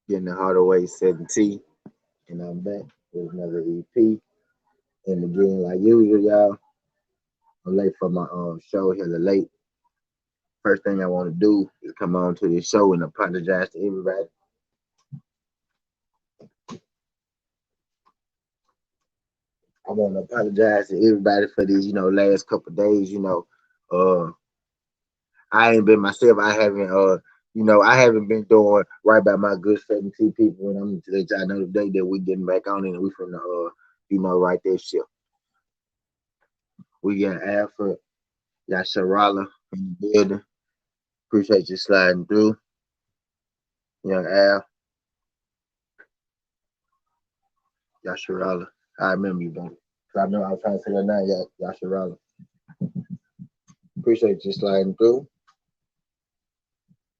Getting the harder way 17, and I'm back with another EP. And again, like usual, y'all, I'm late for my show here. The late first thing I want to do is come on to this show and apologize to everybody. I want to apologize to everybody for these, last couple of days. Uh, I ain't been myself. I haven't been doing right by my good 17 people. And I'm gonna let y'all know today that we getting back on it and we finna, right there shit. We got Alpha, got Sharala in the building. Appreciate you sliding through, young Al, Yasharala. I remember you, buddy. I know I was trying to say that now, Yasharala. Appreciate you sliding through.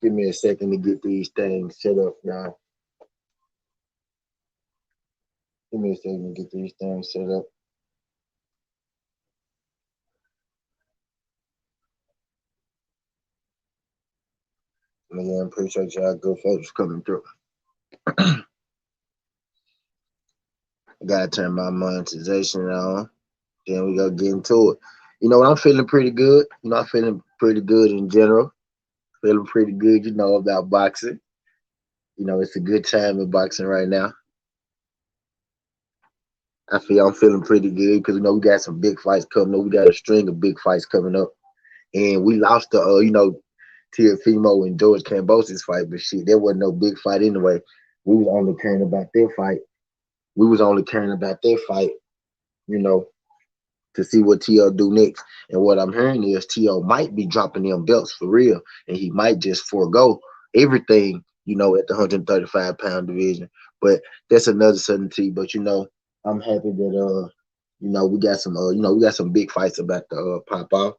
Give me a second to get these things set up, y'all. Give me a second to get these things set up. And again, appreciate y'all good folks coming through. I gotta turn my monetization on. Then we gonna get into it. I'm feeling pretty good. I'm feeling pretty good in general. Feeling pretty good, about boxing. It's a good time in boxing right now. I'm feeling pretty good because we got some big fights coming up. We got a string of big fights coming up, and we lost the Teofimo and George Kambosos fight, but shit, there wasn't no big fight anyway. We was only caring about their fight. We was only caring about their fight, you know, to see what T.O. do next. And what I'm hearing is T.O. might be dropping them belts for real, and he might just forego everything, at the 135-pound division. But that's another certainty. But I'm happy that we got some big fights about to pop off.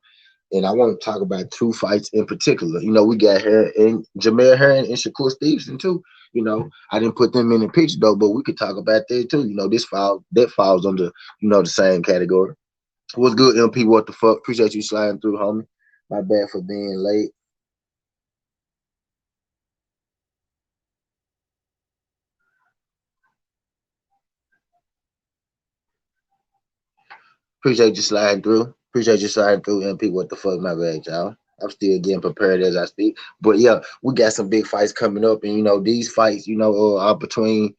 And I want to talk about two fights in particular. We got her and Jamel Herring and Shakur Stevenson too. I didn't put them in the picture though, but we could talk about that too. That falls under the same category. What's good, MP? What the fuck? Appreciate you sliding through, homie. My bad for being late. Appreciate you sliding through. Appreciate you sliding through, MP. What the fuck? My bad, y'all. I'm still getting prepared as I speak. But yeah, we got some big fights coming up, and these fights, are between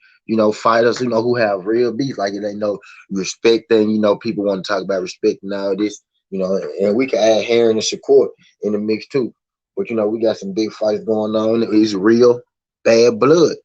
fighters, who have real beef. Like it ain't no respect thing. People want to talk about respect and all this. And we can add Heron and Shakur in the mix too. But we got some big fights going on. It's real bad blood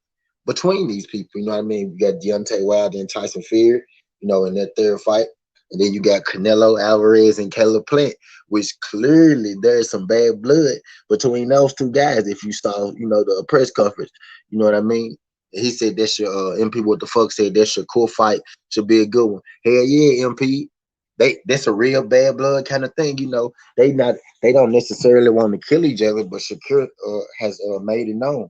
between these people. You know what I mean? We got Deontay Wilder and Tyson Fury. In that third fight. And then you got Canelo Alvarez and Canelo-Plant, which clearly there's some bad blood between those two guys. If you saw, the press conference, you know what I mean? He said that's your MP. What the fuck said that's your cool fight should be a good one. Hell yeah, MP. That's a real bad blood kind of thing. They don't necessarily want to kill each other, but Shakur has made it known.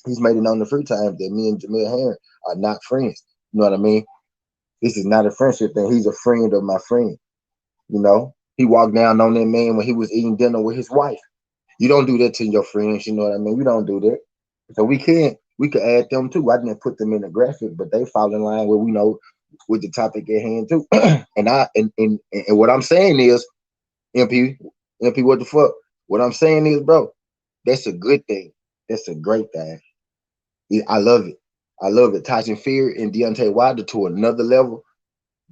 He's made it known the free times that me and Jamil Herring are not friends. You know what I mean? This is not a friendship thing. He's a friend of my friend. He walked down on that man when he was eating dinner with his wife. You don't do that to your friends. You know what I mean? We don't do that. So we could add them too. I didn't put them in the graphic, but they fall in line where we know with the topic at hand too. and what I'm saying is, MP, what the fuck? What I'm saying is, bro, that's a good thing. That's a great thing. I love it. I love it. Tyson Fury and Deontay Wilder to another level.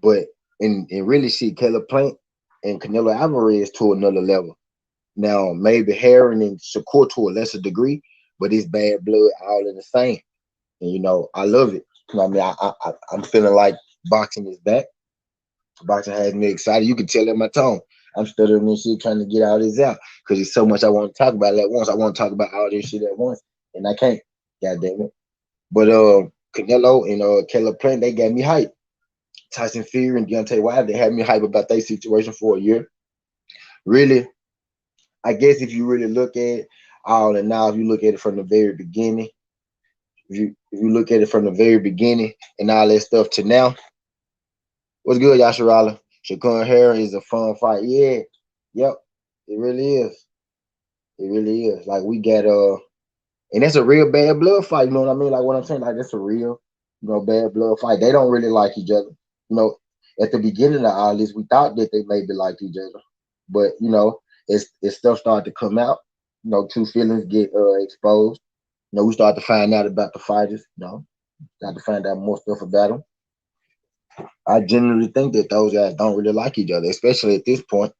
But and really see Canelo-Plant and Canelo Alvarez to another level. Now maybe Heron and Shakur to a lesser degree, but it's bad blood all in the same. And I love it. I mean, I'm feeling like boxing is back. Boxing has me excited. You can tell in my tone. I'm stuttering this shit trying to get all this out because there's so much I want to talk about at once. I want to talk about all this shit at once, and I can't. God damn it. But Canelo and Canelo-Plant, they got me hyped. Tyson Fury and Deontay Wilder, they had me hype about their situation for a year. Really, I guess if you really look at it, all and now, if you look at it from the very beginning, if you look at it from the very beginning and all that stuff to now, what's good, Yasharala? Shakur Herring is a fun fight. Yeah, yep, it really is. It really is. Like we got And that's a real bad blood fight. You know what I mean? Like what I'm saying, like that's a real, bad blood fight. They don't really like each other. You know, at the beginning of all this, we thought that they maybe liked each other, but as stuff started to come out, true feelings get exposed. We start to find out about the fighters. Start to find out more stuff about them. I generally think that those guys don't really like each other, especially at this point.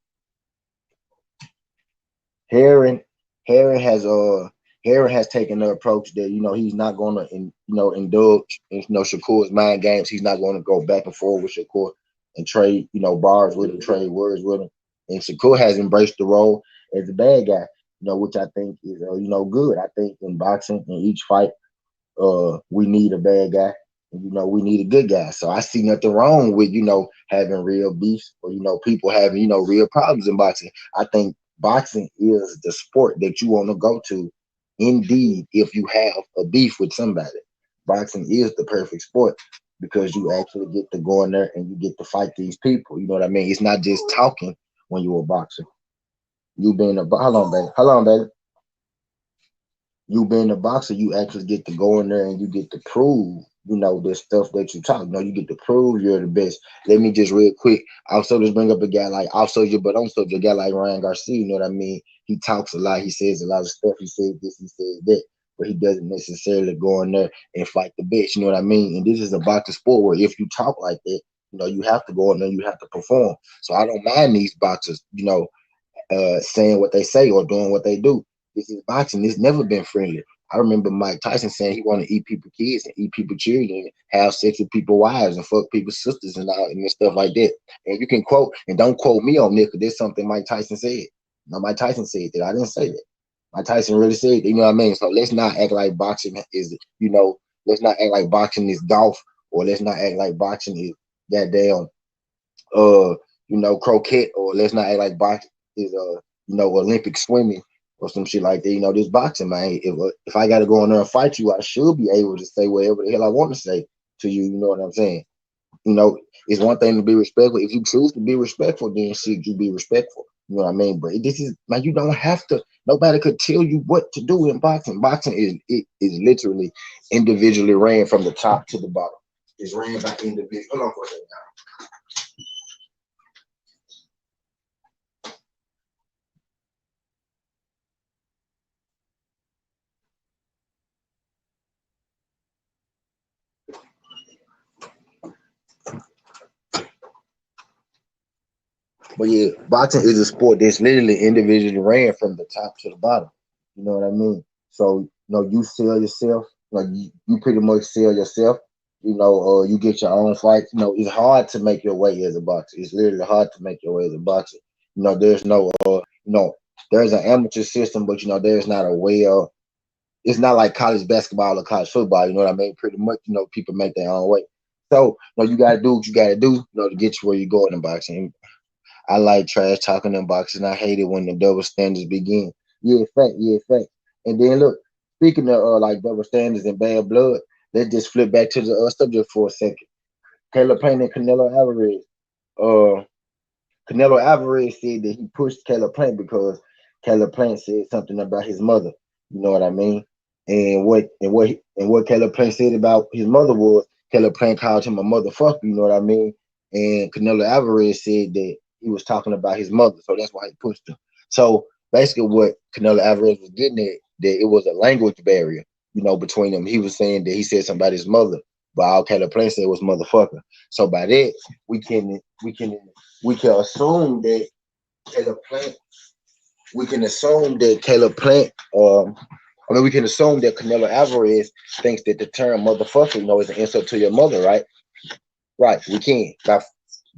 Heron, Heron has Heron has taken the approach that he's not going to indulge in Shakur's mind games. He's not going to go back and forth with Shakur and trade bars with him, trade words with him. And Shakur has embraced the role as a bad guy, which I think is good. I think in boxing, in each fight, we need a bad guy. And, we need a good guy. So I see nothing wrong with having real beefs or people having real problems in boxing. I think boxing is the sport that you want to go to. Indeed, if you have a beef with somebody, boxing is the perfect sport because you actually get to go in there and you get to fight these people. You know what I mean? It's not just talking when you're a boxer. You being a hold on, baby. Hold on, baby. You being a boxer, you actually get to go in there and you get to prove, the stuff that you talk. You get to prove you're the best. Let me just real quick also just bring up a guy like off soldier, but on soldier, a guy like Ryan Garcia. You know what I mean? He talks a lot. He says a lot of stuff. He says this, he says that, but he doesn't necessarily go in there and fight the bitch. You know what I mean? And this is a boxing sport where if you talk like that, you have to go in there, you have to perform. So I don't mind these boxers, saying what they say or doing what they do. This is boxing. It's never been friendly. I remember Mike Tyson saying he wanted to eat people kids and eat people children and have sex with people wives and fuck people's sisters and all and stuff like that. And you can quote and don't quote me on this because there's something Mike Tyson said. No, Mike Tyson said that. I didn't say that. Mike Tyson really said that, you know what I mean? So let's not act like boxing is, let's not act like boxing is golf or let's not act like boxing is goddamn croquet, or let's not act like boxing is Olympic swimming or some shit like that. This boxing, man. If I got to go in there and fight you, I should be able to say whatever the hell I want to say to you. You know what I'm saying? It's one thing to be respectful. If you choose to be respectful, then shit, you be respectful. You know what I mean? But this is man, you don't have to. Nobody could tell you what to do in boxing. Boxing is literally individually ran from the top to the bottom. It's ran by individuals. Hold on for a second. But yeah, boxing is a sport that's literally individually ran from the top to the bottom. You know what I mean? So, you sell yourself, like you pretty much sell yourself. You get your own fights. It's hard to make your way as a boxer. It's literally hard to make your way as a boxer. There's no, there's an amateur system, but there's not a well. It's not like college basketball or college football. You know what I mean? Pretty much, people make their own way. So, you gotta do what you gotta do, to get you where you're going in boxing. I like trash talking in boxing. I hate it when the double standards begin. Yeah, fact. Yeah, fact. And then look, speaking of like double standards and bad blood, let's just flip back to the subject for a second. Canelo-Plant and Canelo Alvarez. Uh, Canelo Alvarez said that he pushed Canelo-Plant because Canelo-Plant said something about his mother. You know what I mean? And what Canelo-Plant said about his mother was Canelo-Plant called him a motherfucker. You know what I mean? And Canelo Alvarez said that he was talking about his mother, so that's why he pushed him. So basically, what Canelo Alvarez was getting at that it was a language barrier, between them. He was saying that he said something about his mother, but all Canelo-Plant said was motherfucker. So by that, we can assume that Caleb Plant. We can assume that Caleb Plant. We can assume that Canelo Alvarez thinks that the term motherfucker, is an insult to your mother, right? Right. We can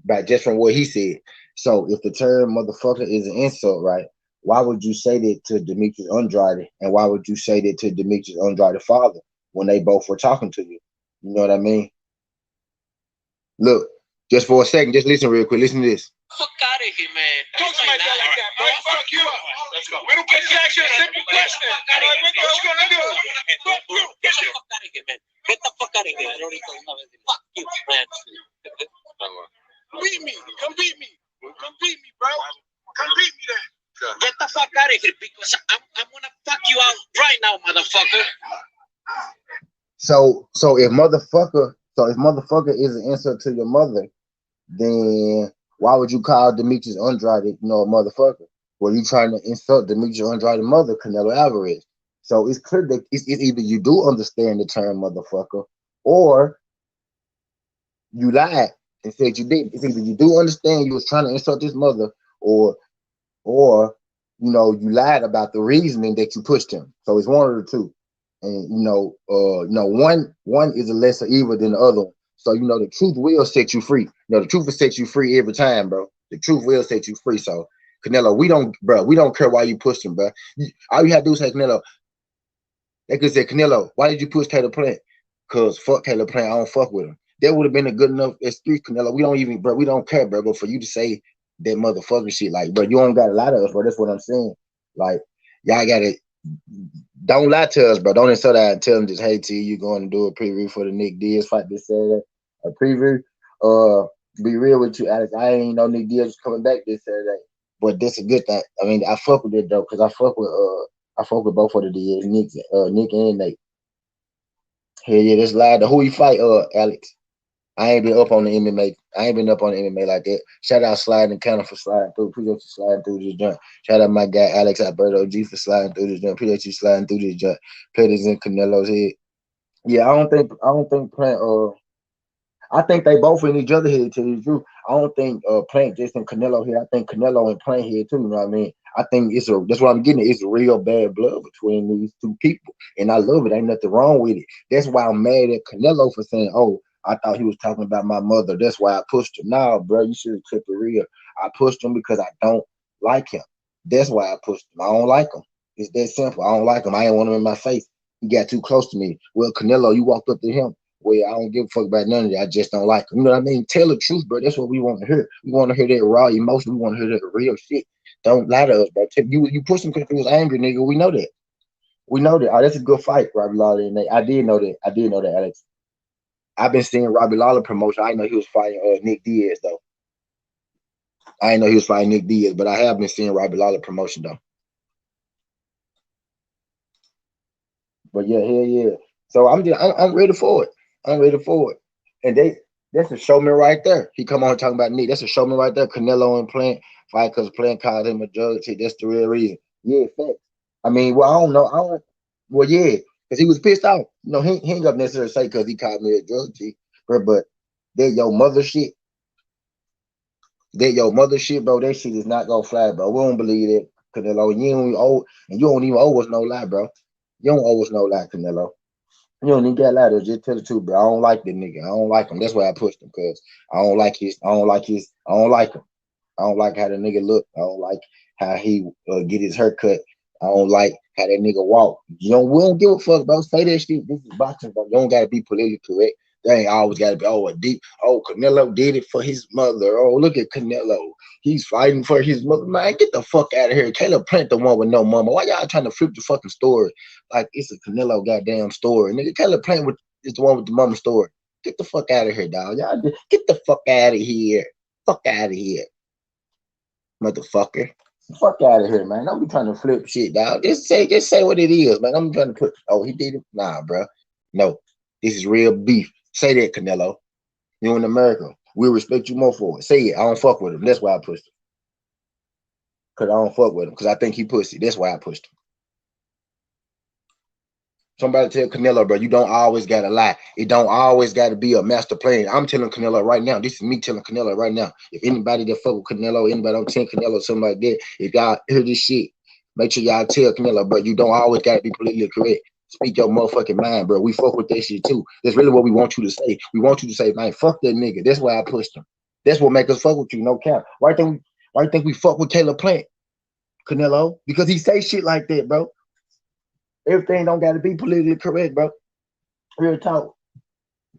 by just from what he said. So if the term motherfucker is an insult, right? Why would you say that to Demetrius Andrade, and why would you say that to Demetrius Andrade's father when they both were talking to you? You know what I mean? Look, just for a second, just listen real quick. Listen to this. Fuck out of here, man. Talk to my dad like that, bro. Fuck you up. Let's go. We don't get to ask you a simple question. What you gonna do? Fuck you. Get the fuck out of here, man. Get the fuck out of here. Fuck you, man. Beat me. Come beat me. Come beat me, bro. Come beat me then. Get the fuck out of here because I'm gonna fuck you you out right now, motherfucker. So if motherfucker is an insult to your mother, then why would you call Demetrius Andrade, a motherfucker? Well, you trying to insult Demetrius Andrade's mother, Canelo Alvarez. So it's clear that it's either you do understand the term motherfucker, or you lied and said you didn't. It's either you do understand you was trying to insult this mother, or or you lied about the reasoning that you pushed him. So it's one of the two. And one is a lesser evil than the other one. So the truth will set you free. The truth will set you free every time, bro. The truth will set you free. So Canelo, we don't care why you pushed him, bro. All you have to do is say, Canelo. They could say, Canelo, why did you push Canelo-Plant? Cause fuck Canelo-Plant, I don't fuck with him. That would have been a good enough excuse, Canelo. We don't care, bro. But for you to say that motherfucking shit, like, bro, you don't got a lot of us, bro. That's what I'm saying. Like, y'all gotta don't lie to us, bro. Don't insult that and tell them just, hey, T, you going to do a preview for the Nick Diaz fight this Saturday. A preview. Be real with you, Alex. I ain't know Nick Diaz was coming back this Saturday. But that's a good thing. I mean, I fuck with it though, because I fuck with both of the Diaz, Nick and Nate. Hell yeah, that's live. Who he fight, Alex? I ain't been up on the MMA. I ain't been up on the MMA like that. Shout out Sliding Counter for sliding through. Appreciate you sliding through this joint. Shout out my guy Alex Alberto G for sliding through this joint. Appreciate you sliding through this joint. Pettis in Canelo's head. Yeah, I don't think Plant I think they both in each other here, to tell you the truth. I don't think Plant just in Canelo here. I think Canelo and Plant here too, you know what I mean? I think that's what I'm getting. It's a real bad blood between these two people. And I love it. Ain't nothing wrong with it. That's why I'm mad at Canelo for saying, oh, I thought he was talking about my mother. That's why I pushed him. Nah, bro, you should have kept it real. I pushed him because I don't like him. That's why I pushed him. I don't like him. It's that simple. I don't like him. I ain't want him in my face. He got too close to me. Well, Canelo, you walked up to him. Well, I don't give a fuck about none of that. I just don't like him. You know what I mean? Tell the truth, bro. That's what we want to hear. We want to hear that raw emotion. We want to hear that real shit. Don't lie to us, bro. You pushed him because he was angry, nigga. We know that. We know that. Oh, that's a good fight, Robbie Lawler and Nate. I did know that, Alex. I've been seeing Robbie Lawler promotion. I know he was fighting Nick Diaz, though. I didn't know he was fighting Nick Diaz, but I have been seeing Robbie Lawler promotion, though. But yeah, hell yeah. So I'm ready for it. I'm ready for it. And that's a showman right there. He come on talking about Nick. That's a showman right there. Canelo and Plant fight because Plant called him a drug cheat. That's the real reason. Yeah, fact. I mean, well, I don't know. Well, yeah, because he was pissed off. He ain't gonna necessarily say because he called me a drug cheat, but that your mother shit. That your mother shit, bro. That shit is not gonna fly, bro. We don't believe it, Canelo. You don't even owe us no lie, bro. You don't owe us no lie, Canelo. You don't even get lie to us. Just tell the truth, bro. I don't like that nigga. I don't like him. That's why I pushed him, because I don't like him. I don't like how the nigga look. I don't like how he get his haircut. I don't like how that nigga walk. We don't give a fuck, bro. Say that shit. This is boxing, bro. You don't gotta be politically correct. They ain't always gotta be Canelo did it for his mother. Oh, look at Canelo. He's fighting for his mother. Man, get the fuck out of here. Caleb-Plant the one with no mama. Why y'all trying to flip the fucking story like it's a Canelo goddamn story? Nigga, Caleb-Plant is the one with the mama story. Get the fuck out of here, dog. Y'all get the fuck out of here. Fuck out of here, motherfucker. Fuck out of here, man. Don't be trying to flip shit, dog. Just say what it is, man. I'm trying to put, oh, he did it. Nah, bro. No. This is real beef. Say that, Canelo. You in America. We'll respect you more for it. Say it. I don't fuck with him. That's why I pushed him. Because I don't fuck with him. Because I think he pussy. That's why I pushed him. Somebody tell Canelo, bro, you don't always gotta lie. It don't always gotta be a master plan. I'm telling Canelo right now. This is me telling Canelo right now. If anybody that fuck with Canelo, anybody on 10 Canelo, something like that, if y'all hear this shit, make sure y'all tell Canelo, bro, you don't always gotta be politically correct. Speak your motherfucking mind, bro. We fuck with that shit too. That's really what we want you to say. We want you to say, man, fuck that nigga. That's why I pushed him. That's what make us fuck with you, no cap. Why you think we fuck with Caleb-Plant, Canelo? Because he say shit like that, bro. Everything don't gotta be politically correct, bro. Real talk.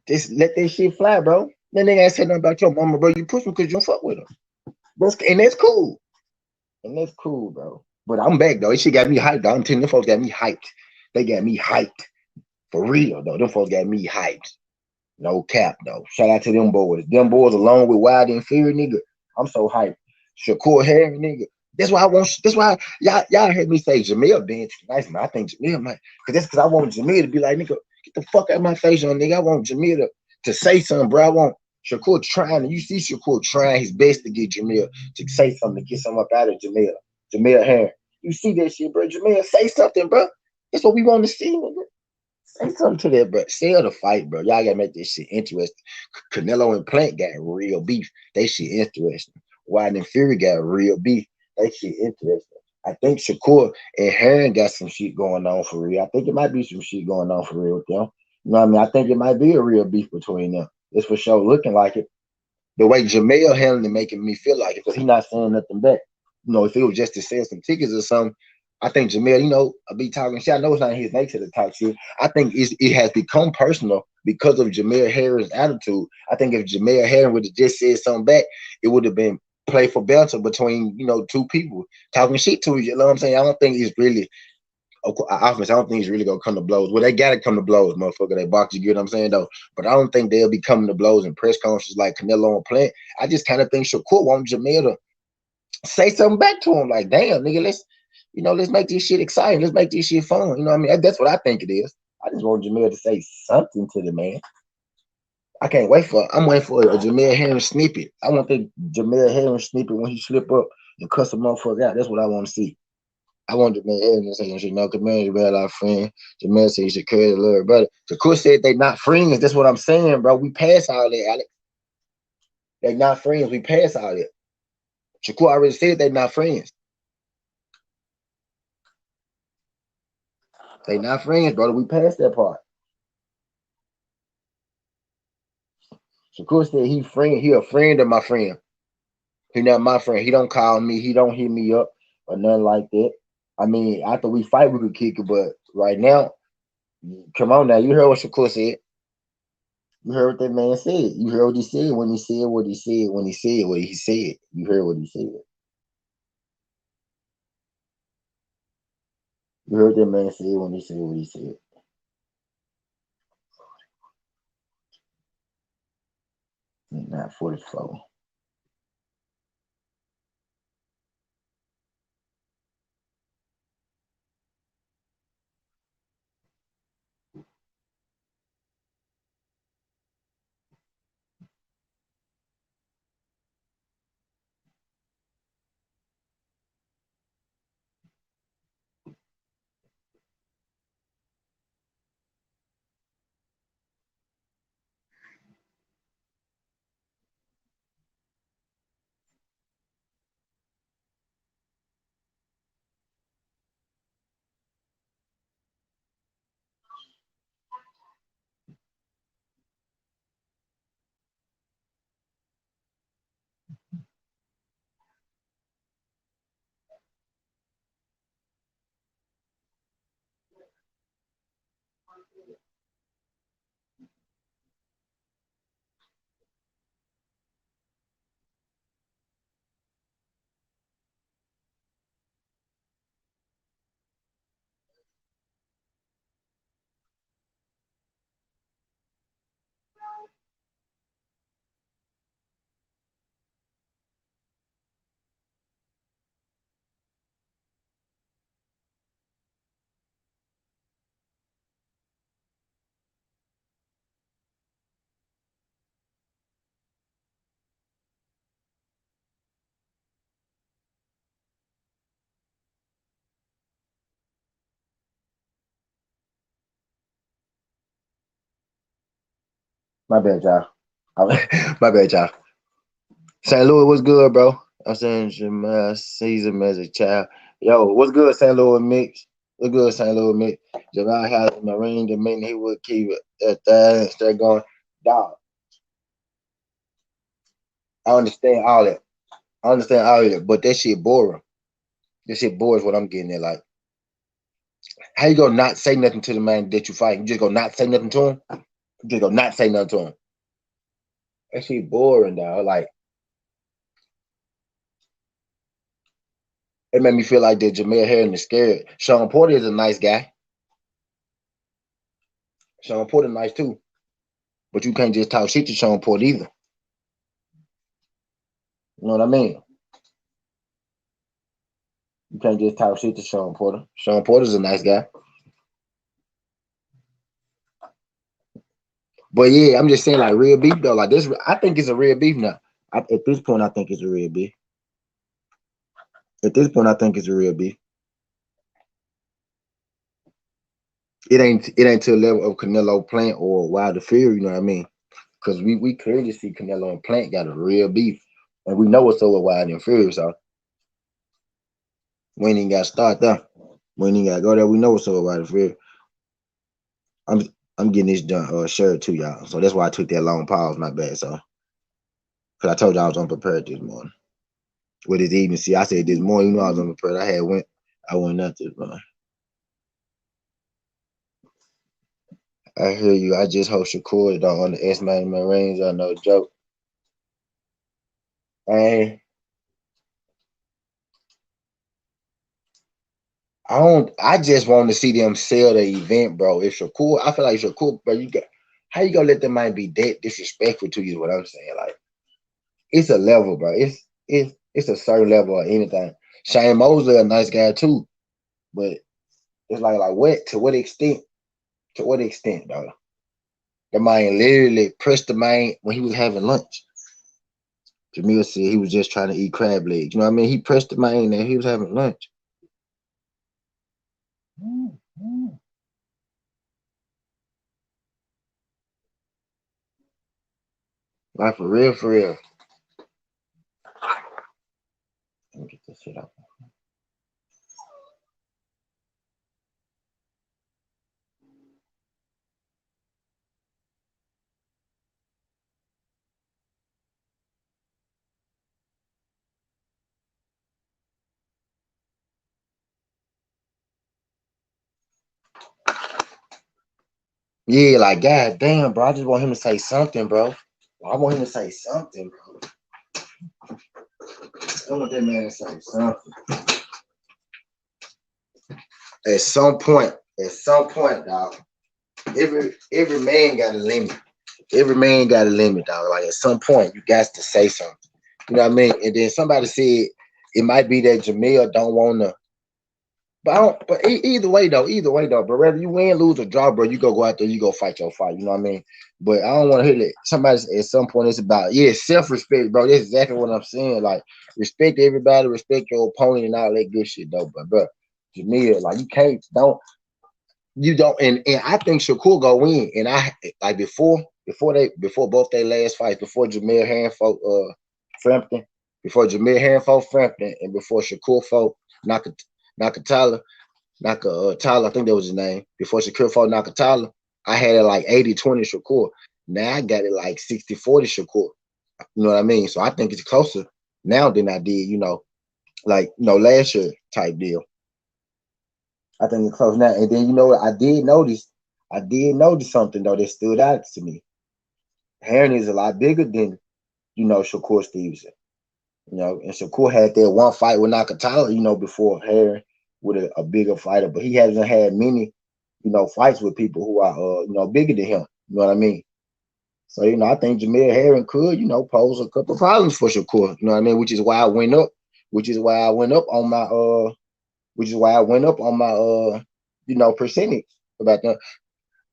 Just let that shit fly, bro. That nigga ain't said nothing about your mama, bro. You push him because you don't fuck with him. That's cool. And that's cool, bro. But I'm back, though. This shit got me hyped, though. I'm telling you, them folks got me hyped. They got me hyped. For real, though. Them folks got me hyped. No cap, though. Shout out to them boys. Them boys along with Wild and Fury, nigga. I'm so hyped. Shakur Harry, nigga. That's why I want. That's why y'all heard me say Jamil being too nice, man. I think Jamil might, cause that's cause I want Jamil to be like, nigga, get the fuck out of my face, young nigga. I want Jamil to say something, bro. I want Shakur trying. You see Shakur trying his best to get Jamil to say something, to get something up out of Jamil. Jamil Herring. You see that shit, bro. Jamil, say something, bro. That's what we want to see, nigga. Say something to that, bro. Sell the fight, bro. Y'all gotta make this shit interesting. Canelo and Plant got real beef. They shit interesting. Wilder and Fury got real beef. They shit interesting. I think Shakur and Heron got some shit going on for real. I think it might be some shit going on for real with them. You know what I mean? I think it might be a real beef between them. It's for sure looking like it. The way Jamel handling it making me feel like it, because he's not saying nothing back. You know, if it was just to sell some tickets or something, I think Jamel, you know, I be talking shit. I know it's not his nature to talk shit. I think it has become personal because of Jamel Harris' attitude. I think if Jamel Harris would have just said something back, it would have been play for banter between, you know, two people talking shit to each. You know what I'm saying? I don't think it's really offense. I don't think he's really gonna come to blows. Well, they gotta come to blows, motherfucker. They box, you get what I'm saying though. But I don't think they'll be coming to blows in press conferences like Canelo and Plant. I just kind of think Shakur want Jamil to say something back to him, like, damn, nigga, let's make this shit exciting. Let's make this shit fun. You know what I mean? That's what I think it is. I just want Jamil to say something to the man. I can't wait for. I'm waiting for a Jamil Harris snippet. I want the Jamil Harris snippet when he slip up and cuss a motherfucker out. That's what I want to see. I want Jamel Evans to say some shit. No, Jamel is our friend. Jamel said he should carry the Lord, brother. Shakur said they not friends. That's what I'm saying, bro. We pass all that, Alex. They not friends. We pass all that. Shakur already said they not friends. They not friends, brother. We passed that part. Shakur said he friend. He a friend of my friend. He not my friend. He don't call me. He don't hit me up or nothing like that. I mean, after we fight, we could kick it, but right now, come on now. You heard what Shakur said. You heard what that man said. You heard what he said when he said what he said when he said what he said. You heard what he said. You heard that man say when he said what he said. Not 44. My bad, y'all. My bad, y'all. St. Louis, what's good, bro? I'm saying Jamal sees him as a child. Yo, what's good, St. Louis mix? What's good, St. Louis mix? Jamal has a Marine to mean he would keep it at that and start going. Dog, I understand all that. I understand all that, but that shit boring. That shit boring is what I'm getting at. Like, how you gonna not say nothing to the man that you fight? You just gonna not say nothing to him? You just gonna not say nothing to him? That shit boring, dog. Like, it made me feel like that Jamel Herring is scared. Sean Porter is a nice guy. Sean Porter nice too. But you can't just talk shit to Sean Porter either. You know what I mean? You can't just talk shit to Sean Porter. Sean Porter's a nice guy. But yeah, I'm just saying like real beef though. Like this, I think it's a real beef now. At this point, I think it's a real beef. At this point, I think it's a real beef. It ain't to the level of Canelo-Plant or Wilder Fury. You know what I mean? Because we clearly see Canelo and Plant got a real beef, and we know what's over Wilder and Fury. So we ain't even got to start there. We ain't even got to go there. We know what's over Wilder and Fury. I'm I'm getting this done shirt to y'all. So that's why I took that long pause. My bad. So because I told y'all I was unprepared this morning. With this evening, see, I said this morning, you know, I was unprepared. I went nothing, but I hear you. I just hope Shakur don't underestimate my range. I no joke. And I don't. I just want to see them sell the event, bro. If Shakur, I feel like Shakur, bro. You got how you gonna let the man be that disrespectful to you? Is what I'm saying. Like it's a level, bro. It's a certain level of anything. Shane Mosley a nice guy too, but it's like what to what extent? To what extent, though? The man literally pressed the man when he was having lunch. Jamil said he was just trying to eat crab legs. You know what I mean? He pressed the man and he was having lunch. Like for real, for real. Let me get this shit out. Yeah, like god damn, bro. I just want him to say something, bro. I want him to say something, bro. I want that man to say something. At some point, dog. Every man got a limit. Every man got a limit, dog. Like at some point, you got to say something. You know what I mean? And then somebody said it might be that Jamil don't want to. But I don't, but either way though, but whether you win, lose, or draw, bro, you go out there, you go fight your fight. You know what I mean? But I don't want to hear that. Somebody at some point it's about self respect, bro. That's exactly what I'm saying. Like respect everybody, respect your opponent, and all that good shit, though. But bro, Jamil, like you don't, and I think Shakur go win. And I like before both their last fights, before Jamil Herring fought Frampton, before Jamil Herring fought Frampton, and before Shakur fought Nakatala, Tyler, I think that was his name. Before Shakur fought Nakatala, I had it like 80-20 Shakur. Now I got it like 60-40 Shakur. You know what I mean? So I think it's closer now than I did, last year type deal. I think it's close now. And then I did notice something though that stood out to me. Herring is a lot bigger than, Shakur Stevenson. And Shakur had that one fight with Nakatala, before Herring with a bigger fighter, but he hasn't had many, fights with people who are, bigger than him. You know what I mean? So, I think Jamil Herring could, pose a couple problems for Shakur. You know what I mean? Which is why I went up. Which is why I went up on my percentage about that.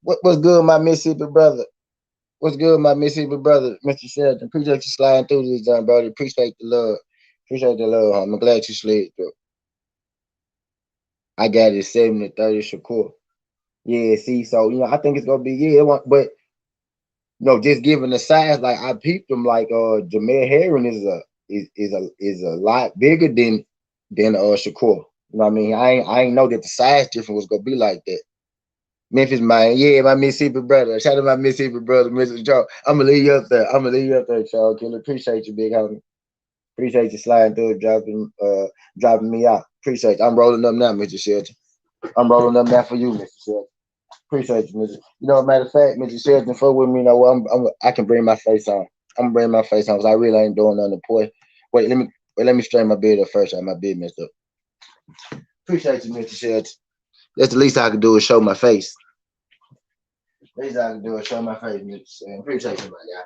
What's good, my Mississippi brother? What's good, my Mississippi brother, Mr. Sheridan? Appreciate you sliding through this, John Brody. Appreciate the love. Appreciate the love, homie. I'm glad you slid through. I got it 70-30 Shakur. Yeah, see, so I think it's gonna be but just given the size, like I peeped him, like Jamel Herring is a lot bigger than Shakur. You know what I mean? I ain't know that the size difference was gonna be like that. Memphis, man, yeah, my Mississippi brother. Shout out to my Mississippi brother, Mr. Joe. I'm gonna leave you up there. Charles Killer. Appreciate you, big homie. Appreciate you sliding through, dropping me out. Appreciate you. I'm rolling up now, Mr. Shelton. I'm rolling up now for you, Mr. Shelton. Appreciate you, Mr. Matter of fact, Mr. Shelton, fuck with me. I can bring my face on. I'm gonna bring my face on because I really ain't doing nothing to point. Let me straighten my beard up first. I have my beard messed up. Appreciate you, Mr. Shelton. That's the least I can do is show my face. Least I can do is show my face, Mr. Shelton. Appreciate you, my guy.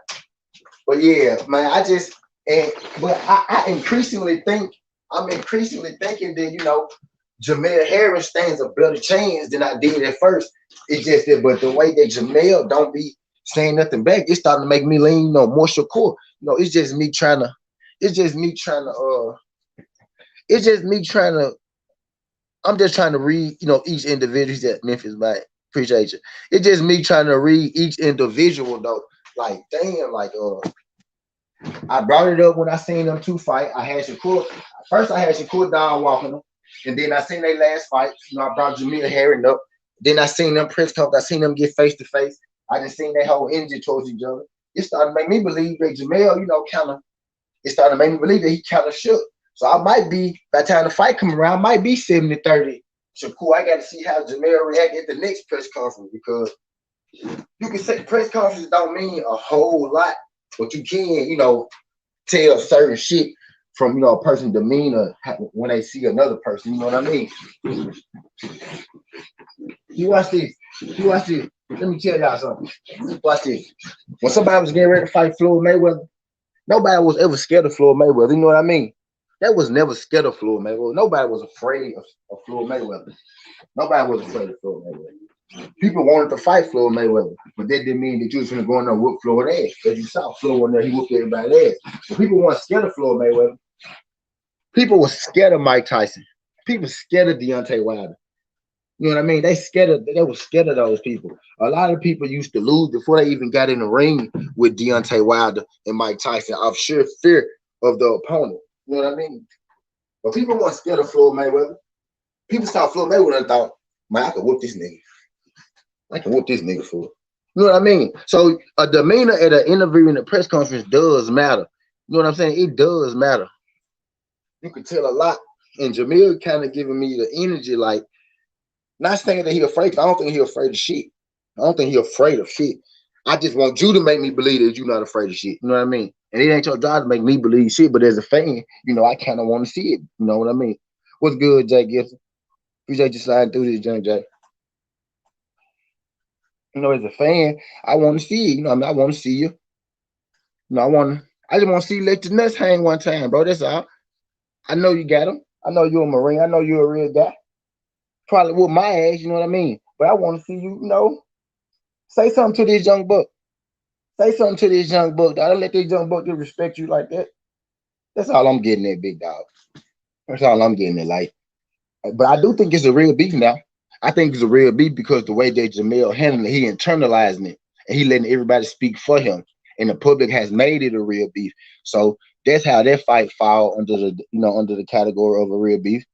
But yeah, man, but I increasingly think I'm increasingly thinking that, Jamel Harris stands a better chance than I did at first. It's just that, but the way that Jamel don't be saying nothing back, it's starting to make me lean, more Shakur. It's just me trying to, it's just me trying to, it's just me trying to, I'm just trying to read, each individual. He's at Memphis, man. Appreciate you. It's just me trying to read each individual though. Like, damn, like I brought it up when I seen them two fight. I had Shakur. First, I had Shakur down walking them, and then I seen their last fight. I brought Jamil Herring up. Then I seen them press conference. I seen them get face to face. I just seen their whole energy towards each other. It started to make me believe that Jamel, kind of. It started to make me believe that he kind of shook. So I might be, by the time the fight come around, I might be 70-30. Shakur, I got to see how Jamel react at the next press conference, because you can say press conferences don't mean a whole lot, but you can, tell certain shit from, a person's demeanor when they see another person. You know what I mean? You watch this. You watch this. Let me tell y'all something. Watch this. When somebody was getting ready to fight Floyd Mayweather, nobody was ever scared of Floyd Mayweather. You know what I mean? That was never scared of Floyd Mayweather. Nobody was afraid of Floyd Mayweather. Nobody was afraid of Floyd Mayweather. People wanted to fight Floyd Mayweather, but that didn't mean that you was going to go in there and whoop Floyd ass. As you saw, Floyd went there, he whooped everybody's ass. But people weren't scared of Floyd Mayweather. People were scared of Mike Tyson. People scared of Deontay Wilder. You know what I mean? They were scared of those people. A lot of people used to lose before they even got in the ring with Deontay Wilder and Mike Tyson of sheer fear of the opponent. You know what I mean? But people weren't scared of Floyd Mayweather. People saw Floyd Mayweather and thought, man, I can whoop this nigga. I can whoop this nigga for it. You know what I mean? So a demeanor at an interview in a press conference does matter. You know what I'm saying? It does matter. You can tell a lot. And Jamil kind of giving me the energy, like, not saying that he afraid. I don't think he afraid of shit. I don't think he afraid of shit. I just want you to make me believe that you're not afraid of shit. You know what I mean? And it ain't your job to make me believe shit. But as a fan, I kind of want to see it. You know what I mean? What's good, Jay Gibson? Appreciate you sliding through this, Jay. As a fan, I want to see it. I want to see you. I just want to see you let your nuts hang one time, bro. That's all. I know you got them. I know you're a Marine. I know you're a real guy. Probably with my ass, you know what I mean? But I want to see you, say something to this young buck. Say something to this young buck, dog. Don't let this young buck just respect you like that. That's all I'm getting at, big dog. That's all I'm getting at, like. But I do think it's a real beef now. I think it's a real beef because the way that Jamel handled it, he internalizing it, and he letting everybody speak for him, and the public has made it a real beef. So that's how that fight fall under the category of a real beef.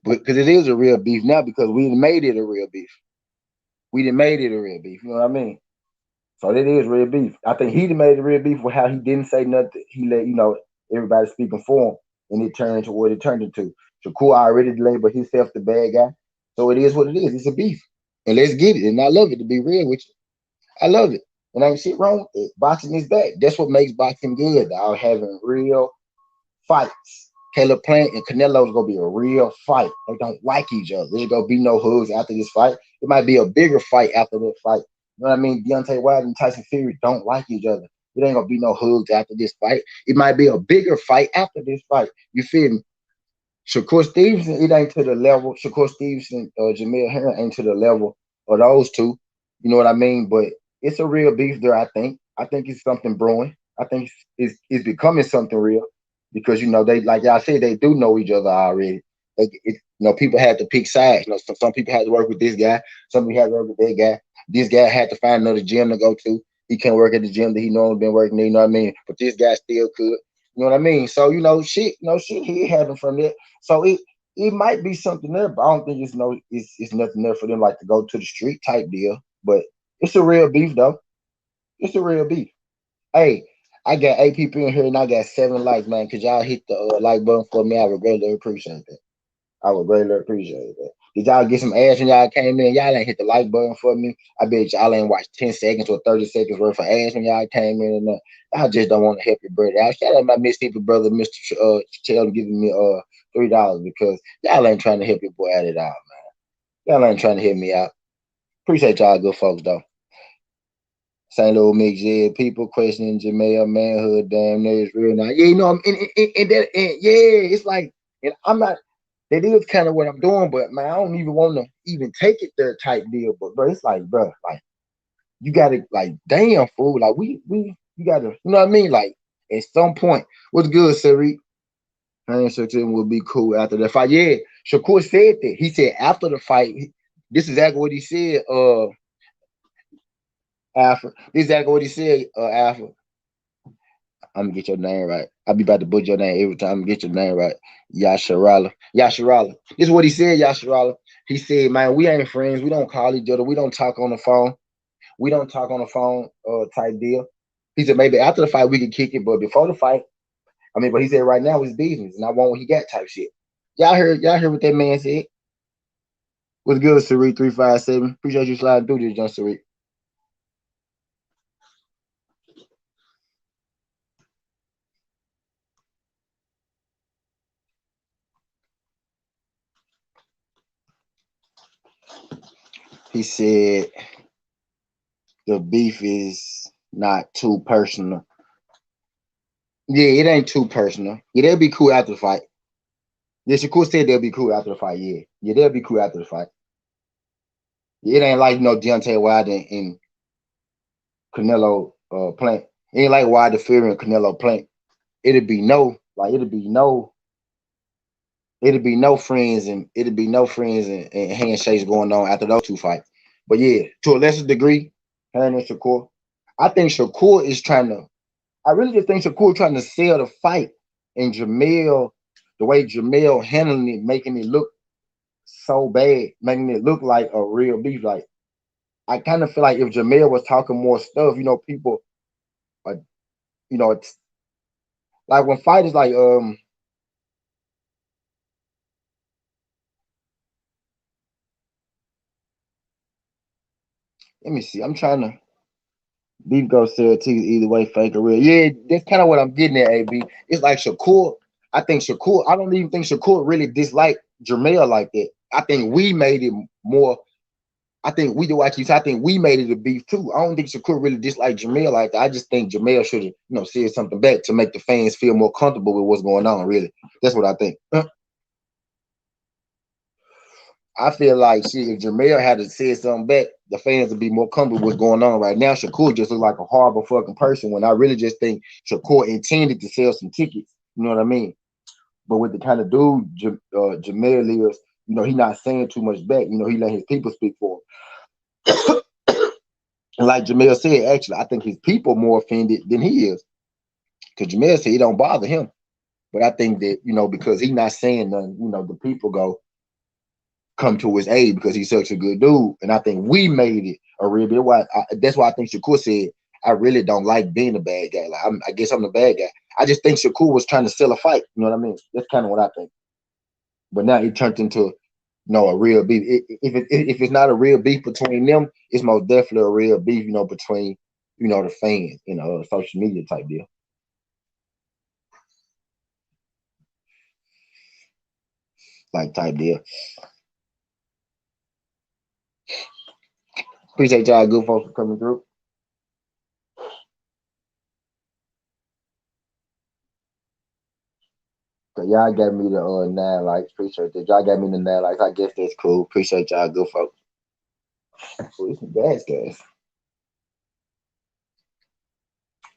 Because it is a real beef now, because we made it a real beef. We done made it a real beef. You know what I mean? So that is real beef. I think he made it real beef with how he didn't say nothing. He let everybody speaking for him, and it turned to what it turned into. Shakur already labeled himself the bad guy, so it is what it is. It's a beef, and let's get it. And I love it, to be real with you. I love it, and ain't shit wrong with it. Boxing is back. That's what makes boxing good. Dog, having real fights. Canelo-Plant and Canelo is gonna be a real fight. They don't like each other. There's gonna be no hugs after this fight. It might be a bigger fight after this fight. You know what I mean? Deontay Wilder and Tyson Fury don't like each other. It ain't gonna be no hugs after this fight. It might be a bigger fight after this fight. You feel me? Shakur Stevenson, it ain't to the level. Shakur Stevenson or Jamil Herring ain't to the level of those two. You know what I mean? But it's a real beef there, I think. I think it's something brewing. I think it's becoming something real, because they, like y'all said, they do know each other already. People had to pick sides. Some people had to work with this guy. Some people had to work with that guy. This guy had to find another gym to go to. He can't work at the gym that he normally been working at, you know what I mean? But this guy still could. You know what I mean? So, shit, he had them from there. So it might be something there, but I don't think it's nothing there for them like to go to the street type deal. But it's a real beef though. It's a real beef. Hey, I got 8 people in here and I got 7 likes, man. Could y'all hit the like button for me? I would greatly appreciate that. I would greatly appreciate that. Did y'all get some ass when y'all came in? Y'all ain't hit the like button for me. I bet y'all ain't watched 10 seconds or 30 seconds worth of ass when y'all came in. And I just don't want to help your brother out. Shout out my Mississippi brother, Mr. Sheldon, giving me $3, because y'all ain't trying to help your boy out at all, man. Y'all ain't trying to help me out. Appreciate y'all good folks, though. St. Louis mix, yeah. People questioning Jamel manhood, damn near is real now. Yeah, yeah, it's like, and I'm not. That is kind of what I'm doing, but man, I don't even want to even take it there type deal. But bro, it's like, bro, like you gotta like, damn fool, like you gotta, you know what I mean? Like at some point, what's good, Sari? Man, Shakur will be cool after the fight. Yeah, Shakur said that. He said after the fight, this is exactly what he said. Alpha. This is exactly what he said. Alpha. I'm gonna get your name right. I'll be about to butcher your name every time. I'm gonna get your name right. Yasharala. Yasharala. This is what he said, Yasharala. He said, man, we ain't friends. We don't call each other. We don't talk on the phone. We don't talk on the phone type deal. He said maybe after the fight we could kick it, but before the fight, I mean, but he said right now it's business and I want what he got type shit. Y'all heard what that man said? What's good, Sari 357? Appreciate you sliding through this, John Sari. He said the beef is not too personal. Yeah, it ain't too personal. Yeah, they'll be cool after the fight. Yeah, Shakur said they'll be cool after the fight. Yeah, yeah, they'll be cool after the fight. Yeah, it ain't like Deontay Wilder and Canelo Plant. It ain't like Wilder Fury and Canelo Plant. It'd be no like it'd be no friends and handshakes going on after those two fights. But yeah, to a lesser degree, Herring and Shakur. I think Shakur is trying to. I really just think Shakur trying to sell the fight, and Jamel, the way Jamel handling it, making it look so bad, making it look like a real beef. Like I kind of feel like if Jamel was talking more stuff, people, uh, it's like when fighters like let me see, I'm trying to beef go sell tickets either way, fake or real. Yeah, that's kind of what I'm getting at, AB. It's like Shakur. I think Shakur. I don't even think Shakur really disliked Jamel like that. I think we made it more. I think we do like you said. I think we made it a beef too. I don't think Shakur really disliked Jamel like that. I just think Jamel should have, said something back to make the fans feel more comfortable with what's going on. Really, that's what I think. I feel like shit, if Jamel had to say something back, the fans would be more comfortable with what's going on right now. Shakur just looks like a horrible fucking person when I really just think Shakur intended to sell some tickets. You know what I mean? But with the kind of dude Jamel is, he not saying too much back. He let his people speak for him. And like Jamel said, actually, I think his people more offended than he is. Because Jamel said it don't bother him. But I think that, because he's not saying nothing, the people come to his aid because he's such a good dude. And I think we made it a real bit. That's why I think Shakur said, I really don't like being a bad guy. Like I guess I'm the bad guy. I just think Shakur was trying to sell a fight. You know what I mean? That's kind of what I think. But now it turned into a real beef. If it's not a real beef between them, it's most definitely a real beef. Between the fans. Social media type deal. Like type deal. Appreciate y'all good folks for coming through. So y'all gave me the 9 likes. Appreciate that. Y'all gave me the 9 likes. I guess that's cool. Appreciate y'all good folks. Oh, it's some gas gas.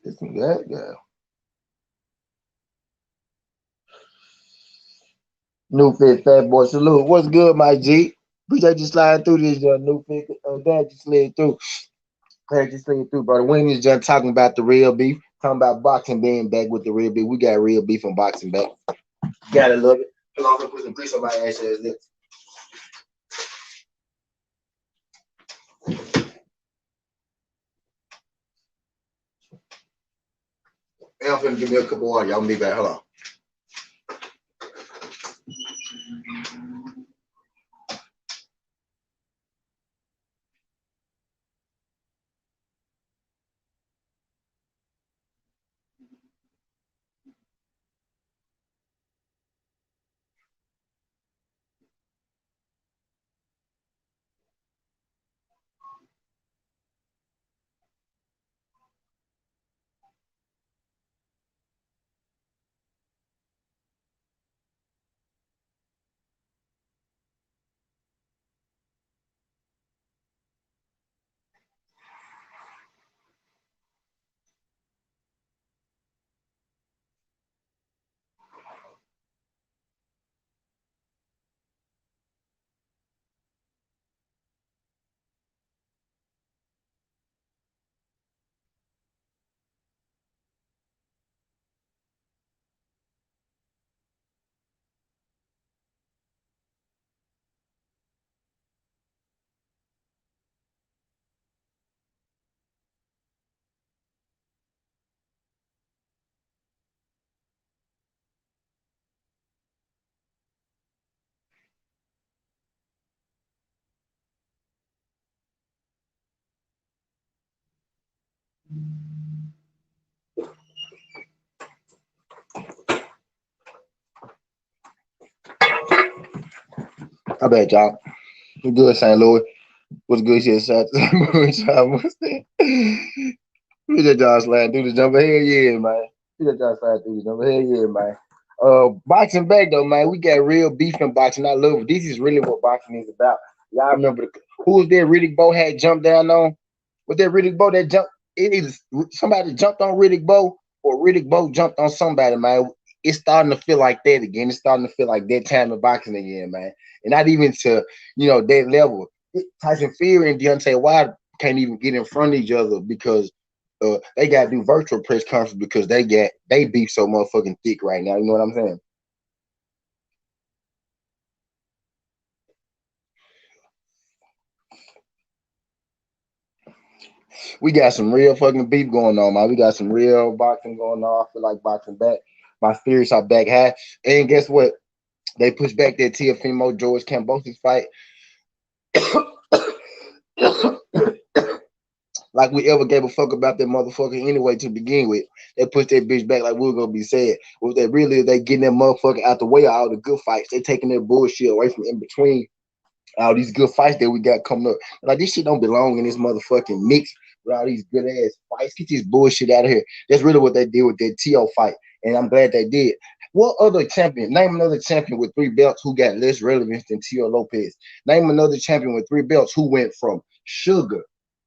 It's some gas gas. New fit fat boy salute. What's good, my G? Appreciate you sliding through this new fit. Glad you slid through. Glad you slid through, brother. We ain't just talking about the real beef. Talking about boxing being back with the real beef. We got real beef and boxing back. Gotta love it. Hold on, I'm gonna put some grease on my ass. I'm finna give me a cup of water. Y'all be back. Hold on. I bet y'all. We good, St. Louis. What's good shit, shot to what's that? We just y'all slide through the jumper. Hell yeah, man. We just y'all slide through the jumper. Hell yeah, man. Boxing back though, man. We got real beef in boxing. I love it. This is really what boxing is about. Y'all remember who was there Riddick Bowe had jumped down on? Was there Riddick Bowe that jumped? It is somebody jumped on Riddick Bowe or Riddick Bowe jumped on somebody, man. It's starting to feel like that again. It's starting to feel like that time in boxing again, man. And not even to, that level. Tyson Fury and Deontay Wilder can't even get in front of each other because they got to do virtual press conference because they beef so motherfucking thick right now. You know what I'm saying? We got some real fucking beef going on, man. We got some real boxing going on. I feel like boxing back. My spirits are back high. And guess what? They pushed back that Teofimo George Kambosos fight. Like we ever gave a fuck about that motherfucker anyway to begin with. They pushed that bitch back like we were gonna be sad. Was that really they getting that motherfucker out the way of all the good fights? They taking that bullshit away from in between all these good fights that we got coming up. Like this shit don't belong in this motherfucking mix with all these good ass fights. Get this bullshit out of here. That's really what they did with that T.O. fight. And I'm glad they did. What other champion? Name another champion with 3 belts who got less relevance than Tio Lopez. Name another champion with 3 belts who went from sugar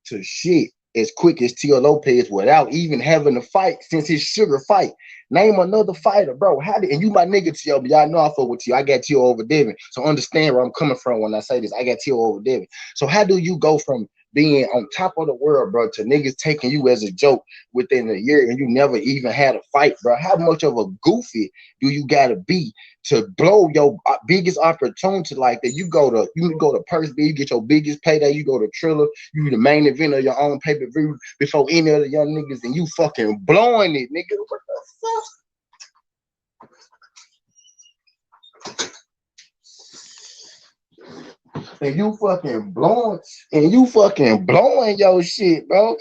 to shit as quick as Tio Lopez without even having a fight since his sugar fight. Name another fighter, bro. How did and you my nigga Tio, but y'all know I fuck with you. I got Tio over Devin. So understand where I'm coming from when I say this. I got Tio over Devin. So how do you go from being on top of the world, bro, to niggas taking you as a joke within a year and you never even had a fight, bro? How much of a goofy do you gotta be to blow your biggest opportunity like that? You go to Purse B, you get your biggest payday, you go to Triller, you the main event of your own pay-per-view before any other young niggas, and you fucking blowing it, nigga. What the fuck? And you fucking blowing your shit, bro.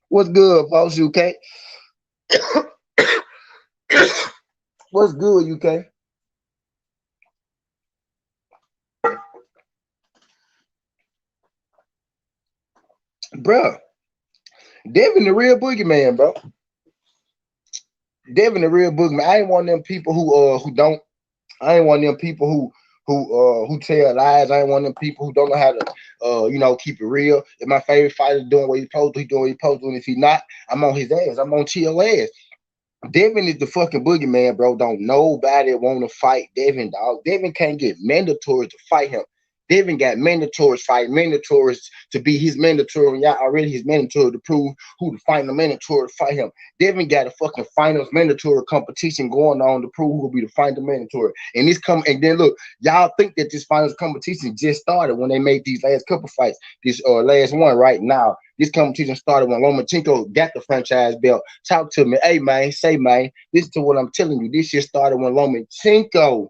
What's good, folks? UK? What's good, UK? Bro, Devin the real boogeyman, bro. Devin the real boogeyman. I ain't one of them people who don't. I ain't one of them people who tell lies. I ain't one of them people who don't know how to keep it real. If my favorite fighter doing what he's supposed to, he doing what he's supposed to. And if he not, I'm on his ass. I'm on chill ass. Devin is the fucking boogeyman, bro. Don't nobody want to fight Devin, dog. Devin can't get mandatory to fight him. Devin got mandatories fight mandatories to be his mandatory. And y'all already his mandatory to prove who to fight the mandatory to fight him. Devin got a fucking finals mandatory competition going on to prove who will be the final mandatory. And this come and then look, y'all think that this finals competition just started when they made these last couple fights. This last one right now. This competition started when Lomachenko got the franchise belt. Talk to me. Hey, man, say, man, listen to what I'm telling you. This shit started when Lomachenko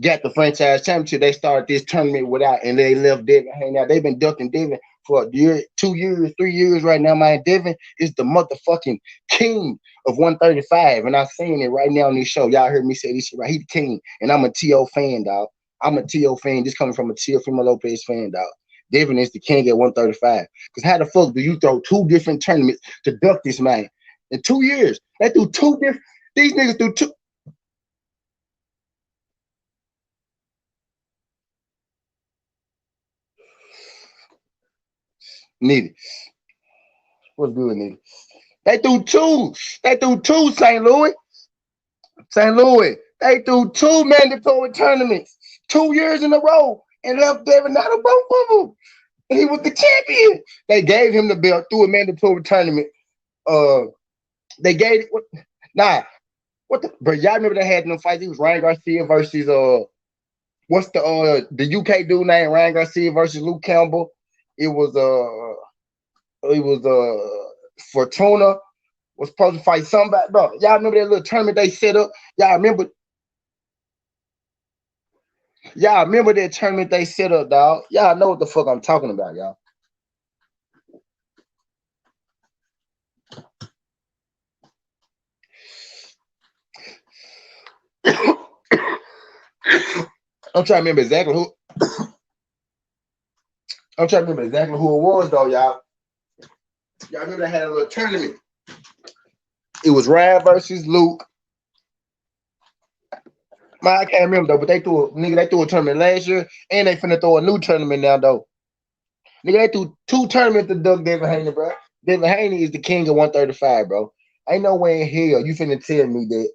got the franchise championship. They started this tournament without, and they left Devin hanging out. They've been ducking Devin for a year, 2 years, 3 years right now, man. Devin is the motherfucking king of 135, and I'm saying it right now on this show. Y'all heard me say this shit right. He the king, and I'm a T.O. fan, dog. I'm a T.O. fan. This coming from a Teofimo Lopez fan, dog. Devin is the king at 135. Because how the fuck do you throw 2 different tournaments to duck this man in 2 years? They threw 2 different. These niggas threw two. Nitty. What's good, nigga? They threw two. They threw two, St. Louis. St. Louis. They threw 2 mandatory tournaments 2 years in a row and left Devin out of both of them. And he was the champion. They gave him the belt through a mandatory tournament. Uh, they gave it. Nah, what the? But y'all remember they had them fights? It was Ryan Garcia versus what's the UK dude named Ryan Garcia versus Luke Campbell. It was Fortuna was supposed to fight somebody, bro. Y'all remember that little tournament they set up? Y'all remember that tournament they set up, dog? Y'all know what the fuck I'm talking about, y'all. I'm trying to remember exactly who. I'm trying to remember exactly who it was though, y'all. Y'all remember they had a little tournament. It was Ryan versus Luke. I can't remember though, but they threw a tournament last year, and they finna throw a new tournament now though. Nigga, they threw two tournaments to Doug Devin Haney, bro. Devin Haney is the king of 135, bro. Ain't no way in hell you finna tell me that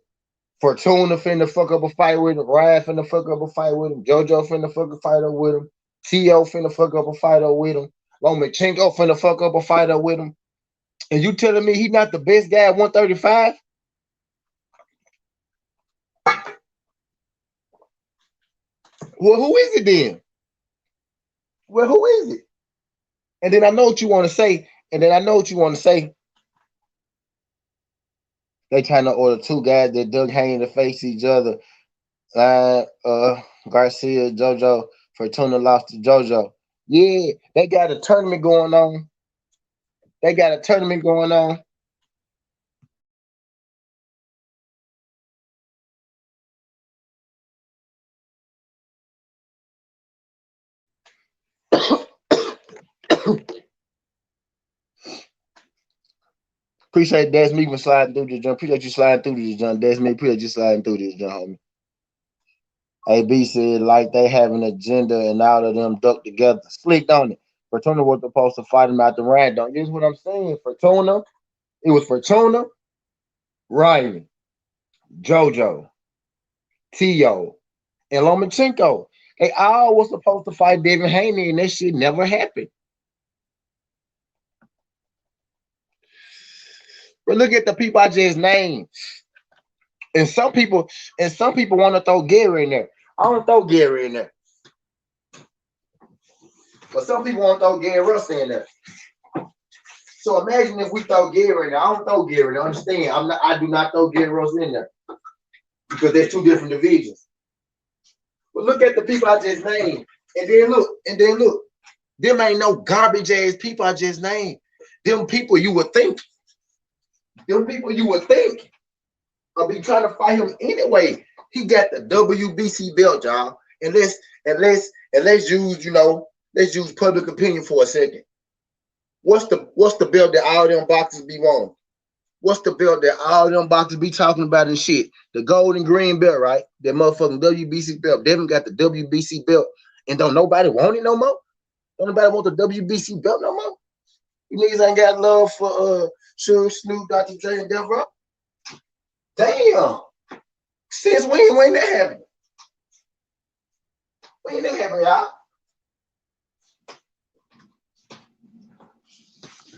Fortuna finna fuck up a fight with him, Ryan finna fuck up a fight with him, JoJo finna fuck a fight up with him, T.O. finna fuck up a fight up with him, Lomachenko finna fuck up a fight up with him. And you telling me he not the best guy at 135? Well, who is it then? Well, who is it? And then I know what you want to say. They trying to order two guys that Doug Haney to face each other. Garcia, JoJo, Fortuna lost to JoJo. Yeah, they got a tournament going on. Appreciate that's me for sliding through this jump. Appreciate you sliding through this jump. That's me. Appreciate you sliding through this jump, homie. AB said like they have an agenda and all of them duck together. Slicked on it. Fortuna was supposed to fight him out the random. This is what I'm saying. Fortuna. It was Fortuna, Ryan, JoJo, T.O., and Lomachenko. They all was supposed to fight Devin Haney, and that shit never happened. But look at the people I just named. And some people want to throw Gary in there. I don't throw Gary in there. But some people want to throw Gary Russell in there. So imagine if we throw Gary in there. I don't throw Gary in there. Understand? I do not throw Gary Russell in there. Because there's two different divisions. But look at the people I just named. And then look. Them ain't no garbage ass people I just named. Them people you would think I'll be trying to fight him anyway. He got the WBC belt, y'all. And let's use, let's use public opinion for a second. What's the belt that all them boxers be wanting? What's the belt that all them boxers be talking about and shit? The gold and green belt, right? That motherfucking WBC belt. Devin got the WBC belt, and don't nobody want it no more. Don't nobody want the WBC belt no more. You niggas ain't got love for Suge, Snoop, Dr. Dre, and Death Row. Damn. Since when that happened? When that happened, y'all?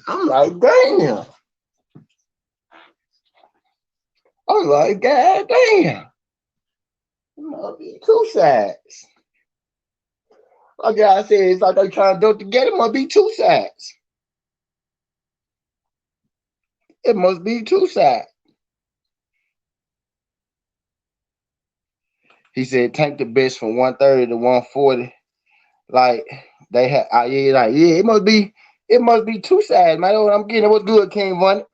I'm like, damn. I'm like, god damn. It must be two sides. Like I said, it's like they trying to do it together. It must be two sides. It must be two sides. He said, tank the best from 130 to 140. Like they had, it must be two sides, man. What I'm getting, what's good, King Von?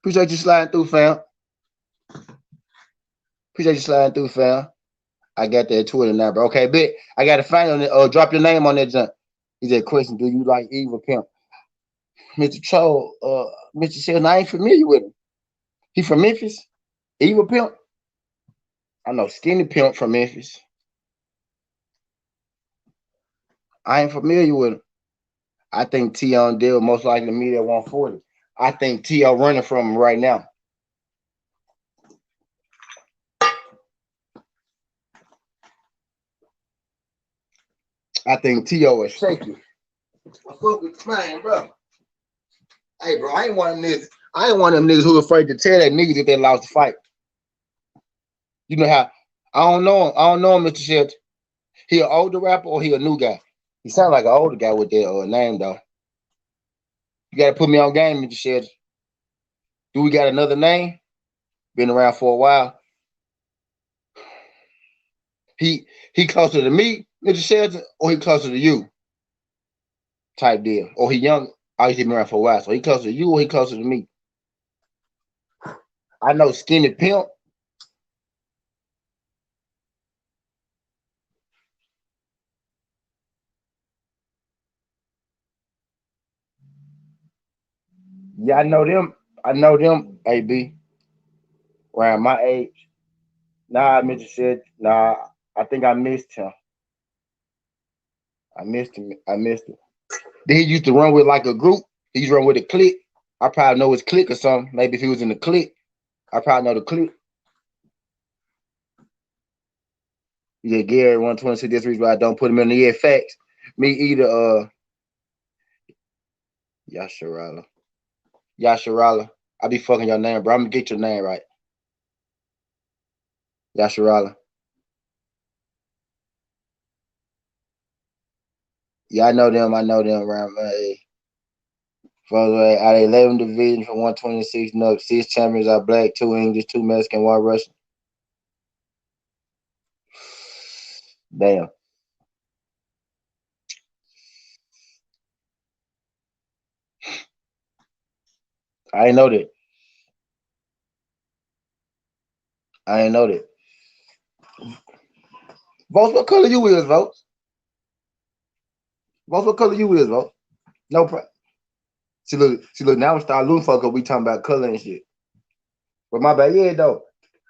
Appreciate you sliding through, fam. I got that Twitter now, bro. Okay, bet. I got to find on it. Drop your name on that junk. He said, question, do you like Evil Pimp? Mr. Cho, Mr. Sheldon, I ain't familiar with him. He from Memphis? Evil Pimp? I know Skinny Pimp from Memphis. I ain't familiar with him. I think T.O. Deal most likely to meet at 140. I think T.O. running from him right now. I think T.O. is shaky. I fuck with man, bro. Hey, bro, I ain't one of them niggas. I ain't one of them niggas who afraid to tell that niggas if they lost the fight. You know how? I don't know him, Mr. Shelton. He an older rapper or he a new guy? He sound like an older guy with that name, though. You got to put me on game, Mr. Shelton. Do we got another name? Been around for a while. He closer to me, Mr. Shelton, or he closer to you? Type deal. Or he young. Oh, he's been around for a while. So he closer to you or he closer to me? I know Skinny Pimp. Yeah, I know them. I know them. AB around my age. Nah, I Mitchell said. Nah, I think I missed him. I missed him. I missed him. Then he used to run with like a group. He used to run with a clique. I probably know his clique or something. Maybe if he was in the clique, I probably know the clique. Yeah, Gary 126. That's the reason why I don't put him in the yeah facts. Me either. Yasharala. Yasharala. I be fucking your name, bro. I'm gonna get your name right. Yasharala. Yeah, I know them. I know them around my age. From out of 11 divisions from 126 and up, 6 champions are black, 2 English, 2 Mexican, 1 Russian. Damn. I ain't know that. I ain't know that. Votes, what color you is, Votes? Votes, what color you is, Votes? No problem. See, look, now we start losing fuck up. We talking about color and shit. But my bad, yeah, though.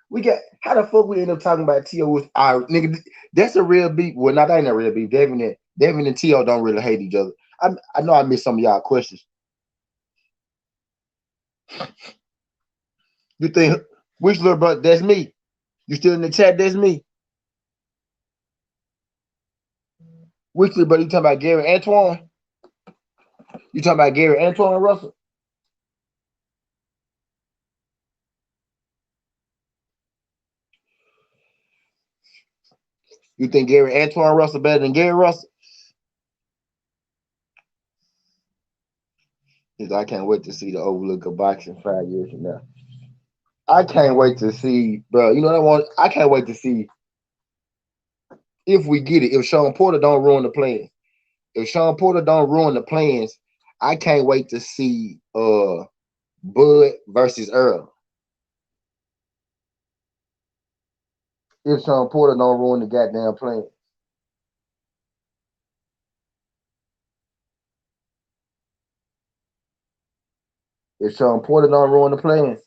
We got how the fuck we end up talking about T.O. with our nigga? That's a real beef. Well, not that ain't a real beef. Devin and T.O. don't really hate each other. I know I missed some of y'all questions. You think which little brother? That's me. You still in the chat? That's me. Which little brother? You talking about Gary Antoine? You talking about Gary Antoine Russell? You think Gary Antoine Russell better than Gary Russell? Because I can't wait to see the overlook of boxing 5 years from now. I can't wait to see, bro. You know what I want? I can't wait to see if we get it. If Sean Porter don't ruin the plans. If Sean Porter don't ruin the plans, I can't wait to see Bud versus Earl. If Sean Porter don't ruin the goddamn plan. If Sean Porter don't ruin the plans,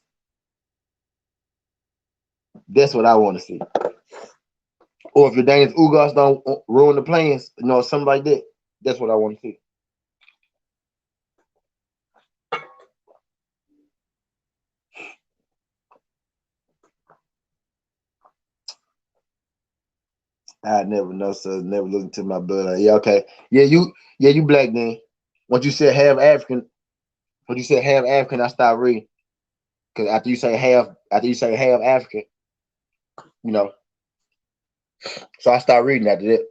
that's what I want to see. Or if your Daniels Ugas don't ruin the plans, something like that. That's what I want to see. I never know, so never look into my blood. Yeah, okay. Yeah, you black then. Once you said half African, when you said half African, I stopped reading. Cause after you say half African, you know, so I started reading after that.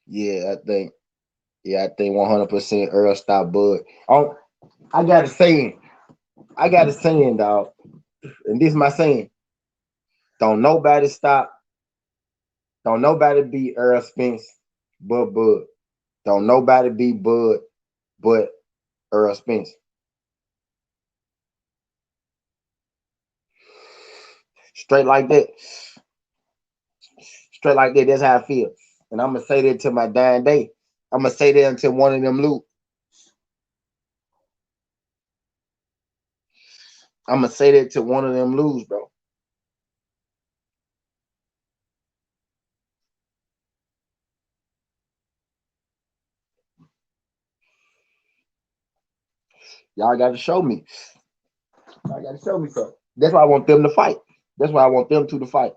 Yeah, I think 100% Earl stop Bud. Oh, I got a saying. I got a saying, dog. And this is my saying. Don't nobody stop. Don't nobody beat Earl Spence but Bud. Don't nobody beat Bud but Earl Spence. Straight like that. Straight like that. That's how I feel. And I'm gonna say that to my dying day. I'm gonna say that until one of them lose. I'm gonna say that till one of them lose, bro. Y'all got to show me. Y'all got to show me something. That's why I want them to fight. That's why I want them to fight.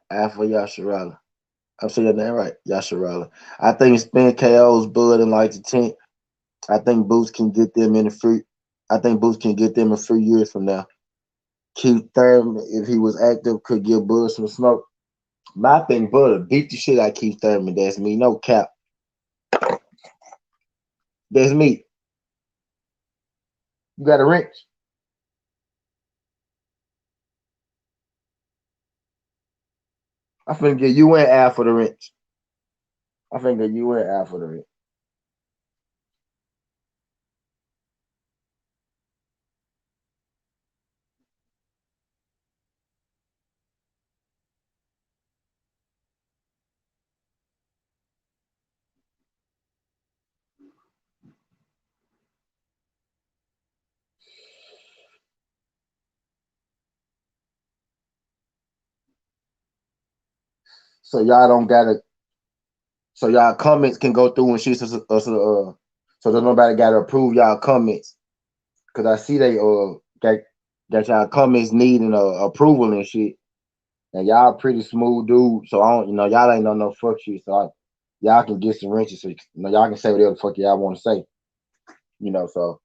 Alpha Yasharala. I'm saying that right, Yasharala. I think Spin KO's Bud in like the 10th. I think Boots can get them in the free. I think Boots can get them a few years from now. Keith Thurman, if he was active, could give Bud some smoke. My thing, Bud beat the shit out of Keith Thurman. That's me. No cap. That's me. You got a wrench. I finna get you and Al for the wrench. I finna get you and Al for the wrench. So y'all don't gotta. So y'all comments can go through and shit. So that nobody gotta approve y'all comments. Cause I see they got y'all comments needing approval and shit. And y'all pretty smooth dude. So I don't, y'all ain't no fuck shit. So y'all can get some wrenches. So y'all can say whatever the fuck y'all want to say. So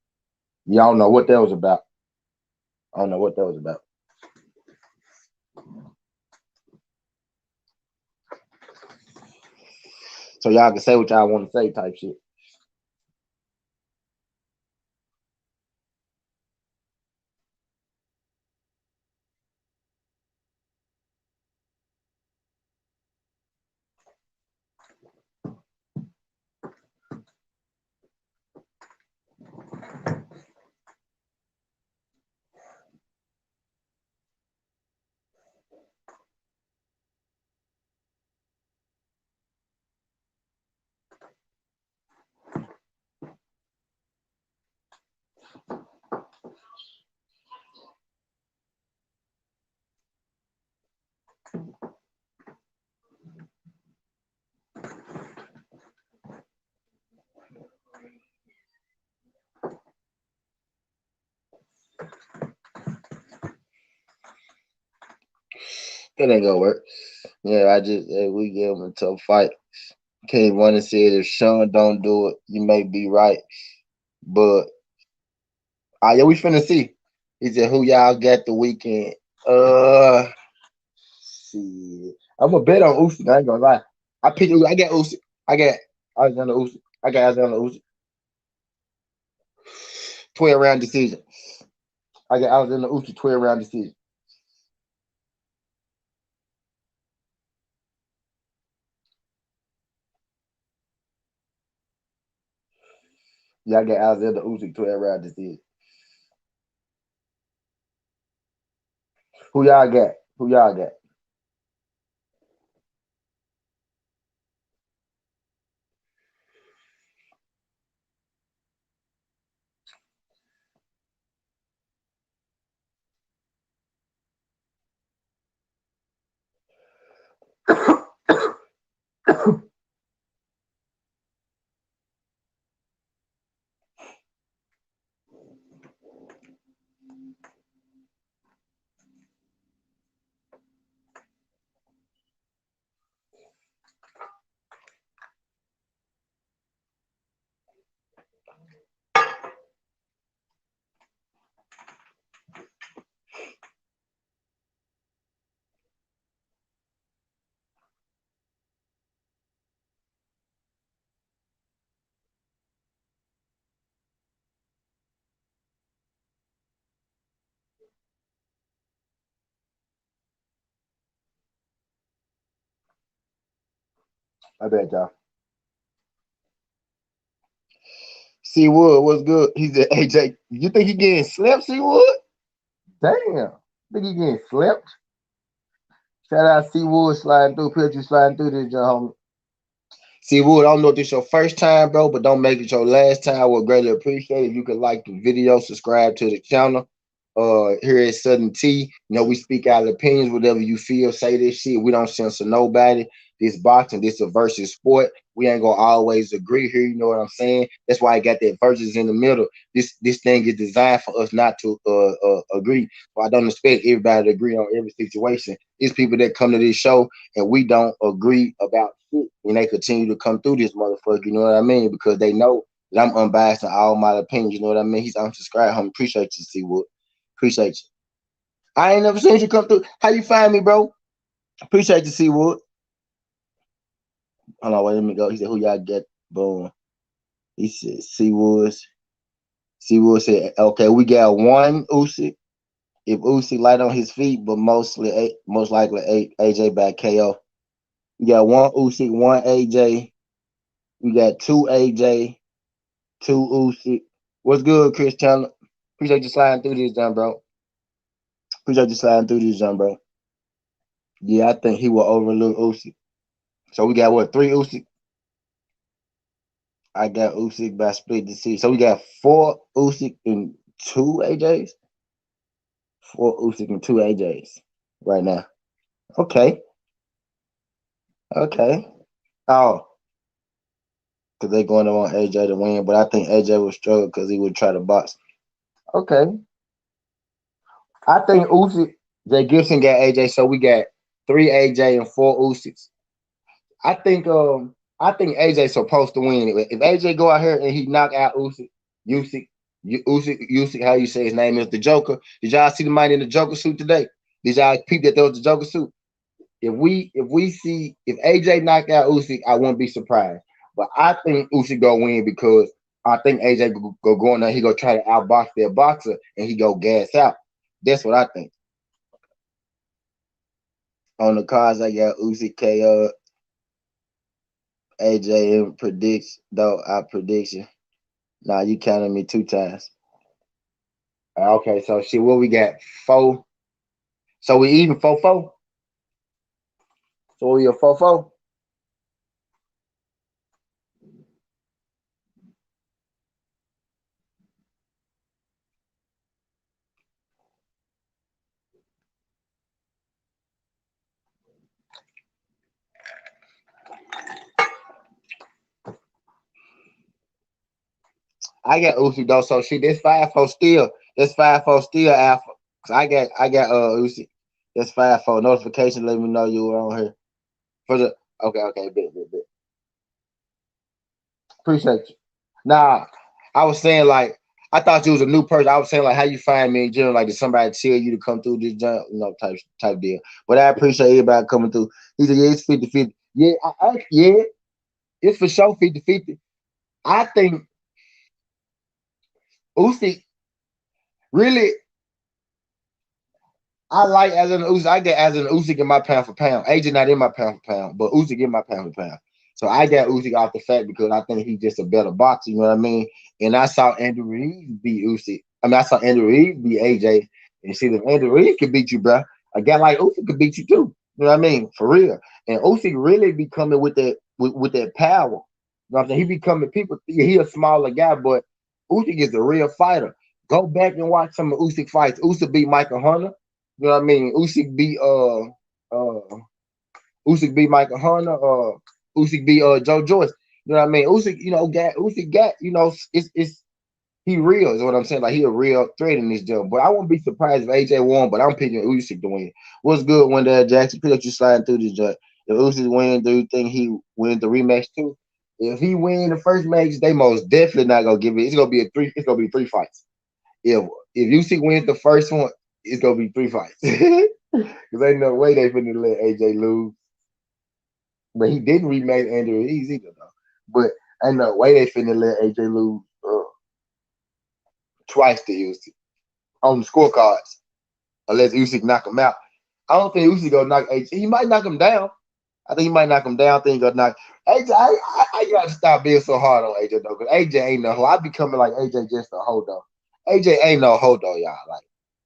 y'all don't know what that was about. I don't know what that was about. So y'all can say what y'all want to say, type shit. It ain't gonna work. Yeah, we give him a tough fight. Can't want to say it if Sean don't do it, you may be right. But yeah, we finna see. He said who y'all got the weekend. See, I'm gonna bet on Usyk. I ain't gonna lie. I got Usyk. I got Alexander Usyk. I got Alexander Usyk. 12 round decision. I got Alexander Usyk 12 round decision. Yeah, I got Alexander Usyk 12 round decision. Who y'all got? Who y'all got? I bet y'all. C Wood, what's good? He said, AJ, you think he getting slept, C Wood? Damn. Think he getting slept? Shout out C Wood sliding through, picture sliding through this, homie. See, Wood, I don't know if this your first time, bro, but don't make it your last time. I would greatly appreciate it if you could like the video, subscribe to the channel. Here at Southern T, we speak our opinions, whatever you feel, say this shit. We don't censor nobody. This boxing, this a versus sport. We ain't gonna always agree here. You know what I'm saying? That's why I got that versus in the middle. This thing is designed for us not to agree. So I don't expect everybody to agree on every situation. It's people that come to this show and we don't agree about shit, and they continue to come through this motherfucker. You know what I mean? Because they know that I'm unbiased in all my opinions. You know what I mean? He's unsubscribed. Home. Appreciate you, C Wood. Appreciate you. I ain't never seen you come through. How you find me, bro? Appreciate you, C Wood. Hold on, wait, let me go. He said, who y'all get? Boom. He said, C Woods. C Woods said, okay, we got one Usyk. If Usyk light on his feet, but most likely AJ by KO. We got one Usyk, one AJ. We got two AJ, two Usyk. What's good, Chris Chandler? Appreciate you sliding through this, John, bro. Appreciate you sliding through this, John, bro. Yeah, I think he will overlook Usyk. So we got what, three Usyk? I got Usyk by split decision. So we got four Usyk and two AJs. Four Usyk and two AJs right now. Okay. Okay. Oh, because they going to want AJ to win, but I think AJ will struggle because he would try to box. Okay. I think Usyk, Jay Gibson got AJ, so we got three AJ and four Usyks. I think AJ supposed to win. If AJ go out here and he knock out Usyk, Usyk, how you say his name is the Joker. Did y'all see the man in the Joker suit today? Did y'all peep that there was the Joker suit? If we see if AJ knocked out Usyk, I wouldn't be surprised. But I think Usyk gonna win because I think AJ go in there. He gonna try to outbox their boxer and he go gas out. That's what I think. On the cards, I got Usyk KO, AJ in predicts though our prediction. Nah, you counted me two times. Okay, so shit, what we got? Four. So we even 4-4. So we a 4-4. I got Usyk though, so shit, this 5-4 still. This 5-4 still alpha. Cause I got Usyk. This 5-4 notification. Let me know you were on here for the. Okay, bit. Appreciate you. Nah, I was saying like I thought you was a new person. I was saying like how you find me in general, like did somebody tell you to come through this jump, type deal. But I appreciate everybody coming through. He said, yeah, it's 50-50. Yeah, yeah, it's for sure 50-50. I think Usyk really I like as an Usyk. I get as an Usyk in my pound for pound. AJ not in my pound for pound, but Usyk in my pound for pound. So I got Usyk off the fact because I think he's just a better boxer. You know what I mean? And I saw Andrew Reeves beat Usyk. I mean, I saw Andrew Reeves beat AJ. And see, if Andrew Reeves could beat you, bro, a guy like Usyk could beat you too. You know what I mean? For real. And Usyk really be coming with that with that power. You know what I'm saying? He be coming. People think he a smaller guy, but Usyk is a real fighter. Go back and watch some of Usyk fights. Usyk beat Michael Hunter. You know what I mean? Usyk beat Michael Hunter, Usyk beat Joe Joyce. You know what I mean? Usyk got, it's he real is what I'm saying. Like he a real threat in this jump. But I won't be surprised if AJ won, but I'm picking Usyk to win. What's good when Jackson pick up you sliding through this jump? If Usyk win, do you think he wins the rematch too? If he win the first match, they most definitely not gonna give it. It's gonna be three fights. If Usyk wins the first one, it's gonna be three fights. Because ain't no way they finna let AJ lose. But he didn't remake Andrew Reeves either though. But ain't no way they finna let AJ lose twice to Usyk on the scorecards unless Usyk knock him out. I don't think Usyk gonna knock AJ. He might knock him down. I think he might knock him down. I think he gonna knock AJ. I gotta stop being so hard on AJ though, because AJ ain't no hoe. I be coming like AJ just a hoe though. AJ ain't no hoe though, y'all. Like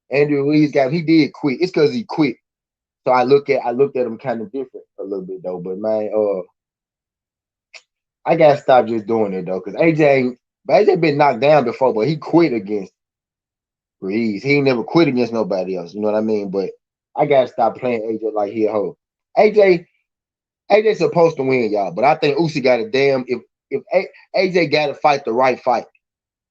Andrew Reeves he did quit. It's because he quit. So I looked at him kind of different a little bit though. But man, I gotta stop just doing it though, because AJ been knocked down before, but he quit against Reeves. He ain't never quit against nobody else. You know what I mean? But I gotta stop playing AJ like he a hoe. AJ AJ supposed to win, y'all. But I think Usyk got a damn if AJ got to fight the right fight.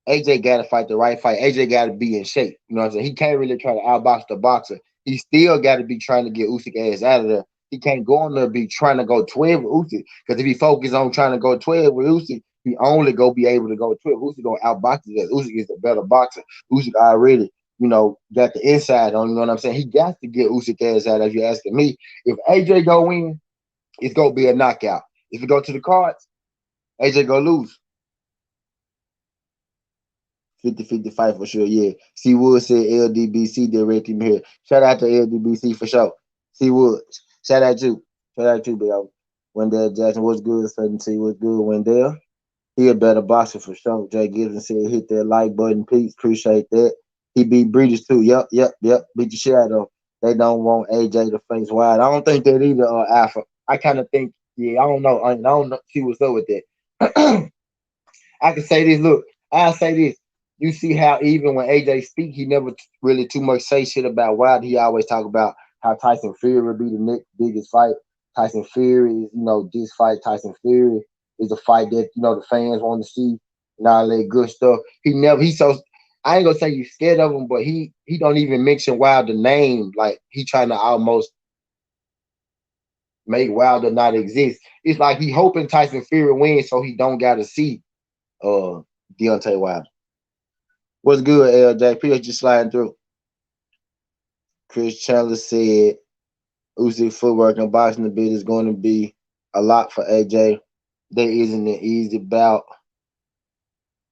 AJ got to fight the right fight. AJ got to be in shape. You know what I'm saying? He can't really try to outbox the boxer. He still got to be trying to get Usyk ass out of there. He can't go on there be trying to go 12 with Usyk. Because if he focus on trying to go 12 with Usyk, he only go be able to go 12. Usyk gonna outbox his ass. Usyk is a better boxer. Usyk already, got the inside on. You know what I'm saying? He got to get Usyk ass out. If you're asking me, if AJ go in, it's gonna be a knockout. If you go to the cards, AJ gonna lose. 50-50 fight for sure. Yeah. C Wood said LDBC direct him here. Shout out to LDBC for sure. C Wood. Shout out to. Shout out to Bill. Wendell Jackson was good. Sudden T was good. Wendell. He a better boxer for sure. Jay Gibson said hit that like button, Pete. Appreciate that. He beat Bridges too. Yep. Beat the shit out of him. They don't want AJ to face wide. I don't think that either, Alpha. I kind of think, yeah, I don't know. I don't know. See what's up with that. I can say this. Look, I'll say this. You see how even when AJ speak, he never really too much say shit about Wild. He always talk about how Tyson Fury would be the next biggest fight. Tyson Fury is, this fight, Tyson Fury is a fight that, the fans want to see and all that good stuff. He's so, I ain't gonna say you scared of him, but he don't even mention Wilder name. Like he trying to almost make Wilder not exist. It's like he hoping Tyson Fury wins so he don't gotta see uh Deontay Wilder. What's good, LJ? P just sliding through. Chris Chandler said Usyk footwork and boxing the bit is going to be a lot for AJ. There isn't an easy bout.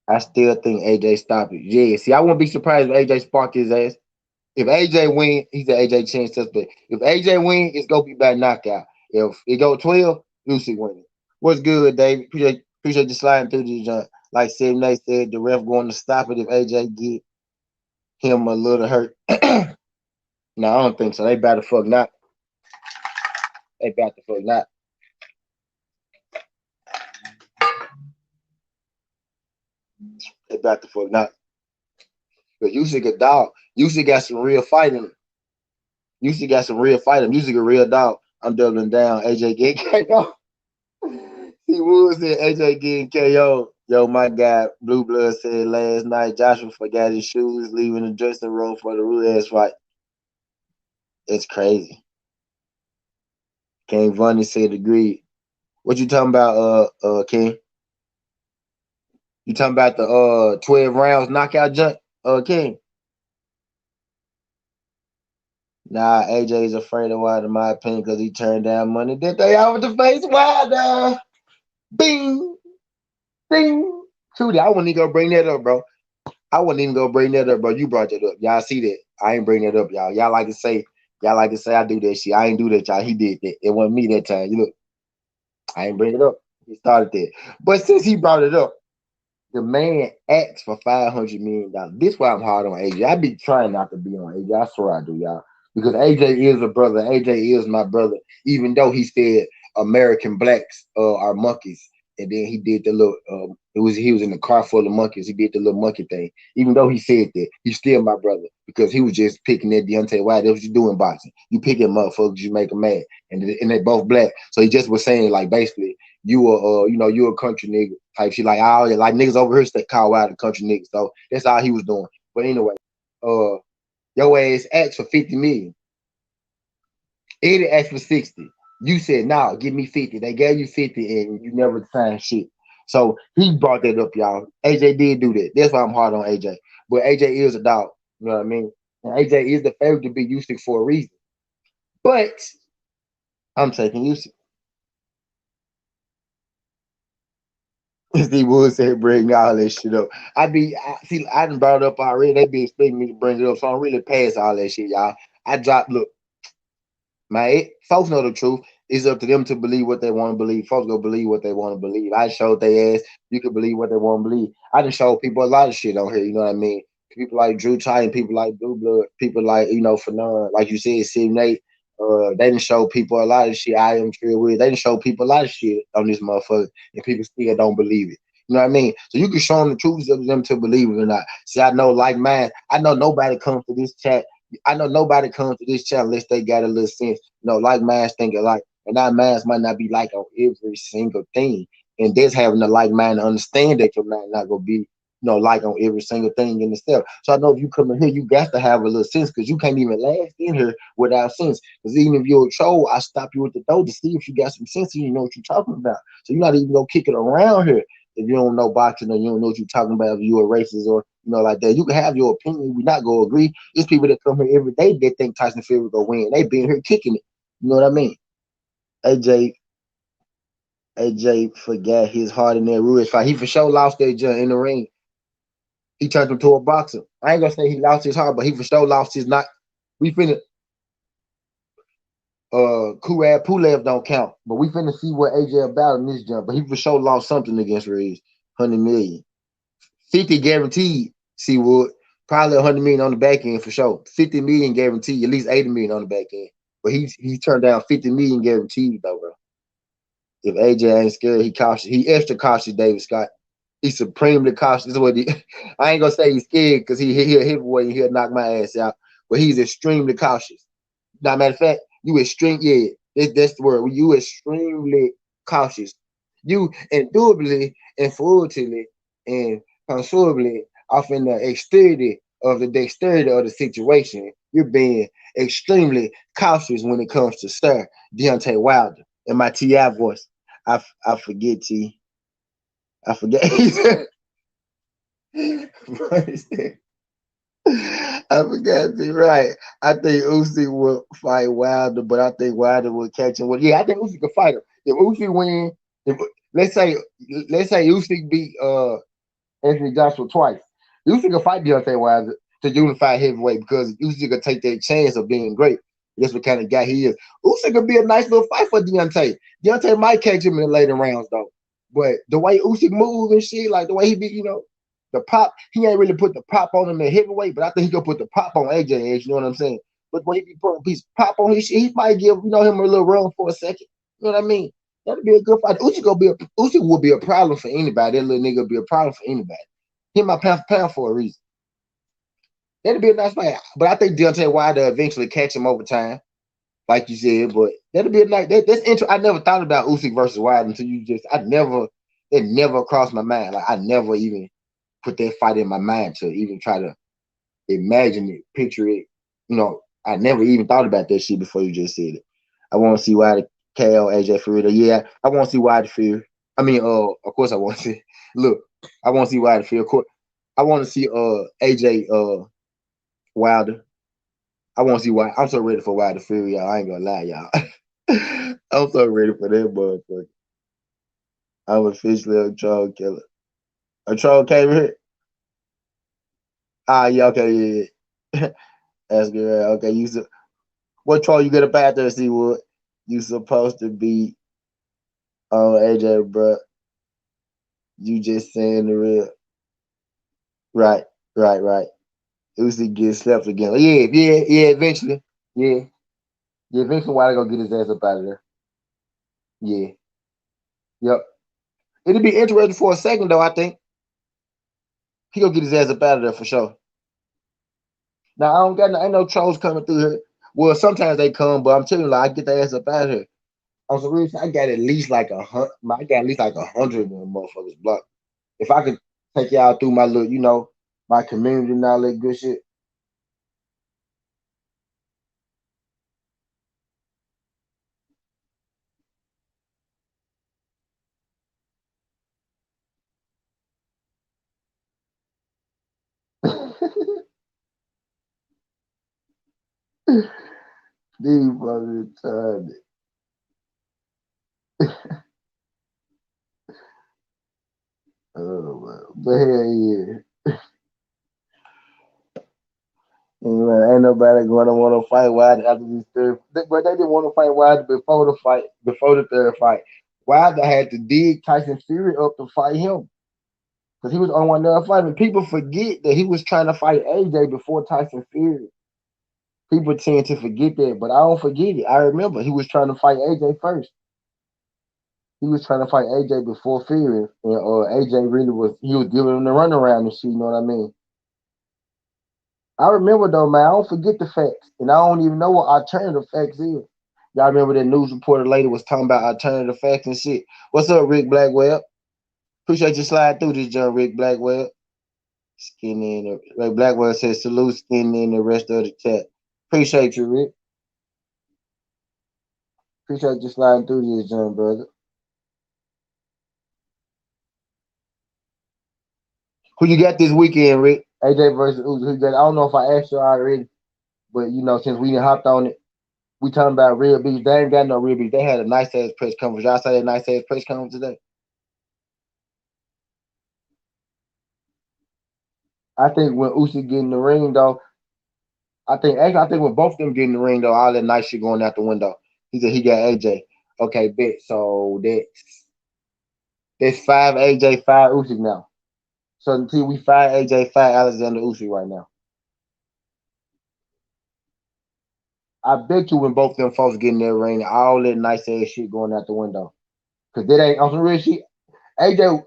I still think AJ stop it. Yeah, see, I wouldn't be surprised if AJ spark his ass. If AJ win, he's an AJ chance suspect. If AJ win, it's gonna be by knockout. If it go 12, Usyk winning. What's good, David? Appreciate you sliding through the joint. Like 7 said, the ref going to stop it if AJ get him a little hurt. No, I don't think so. They better fuck not. They better fuck not. They better fuck not. Because Usyk a dog. Usyk got some real fighting. Usyk got some real fighting. Usyk a real dog. I'm doubling down. AJ getting KO. He would say AJ getting KO. Yo, my guy, Blue Blood said last night Joshua forgot his shoes leaving the dressing room for the real ass fight. It's crazy. King Vonnie said agreed. What you talking about, King? You talking about the 12 rounds knockout jump, King? Nah, AJ is afraid of Wilder, in my opinion, because he turned down money that they offered to face Wilder. Bing, ding. Trudy, I wouldn't even go bring that up, bro. I wouldn't even go bring that up, bro. You brought that up. Y'all see that? I ain't bring that up, y'all. Y'all like to say I do that shit. I ain't do that, y'all. He did that. It wasn't me that time. You look, I ain't bring it up. He started that. But since he brought it up, the man asked for $500 million. This why I'm hard on AJ. I be trying not to be on AJ. I swear I do, y'all. Because AJ is a brother. AJ is my brother. Even though he said American blacks are monkeys, and then he did the little. He was in the car full of monkeys. He did the little monkey thing. Even though he said that, he's still my brother because he was just picking at Deontay Wilder. That's what you do in boxing. You pick him motherfuckers, you make them mad, and they both black. So he just was saying like basically you you a country nigga type shit. Like like niggas over here that call out the country niggas. So that's all he was doing. But anyway, your ass asked for 50 million. Eddie asked for 60. You said, nah, give me 50. They gave you 50 and you never signed shit. So he brought that up, y'all. AJ did do that. That's why I'm hard on AJ. But AJ is a dog. You know what I mean? And AJ is the favorite to be Usyk for a reason. But I'm taking Usyk. Steve Wood said bring all that shit up. I done brought it up already. They be expecting me to bring it up, so I'm really past all that shit, y'all. I dropped, look, folks know the truth. It's up to them to believe what they want to believe. Folks go believe what they want to believe. I showed they ass. You can believe what they want to believe. I done showed people a lot of shit on here. You know what I mean? People like Drew Chai and people like Blue Blood. People like Fanon, like you said, Sid Nate. They didn't show people a lot of shit. I am sure with. They didn't show people a lot of shit on this motherfucker, and people still don't believe it. You know what I mean? So you can show them the truth, it's up to them to believe it or not. See, I know, like man, I know nobody comes to this chat. I know nobody comes to this channel unless they got a little sense. Like minds think alike. And our minds might not be like on every single thing. And that's having the like mind to understand that your mind not gonna be, like on every single thing in itself. So I know if you come in here, you got to have a little sense because you can't even last in here without sense. Because even if you're a troll, I stop you at the door to see if you got some sense and you know what you're talking about. So you're not even gonna kick it around here if you don't know boxing or you don't know what you're talking about, if you're a racist or like that. You can have your opinion, we not gonna agree. There's people that come here every day that think Tyson Fury gonna win. They been here kicking it. You know what I mean? AJ forgot his heart in that Ruiz fight. He for sure lost that jump in the ring. He turned him to a boxer. I ain't gonna say he lost his heart, but he for sure lost his not. We finna Kurad Pulev don't count, but we finna see what AJ about in this jump. But he for sure lost something against Ruiz. 100 million. 50 guaranteed, Seawood. Probably 100 million on the back end for sure. 50 million guaranteed, at least 80 million on the back end. But he turned down 50 million guaranteed though, bro. If AJ ain't scared, he cautious. He extra cautious, David Scott. He's supremely cautious. What I ain't gonna say he's scared because he'll hit away and he'll knock my ass out. But he's extremely cautious. Now, matter of fact, you extreme, yeah. That's the word. You extremely cautious. You indubitably and fluidly and considerably off in the exterior of the dexterity of the situation. You're being extremely cautious when it comes to Sir Deontay Wilder. In my T.I. voice, I forget T. I forget. I forgot to right. I think Usyk will fight Wilder, but I think Wilder will catch him. Well, yeah, I think Usyk can fight him. If Usyk win, if let's say let's say Usyk beat Anthony Joshua twice, Usyk can fight Deontay Wilder to unify heavyweight because Usyk can take that chance of being great. That's what kind of guy he is. Usyk could be a nice little fight for Deontay. Deontay might catch him in the later rounds though. But the way Usyk move and shit, like the way he be, the pop, he ain't really put the pop on him in heavyweight, but I think he gonna put the pop on AJ Edge, you know what I'm saying? But when he be putting a piece of pop on his shit, he might give, him a little run for a second. You know what I mean? That'd be a good fight. Usyk would be a problem for anybody. That little nigga would be a problem for anybody. He my pound for pound for a reason. That'd be a nice fight. But I think Deontay Wilder eventually catch him over time, like you said. But that'd be a nice. That's interesting. I never thought about Usyk versus Wilder until you just. It never crossed my mind. Like I never even put that fight in my mind to even try to imagine it, picture it. I never even thought about that shit before you just said it. I want to see why the KO AJ Ferreira. Yeah, I want to see why the fear. I mean, of course I want to see. Look, I want to see why the fear. Of course, I want to see AJ Wilder. I want to see why. I'm so ready for Wilder Fury, y'all. I ain't gonna lie, y'all. I'm so ready for that motherfucker. I'm officially a troll killer. A troll came here. Ah, yeah, okay, yeah. Yeah. That's good. Okay, what troll you get up out there, see what you supposed to be on AJ, bro? You just saying the real. Right, right, right. Usyk get slept again. Yeah, yeah, yeah. Eventually, yeah, yeah. Eventually, why they gonna get his ass up out of there? Yeah, yep. It'll be interesting for a second though. I think he gonna get his ass up out of there for sure. Now I don't got ain't no trolls coming through here. Well, sometimes they come, but I'm telling you, like I get their ass up out of here. On some reason, I got at least like 100. I got at least like 100 of them motherfuckers blocked. If I could take y'all through my little, my community and all that good shit. These fucking retarded. Oh man, but hell yeah. Man, ain't nobody gonna want to fight Wilder after these third. But they didn't want to fight Wilder before the fight, before the third fight. Wilder had to dig Tyson Fury up to fight him because he was on one other fight. And people forget that he was trying to fight AJ before Tyson Fury. People tend to forget that, but I don't forget it. I remember he was trying to fight AJ first. He was trying to fight AJ before Fury, and AJ really was. He was giving him the runaround and shit. You know what I mean? I remember though, man. I don't forget the facts, and I don't even know what alternative facts is. Y'all remember that news reporter lady was talking about alternative facts and shit. What's up, Rick Blackwell? Appreciate you sliding through this, John Rick Blackwell. Skinny in the Rick Blackwell says salute, Skinny and the rest of the chat. Appreciate you, Rick. Appreciate you sliding through this, John, brother. Who you got this weekend, Rick? AJ versus Uzi. Who you got? I don't know if I asked you already, but since we didn't hopped on it, we talking about Real Beach. They ain't got no Real Beach. They had a nice ass press conference. Y'all saw that nice ass press conference today. I think when Usyk get in the ring though, I think when both of them get in the ring though, all that nice shit going out the window. He said he got AJ. Okay, bet. So that's five AJ, five Usyk now. So until we five AJ, five Alexander Usyk right now. I bet you when both of them folks get in that ring, all that nice ass shit going out the window. Cause that ain't on some real shit. AJ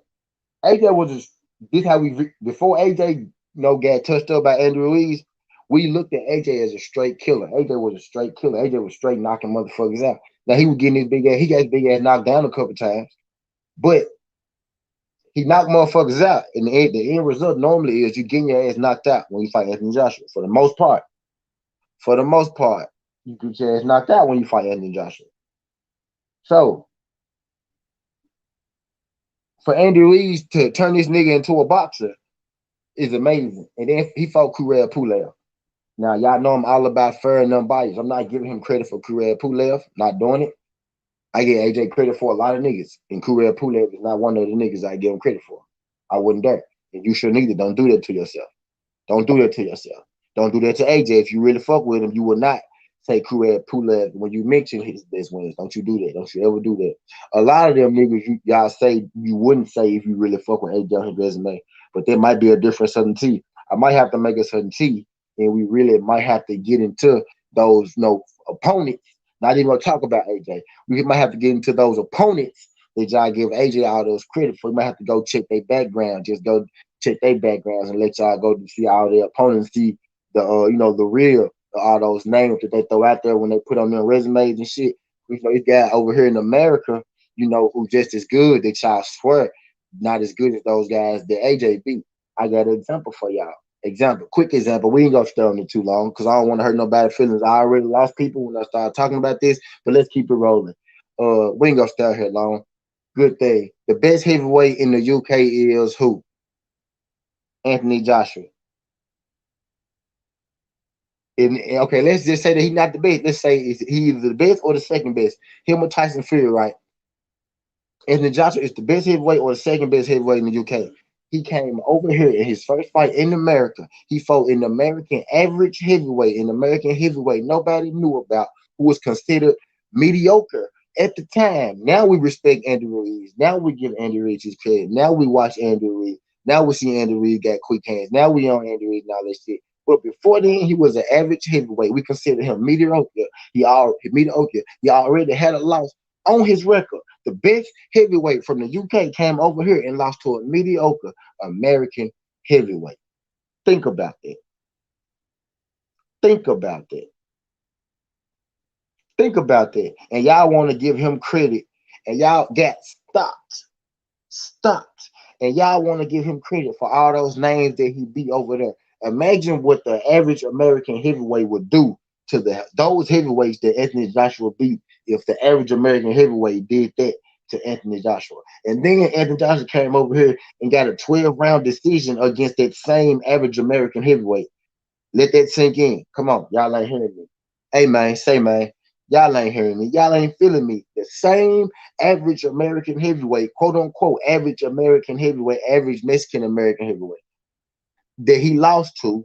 AJ was just this how before AJ got touched up by Andrew Ruiz, we looked at AJ as a straight killer. AJ was a straight killer. AJ was straight knocking motherfuckers out. Now he was getting his big ass. He got his big ass knocked down a couple times, but he knocked motherfuckers out. And the end result normally is you getting your ass knocked out when you fight Anthony Joshua. For the most part, you get your ass knocked out when you fight Anthony Joshua. So for Andy Ruiz to turn this nigga into a boxer is amazing. And then he fought Kurel Pulev. Now y'all know I'm all about fair and unbiased. I'm not giving him credit for Kurel Pulev, not doing it. I give AJ credit for a lot of niggas, and Kurel Pulev is not one of the niggas I give him credit for. I wouldn't dare, and you shouldn't either. Don't do that to yourself. Don't do that to yourself. Don't do that to AJ. If you really fuck with him, you will not say Kurel Pulev when you mention his best wins. Don't you do that. Don't you ever do that. A lot of them niggas y'all say you wouldn't say if you really fuck with AJ on his resume, but there might be a different Southern T. I might have to make a Southern T, and we really might have to get into those opponents. Not even gonna talk about AJ. We might have to get into those opponents that y'all give AJ all those credit for. We might have to go check their background. Just go check their backgrounds and let y'all go to see all their opponents, see the the real all those names that they throw out there when they put on their resumes and shit. We know this guy over here in America, who's just as good that y'all swear not as good as those guys that AJ beat. I got an example for y'all. Quick example. We ain't gonna stay on it too long because I don't want to hurt nobody's feelings. I already lost people when I started talking about this, but let's keep it rolling. We ain't gonna stay here long. Good thing. The best heavyweight in the UK is who? Anthony Joshua. Okay, let's just say that he's not the best. Let's say he either the best or the second best. Him or Tyson Fury, right? Anthony Joshua is the best heavyweight or the second best heavyweight in the UK. He came over here in his first fight in America. He fought in the American average heavyweight, in American heavyweight nobody knew about, who was considered mediocre at the time. Now we respect Andy Ruiz. Now we give Andy Ruiz his credit. Now we watch Andy Ruiz. Now we see Andy Ruiz got quick hands. Now we on Andy Ruiz and all that shit. But before then, he was an average heavyweight. We consider him mediocre. Mediocre. He already had a loss on his record. The best heavyweight from the UK came over here and lost to a mediocre American heavyweight. Think about that. Think about that. Think about that. And y'all want to give him credit. And y'all got stopped. And y'all want to give him credit for all those names that he beat over there. Imagine what the average American heavyweight would do to those heavyweights that Anthony Joshua beat if the average American heavyweight did that to Anthony Joshua. And then Anthony Joshua came over here and got a 12-round decision against that same average American heavyweight. Let that sink in. Come on, y'all ain't hearing me. Hey man, say man, y'all ain't hearing me. Y'all ain't feeling me. The same average American heavyweight, quote unquote, average American heavyweight, average Mexican American heavyweight that he lost to,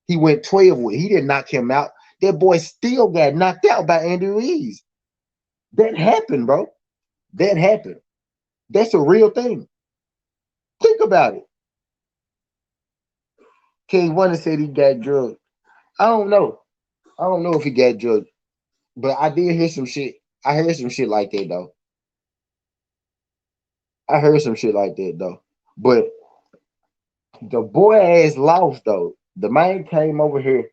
he went 12 with. He didn't knock him out. That boy still got knocked out by Andy Ruiz. That happened, bro. That happened. That's a real thing. Think about it. King Wonder said he got drugged. I don't know. I don't know if he got drugged, but I did hear some shit. I heard some shit like that though. I heard some shit like that though. But the boy ass lost though. The man came over here.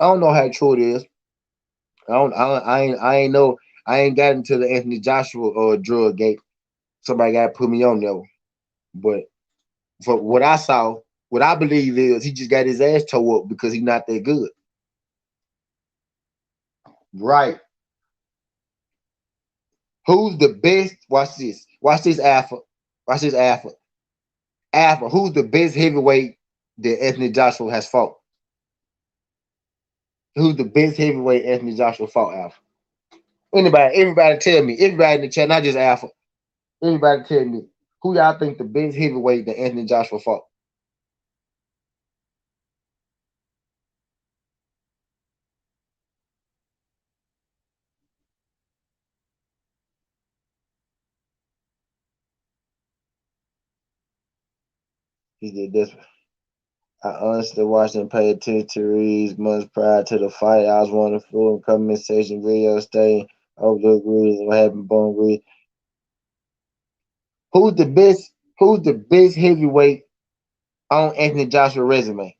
I don't know how true it is. I ain't got into the Anthony Joshua drug gate. Somebody got to put me on there. But for what I saw, what I believe is he just got his ass tore up because he's not that good. Right. Who's the best? Watch this. Watch this, Alpha. Watch this, Alpha. Alpha. Who's the best heavyweight that Anthony Joshua has fought? Who's the best heavyweight Anthony Joshua fought, Alpha? Everybody tell me. Everybody in the chat, not just Alpha. Everybody tell me. Who y'all think the best heavyweight that Anthony Joshua fought? He did this. I honestly watched and paid attention to Reeves months prior to the fight. I was one of the full comment section video staying over the Reeves what happened bone Reeves. Who's the best? Who's the best heavyweight on Anthony Joshua resume?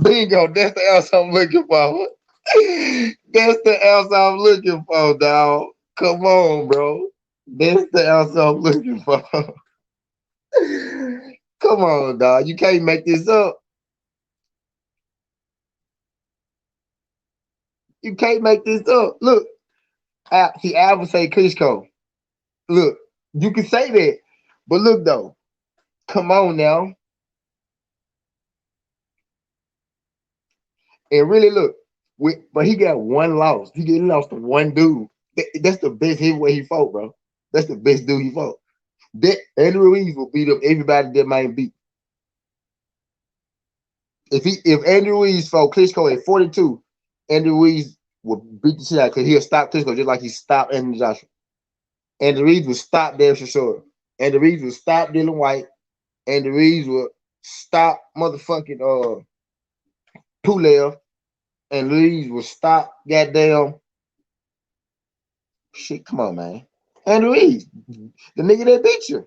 Bingo. That's the answer I'm looking for. That's the answer I'm looking for, dog. Come on, bro. That's the answer I'm looking for. Come on, dog. You can't make this up. You can't make this up. Look, he Alvin say Klitschko. Look, you can say that, but look though. Come on now, and really look. But he got one loss. He lost to one dude. That's the best heavyweight he fought, bro. That's the best dude he fought. That Andrew Ruiz will beat up everybody that might beat. If Andrew Ruiz fought Klitschko at 42, Andrew Ruiz would beat the shit out because he'll stop Klitschko just like he stopped Anthony Joshua. Andrew Ruiz would stop Derek Chisora. Andrew Ruiz would stop Dylan White. Andrew Ruiz would stop motherfucking Pulev. And Ruiz would stop goddamn shit. Come on, man. Andrew Ruiz, the nigga that beat you.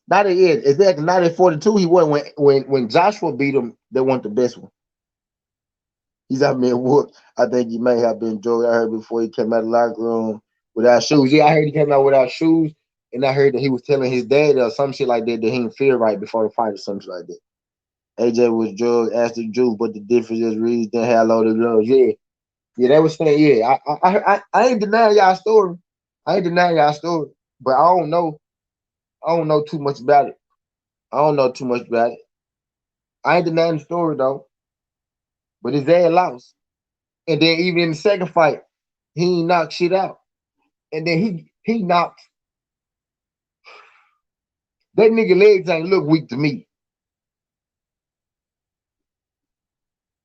Not at it. Exactly. Not at 42. He won when Joshua beat him. They weren't the best one. He's out there whooped. I think he may have been drunk. I heard before he came out of the locker room without shoes. Yeah, I heard he came out without shoes, and I heard that he was telling his dad or some shit like that he didn't feel right before the fight or something like that. AJ was drugged, asked the juice, but the difference is Reed didn't have loaded gloves. Yeah, yeah, they was saying yeah. I ain't denying y'all story. I ain't denying y'all story, but I don't know. I don't know too much about it. I don't know too much about it. I ain't denying the story though, but his dad lost. And then even in the second fight, he knocked shit out. And then he knocked that nigga legs ain't look weak to me.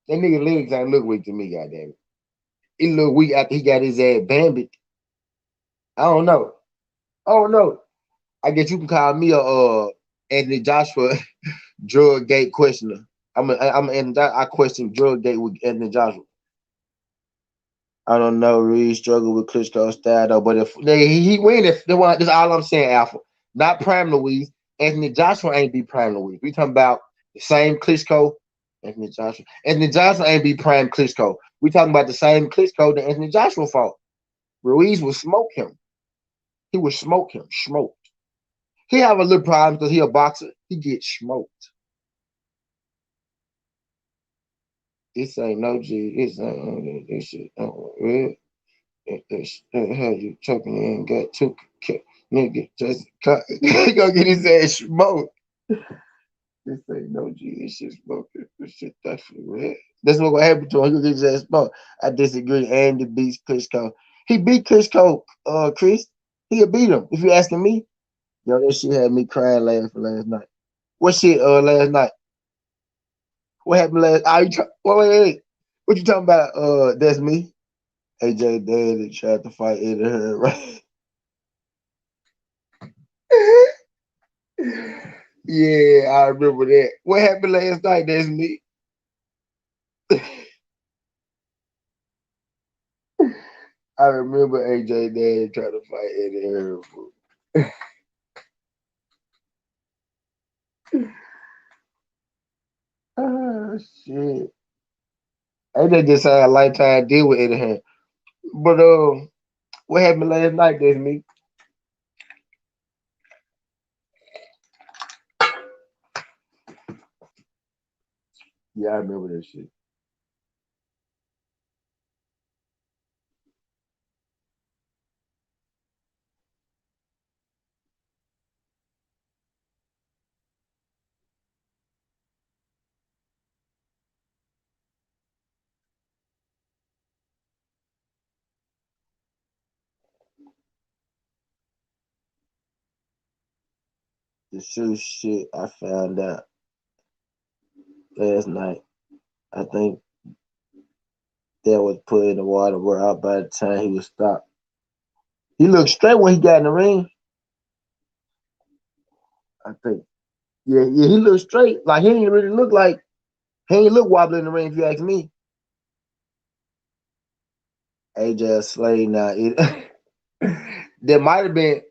That nigga legs ain't look weak to me, goddamn it. It look weak after he got his ass bambied. I don't know. I don't know. I guess you can call me a Anthony Joshua drug gate questioner. I question drug gate with Anthony Joshua. I don't know. Really struggle with Klitschko style though. But if he win, if they want, that's all I'm saying. Alpha, not Prime Louise. Anthony Joshua ain't be Prime Louise. We talking about the same Klitschko. Anthony Joshua. Anthony Joshua ain't be Prime Klitschko. We talking about the same Klitschko that Anthony Joshua fought. Ruiz will smoke him. He would smoke him. Smoked. He have a little problem because he a boxer. He gets smoked. This ain't no G. This ain't this shit. Real. Had you choking and got two nigga just he gonna get his ass smoked. This ain't no G, this shit smoking. This shit definitely red. That's what gonna happen to him. He gonna get his ass smoked. I disagree. Andy beats Klitschko. He beat Klitschko, Chris. He'll beat him. If you asking me, yo, that shit had me crying laughing last night. What shit last night? What happened last? Wait. What you talking about? That's me. AJ Daddy tried to fight Eddie Hearn, right? Yeah, I remember that. What happened last night? That's me. I remember AJ Daddy trying to fight Eddie Hearn. Ah, shit. AJ just had a lifetime deal with Eddie Hearn. But what happened last night? That's me. Yeah, I remember that shit. The shoe shit I found out last night. I think that was put in the water were out by the time he was stopped. He looked straight when he got in the ring. I think. Yeah, he looked straight. Like he didn't really look like he ain't look wobbly in the ring if you ask me. AJ Slade now. There might have been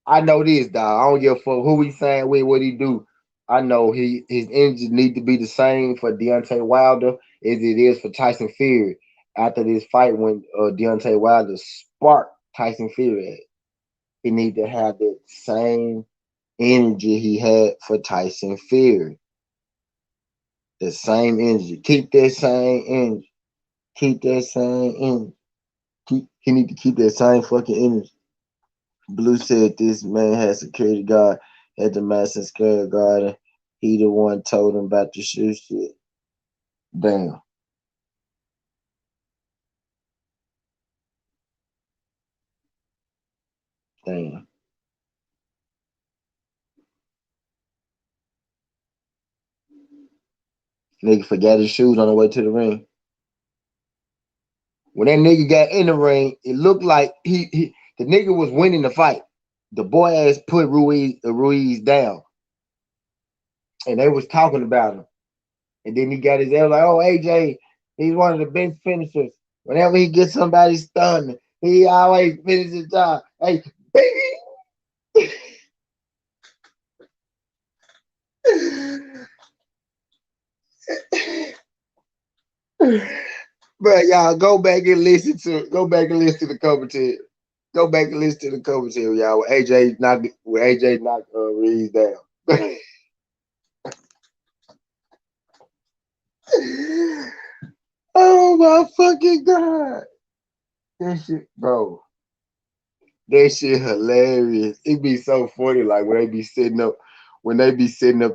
I know this, dog. I don't give a fuck who he signed with, what he do. I know his energy need to be the same for Deontay Wilder as it is for Tyson Fury. After this fight, when Deontay Wilder sparked Tyson Fury, he need to have that same energy he had for Tyson Fury. The same energy. Keep that same energy. Keep that same energy. He need to keep that same fucking energy. Blue said this man had security guard at the Madison Square Garden. He the one told him about the shoe shit. Damn, damn. Nigga forgot his shoes on the way to the ring. When that nigga got in the ring, it looked like he the nigga was winning the fight. The boy ass put Ruiz down, and they was talking about him. And then he got his ass like, oh AJ, he's one of the best finishers. Whenever he gets somebody stunned, he always finishes the job. Hey, baby. Bro, y'all go back and listen to the commentary. Go back and listen to the commentary, y'all. With AJ knocked Reeves down. Oh my fucking god. That shit, bro. That shit hilarious. It be so funny, like when they be setting up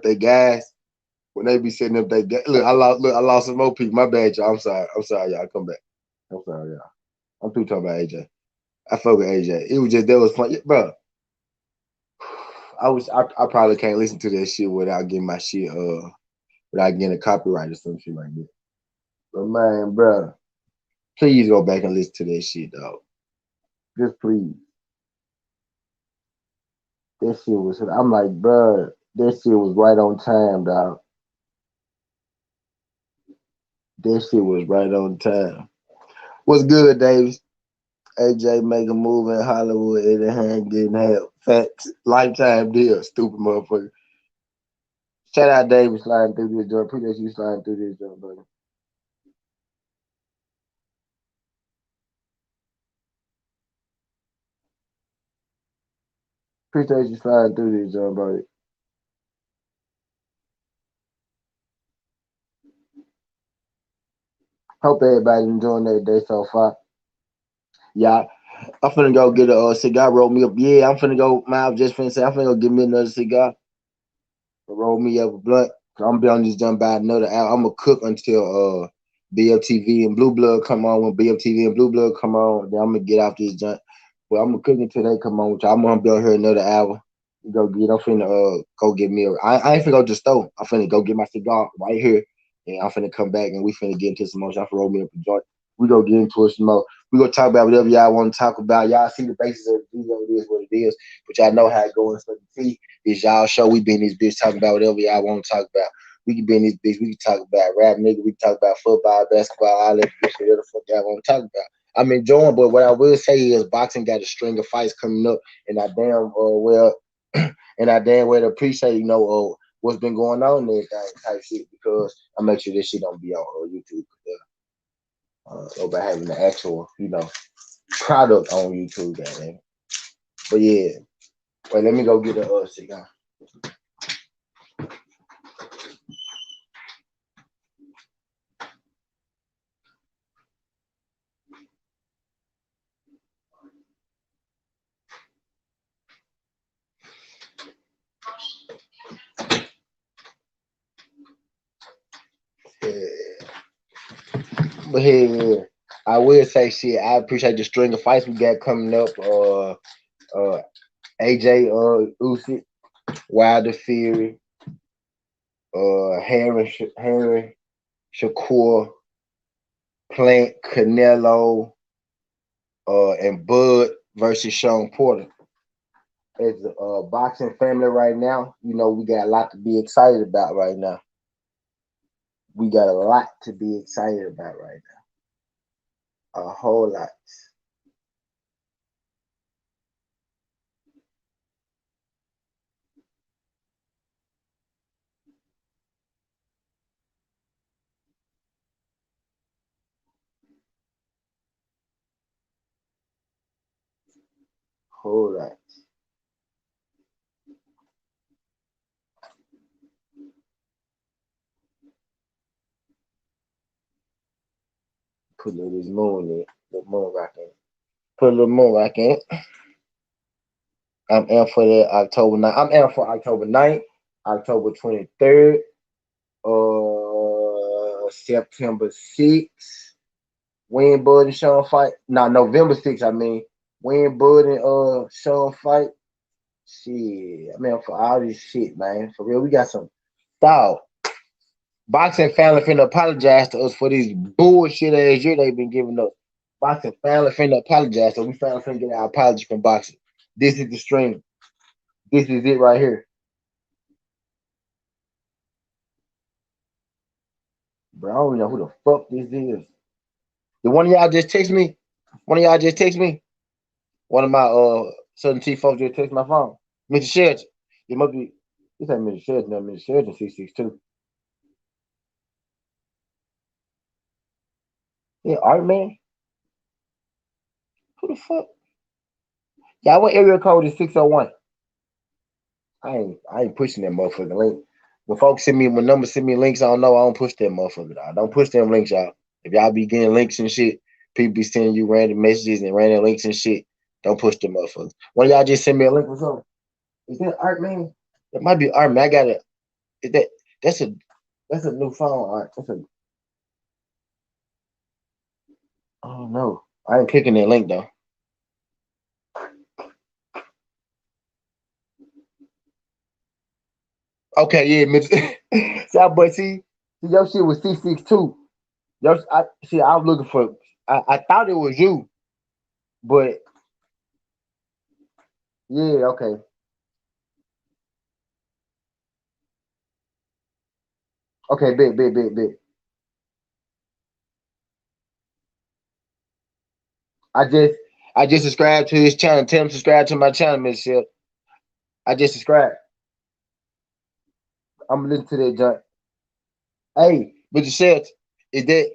their guys, when they be setting up their guys. Look, I lost some more people. My bad, y'all. I'm sorry, y'all. Come back. I'm sorry, y'all. I'm through talking about AJ. I fuck with AJ. It was just that was fun, yeah, bro. I probably can't listen to that shit without getting my shit without getting a copyright or some shit like that. But man, bro, please go back and listen to that shit, dog. Just please. That shit was. I'm like, bro, that shit was right on time, dog. That shit was right on time. What's good, Davis? AJ make a move in Hollywood and the hand getting help. Facts. Lifetime deal. Stupid motherfucker. Shout out Davis sliding through this joint. Appreciate you sliding through this joint, buddy. Appreciate you sliding through this joint, buddy. Hope everybody enjoying their day so far. Yeah, I'm finna go get a cigar, roll me up. Yeah, I'm finna go. Man, I was just finna say, I'm finna go get me another cigar, roll me up a blunt. I'm gonna be on this jump by another hour. I'm gonna cook until BLTV and Blue Blood come on. When BLTV and Blue Blood come on, then I'm gonna get off this jump. Well, I'm gonna cook until they come on. Which I'm gonna be on here another hour. Go get. I'm finna go get me. I ain't finna go to the store. I'm finna go get my cigar right here, and I'm finna come back and we finna get into some more. I'm finna roll me up a joint. We gonna get into it some more. We gonna talk about whatever y'all want to talk about. Y'all see the basis of the video. It is what it is. But y'all know how it goes. So the T is y'all show. We be in this bitch talking about whatever y'all want to talk about. We can be in this bitch. We can talk about rap, nigga. We can talk about football, basketball, all that bitch. Whatever the fuck y'all want to talk about. I'm enjoying, but what I will say is boxing got a string of fights coming up, and I damn well and I damn well appreciate what's been going on and everything type shit because I make sure this shit don't be on YouTube. Over having the actual product on YouTube, man. But yeah, wait, let me go get a cigar. Yeah. But hey, I will say shit. I appreciate the string of fights we got coming up. AJ Usyk, Wilder Fury, Harry Shakur, Plant, Canelo, and Bud versus Sean Porter. As a boxing family right now, we got a lot to be excited about right now. We got a lot to be excited about right now. A whole lot. Hold on. Put a little this moon in. The moon rock in. Put a little moon rock in. I'm in for that October 9th. I'm in for October 9th, October 23rd, September 6th. Wayne Bud and Sean fight. No, November 6th, I mean. Wayne Bud and Sean fight. Shit. I'm in for all this shit, man. For real. We got some dog. Boxing family finna apologize to us for this bullshit ass year they been giving us. Boxing family finna apologize, so we finally finna get our apology from boxing. This is the stream. This is it right here. Bro, I don't even know who the fuck this is. Did one of y'all just text me? One of y'all just text me? One of my Southern T folks just text my phone. Mr. Sheridan. It must be this ain't Mr. Sheridan, no Mr. Sheridan 662. Yeah, Art Man? Who the fuck? Yeah, what area code is 601? I ain't pushing that motherfucking link. When numbers send me links, I don't know. I don't push that motherfucker. I don't push them links, y'all. If y'all be getting links and shit, people be sending you random messages and random links and shit. Don't push them motherfuckers. One of y'all just send me a link or something. Is that Art Man? It might be Art Man. I got it. Is that that's a that's a new phone, Art. I don't know. I ain't clicking that link though. Okay, yeah, Mitch. See, your shit was 662. I was looking for. I thought it was you, but yeah, okay. Okay, bit. I just I just subscribed to his channel. Tell him subscribe to my channel, Miss Shell. I just subscribed. I'm listening to that junk. Hey, Mr. Shell, is that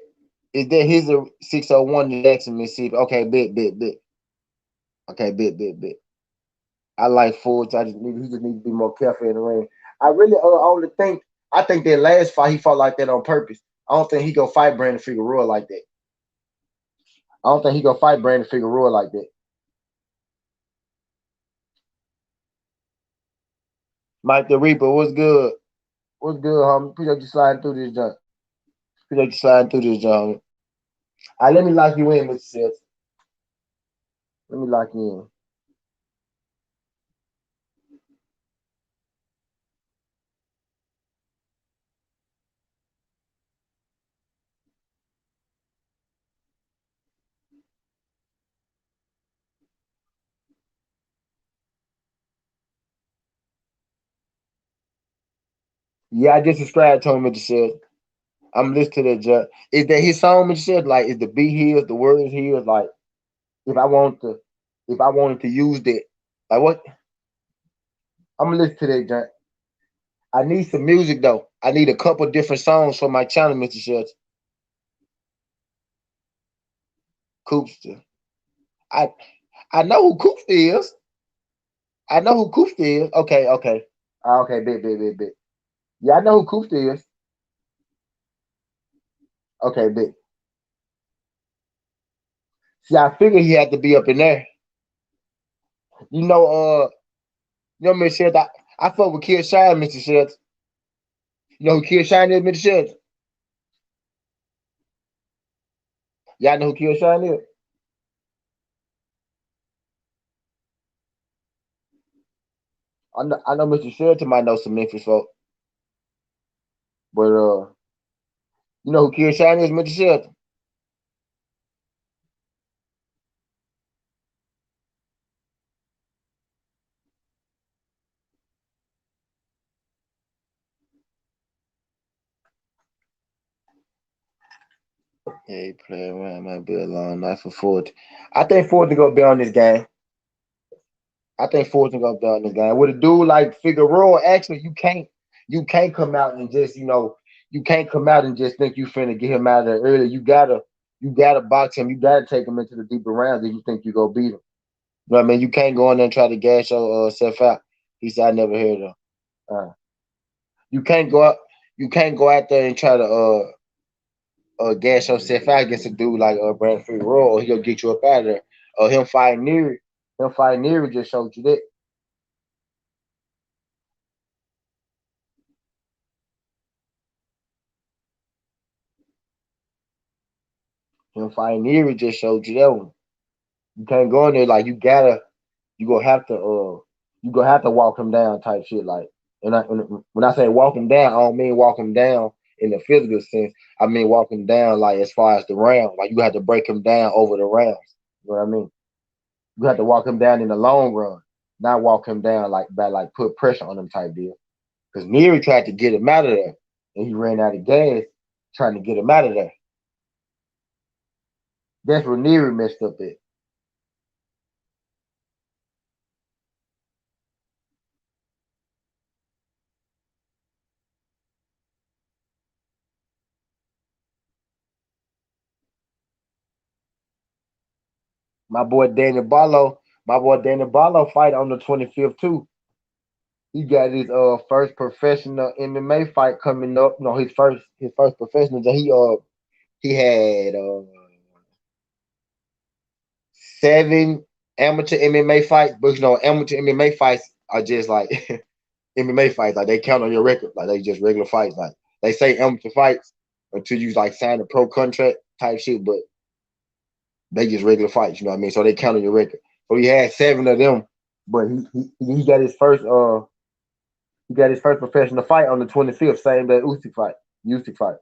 his 601 in Jackson, Mississippi? Okay, bit. Okay, bit. I like Forge. He just need to be more careful in the ring. I really only think I think that last fight he fought like that on purpose. I don't think he gonna fight Brandon Figueroa like that. I don't think he gonna fight Brandon Figueroa like that. Mike the Reaper, what's good? What's good, homie? Appreciate you sliding through this junk. Appreciate you sliding through this junk. All right, let me lock you in, Mr. Seth. Let me lock you in. Yeah, I just subscribed to him, Mr. Seth. I'm listening to that junk. Is that his song, Mr. Seth? Like, is the beat his, the words his? Like, if I want to, if I wanted to use that, like what? I'm gonna listen to that junk. I need some music though. I need a couple different songs for my channel, Mr. Schultz. Coopster. I I know who Coopster is. I know who Coopster is. Okay. Okay, bit. Yeah, I know who Coopster is. Okay, bit. See, I figured he had to be up in there. You know, Mr. Schultz, I fuck with Kid Shine, Mr. Schultz. You know who Kid Shine is, Mr. Schultz? Y'all know who Kid Shine is? I know Mr. Schultz might know some Memphis folk, but you know who Kid Shine is, Mr. Schultz? Yeah, he play around. Might be a long night for Ford. I think Ford to go be on this game. I think Ford's gonna be on this game. With a dude like Figueroa, actually, you can't come out and just you can't come out and just think you finna get him out of there early. You gotta box him. You gotta take him into the deeper rounds if you think you go beat him. You know what I mean? You can't go in there and try to gas your self out. He said, I never heard of. You can't go out. You can't go out there and try to gas yourself out against a dude like Bradford Roy, or he'll get you up out of there. Him fighting near just showed you that. Him fighting near just showed you that one. You can't go in there like you gonna have to you gonna have to walk him down type shit like. And when I say walk him down, I don't mean walk him down in the physical sense. I mean walk him down like as far as the round. Like you have to break him down over the rounds. You know what I mean? You have to walk him down in the long run, not walk him down like by like put pressure on him type deal. Because Neary tried to get him out of there, and he ran out of gas trying to get him out of there. That's where Neary messed up at. My boy Danny Barlow fight on the 25th too. He got his first professional MMA fight coming up. No, his first professional that he had 7 amateur MMA fights, but you know amateur MMA fights are just like MMA fights, like they count on your record, like they just regular fights. Like they say amateur fights until you like sign a pro contract type shit, but they just regular fights, you know what I mean? So they count on your record. So he had 7 of them, but he got his first professional fight on the 25th, same day Usyk fight. Usyk fight.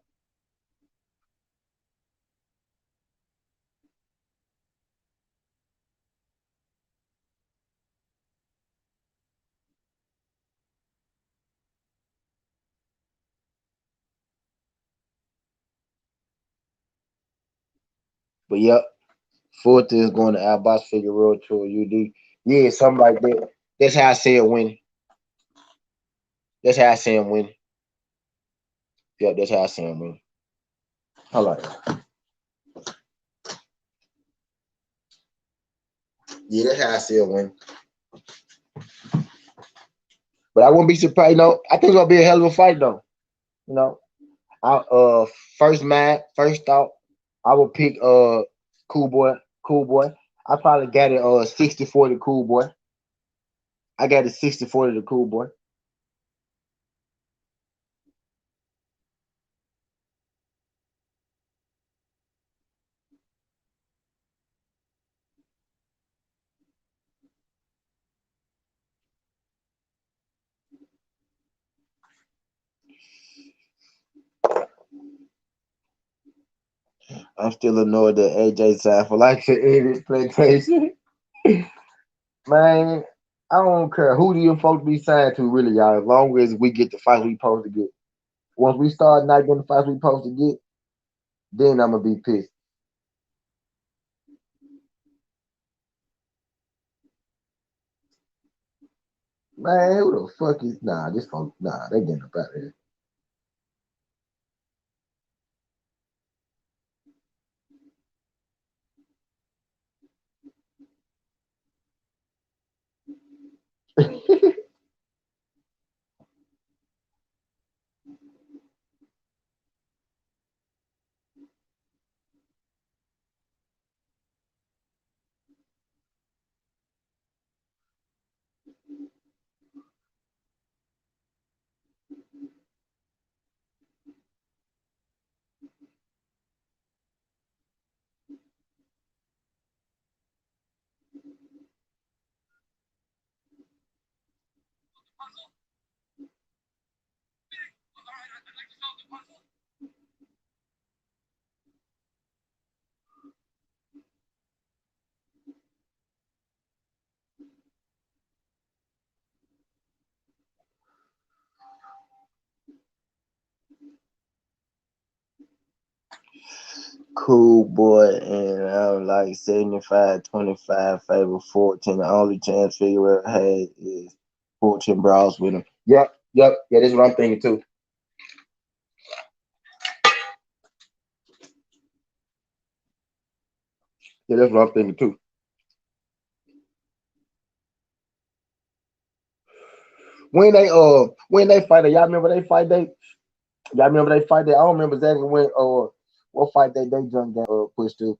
But yep, fourth is going to Albas Figueroa to a UD. Yeah, something like that. That's how I say it winning. That's how I say him winning. Yep, that's how I say him winning. I like it. Yeah, that's how I see it win. But I wouldn't be surprised. You know, I think it's gonna be a hell of a fight though. You know, I first thought I would pick Cool Boy, Cool Boy. I probably got it 60-40 Cool Boy. I got it 60-40 to Cool Boy. I'm still annoyed that AJ signed for like to end his plantation. Man, I don't care who you supposed to be signed to, really, y'all. As long as we get the fight we supposed to get. Once we start not getting the fights we supposed to get, then I'm gonna be pissed. Man, who the fuck is this folks they getting up out of here. Cool boy, and I'm like 75-25 favor 14. The only chance Figueroa had is 14 brawls with him. Yep. Yeah, that's what I'm thinking too. Yeah, that's what I'm thinking too. when they fight, y'all remember they fight they y'all remember they fight that? I don't remember exactly when what fight they junk got pushed to.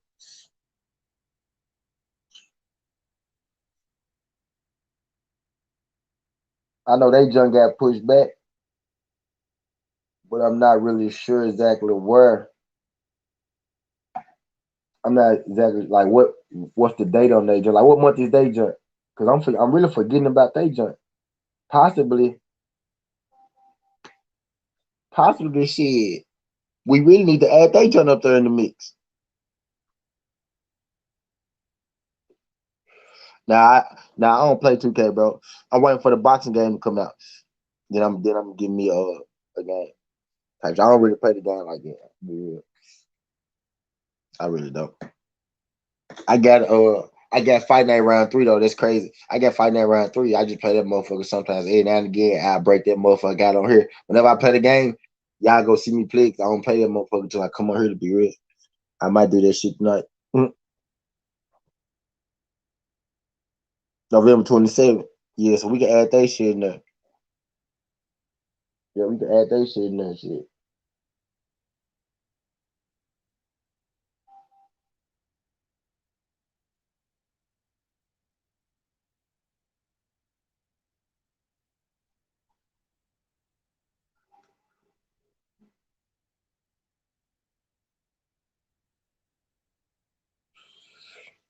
I know they junk got pushed back, but I'm not really sure exactly where. I'm not exactly like what's the date on they junk? Like what month is they junk? Cause I'm really forgetting about they junk. Possibly, possibly shit. We really need to add they junk up there in the mix. Now I don't play 2K, bro. I'm waiting for the boxing game to come out. Then I'm giving me a game. Types. I don't really play the game like that. Yeah, I really don't. I got Fight Night round three though. That's crazy. I got Fight Night round three. I just play that motherfucker sometimes. Every now and again, I break that motherfucker out on here. Whenever I play the game, y'all go see me play. 'Cause I don't play that motherfucker until I come on here to be real. I might do that shit tonight. November 27th. Yeah, so we can add that shit in there. Yeah, we can add that shit in there. Shit.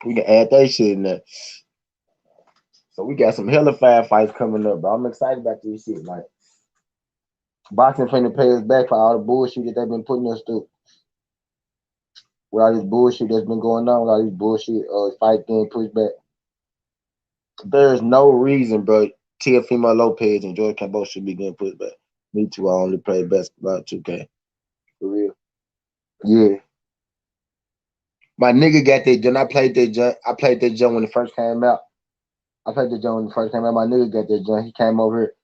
We can add that shit in there. So we got some hella fast fights coming up, bro. I'm excited about this shit. Like boxing finna pay us back for all the bullshit that they've been putting us through. With all this bullshit that's been going on, with all this bullshit fight getting pushed back. There's no reason, bro. Teofimo Lopez and George Campbell should be getting pushed back. Me too. I only play basketball 2K. For real. Yeah. My nigga got that jump. I played that jump when it first came out. I played the jump when it first came out. My nigga got that jump. He came over here.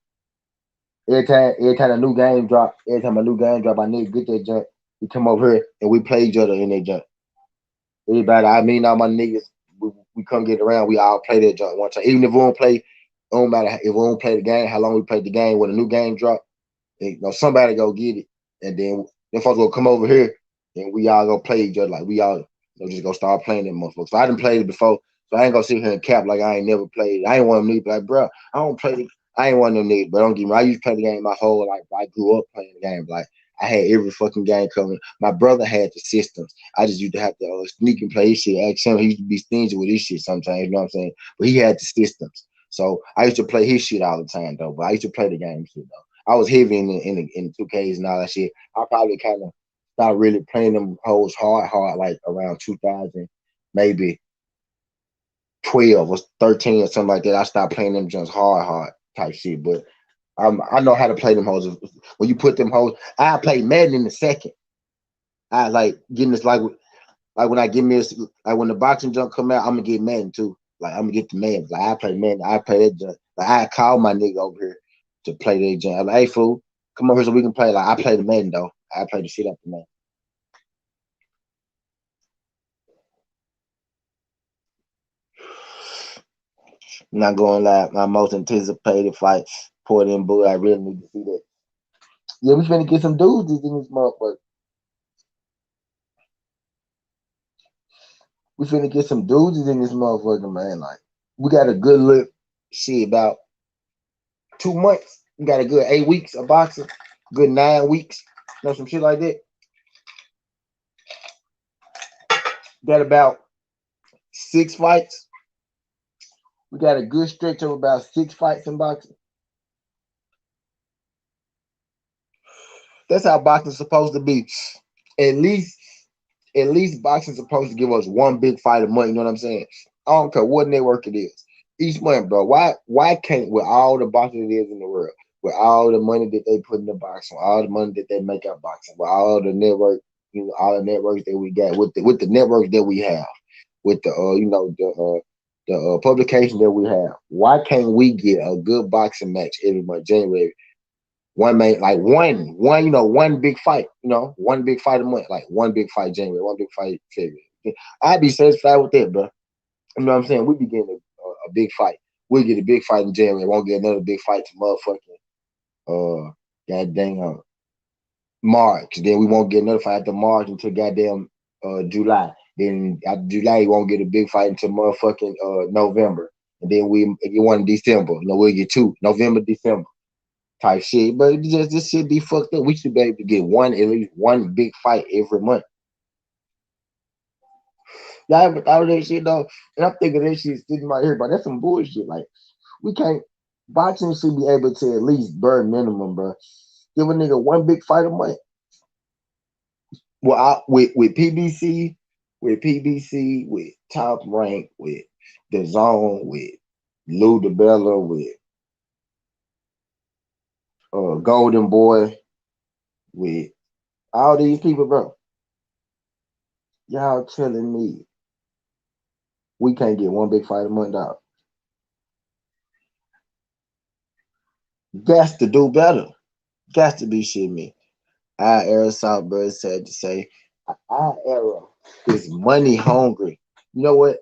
Every time a new game drop, my nigga get that jump. He come over here and we play each other in that jump. Everybody, I mean, all my niggas, we come get around. We all play that jump one time. Even if we don't play, it don't matter if we don't play the game, how long we played the game. When a new game drop, somebody go get it, and then them folks will come over here, and we all go play each other. Like we all just go start playing them motherfuckers. So I didn't play it before, so I ain't gonna sit here and cap like I ain't never played. I ain't one of them niggas like, bro, I don't play. I ain't one of them niggas, but don't get me. I used to play the game my whole life. I grew up playing the game. Like I had every fucking game coming. My brother had the systems. I just used to have to sneak and play his shit. Ask him. He used to be stingy with his shit sometimes. You know what I'm saying? But he had the systems. So I used to play his shit all the time though. But I used to play the game shit though. I was heavy in the 2Ks and all that shit. I probably kind of started really playing them hoes hard, like around 2000, maybe 12 or 13 or something like that. I stopped playing them just hard type shit. But I know how to play them hoes. When you put them hoes, I play Madden in a second. I like getting this like when I get me like when the boxing junk come out, I'm gonna get Madden too. Like I'm gonna get the Madden. Like I play Madden, I play that junk. Like I call my nigga over here to play that junk. I'm like, hey fool, come over here so we can play. Like I play the Madden though. I play the shit up the Madden. I'm not going like my most anticipated fight, Port and Bull. I really need to see that. Yeah, we finna get some dudes in this motherfucker. We finna get some dudes in this motherfucker, man. Like we got a good look. Shit, about 2 months. We got a good 8 weeks of boxing. Good 9 weeks. Some shit like that. Got about 6 fights. We got a good stretch of about 6 fights in boxing. That's how boxing's supposed to be. At least, at least boxing's supposed to give us one big fight a month. You know what I'm saying? I don't care what network it is. Each month, bro. Why can't with all the boxing it is in the world, with all the money that they put in the boxing, all the money that they make out boxing, with all the network, all the networks that we got, with the networks that we have, with the the publication that we have. Why can't we get a good boxing match every month, January? One man, like one, one big fight, one big fight a month, like one big fight January, one big fight February. I'd be satisfied with that, bro. You know what I'm saying? We be getting a big fight. We'll get a big fight in January. Won't get another big fight to goddamn March. Then we won't get another fight after March until goddamn July. Then after July, you won't get a big fight until motherfucking November. And then we get one in December. We'll get two November, December type shit. But it just this shit be fucked up. We should be able to get at least one big fight every month. Y'all ever thought of that shit though? And I'm thinking that shit sitting right here, but that's some bullshit. Like we can't boxing should be able to at least bare minimum, bro. Give a nigga one big fight a month. Well, with PBC, with Top Rank, with the Zone, with Lou DeBella, with Golden Boy, with all these people, bro. Y'all telling me we can't get one big fight a month out? Got to do better. Got to be shit me. Our era, Southbird said to say, our era is money hungry. You know what?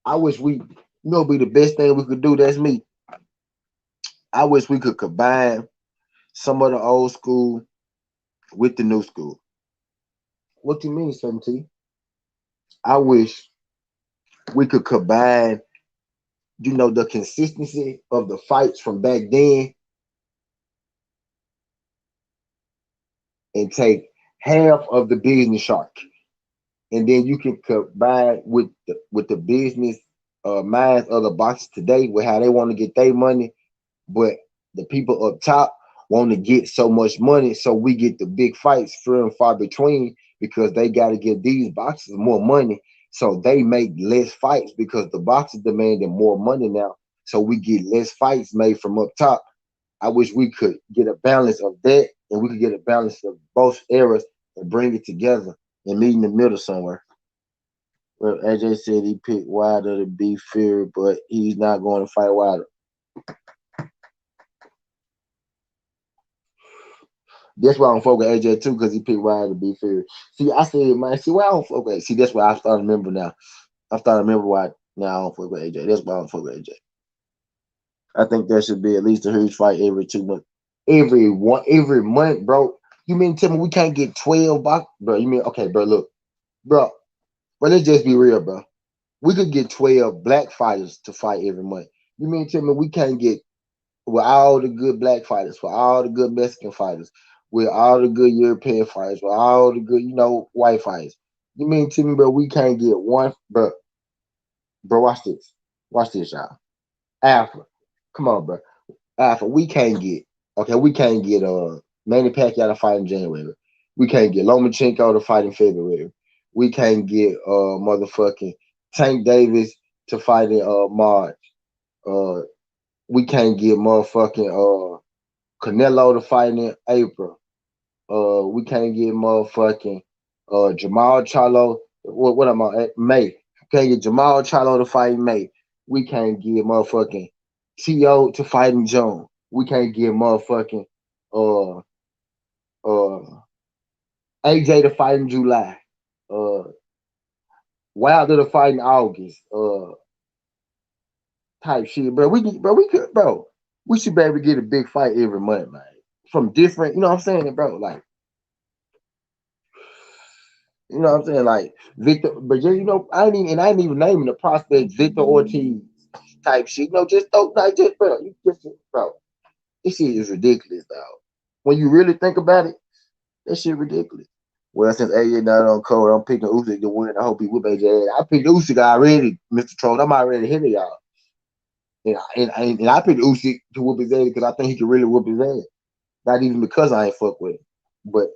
I wish be the best thing we could do. That's me. I wish we could combine some of the old school with the new school. What do you mean, 17? I wish we could combine, the consistency of the fights from back then and take half of the business shark. And then you can combine with the business minds of the boxers today with how they want to get their money, but the people up top want to get so much money, so we get the big fights few and far between because they got to give these boxers more money, so they make less fights because the boxers demanding more money now, so we get less fights made from up top. I wish we could get a balance of that, and we could get a balance of both eras and bring it together and meet in the middle somewhere. Well, AJ said he picked Wilder to be Fury, but he's not going to fight Wilder. That's why I don't fuck with AJ too, because he picked Wilder to be Fury. See, I said, man, see why I don't fuck with. See, that's why I started to remember now. I started to remember why now I don't fuck with AJ. That's why I don't fuck with AJ. I think there should be at least a huge fight every 2 months. Every month, bro. You mean tell me we can't get 12 box, bro? You mean okay, bro? Look, bro. But let's just be real, bro. We could get 12 black fighters to fight every month. You mean tell me we can't get with all the good black fighters, for all the good Mexican fighters, with all the good European fighters, with all the good, white fighters. You mean tell me, bro, we can't get one, bro, watch this. Watch this, y'all. Alpha. Come on, bro. Alpha, we can't get Manny Pacquiao to fight in January. We can't get Lomachenko to fight in February. We can't get motherfucking Tank Davis to fight in March. Uh we can't get motherfucking Canelo to fight in April. We can't get motherfucking Jamal Charlo. What am I at? May. Can't get Jamal Charlo to fight in May. We can't get motherfucking T.O. to fight in June. We can't get motherfucking uh uh AJ to fight in July. Uh Wilder to fight in August. Type shit, bro. We should be able to get a big fight every month, man. From different, you know what I'm saying, bro? Like, you know what I'm saying? Like Victor, but just I ain't even naming the prospect Victor Ortiz type shit. Just don't like just bro, bro. This shit is ridiculous, dog. When you really think about it, that shit ridiculous. Well, since AJ not on code, I'm picking Usyk to win. I hope he whip AJ. I picked Usyk already, Mr. Troll. I'm already ahead of y'all. And I picked Usyk to whoop his ass because I think he can really whoop his ass. Not even because I ain't fuck with him. But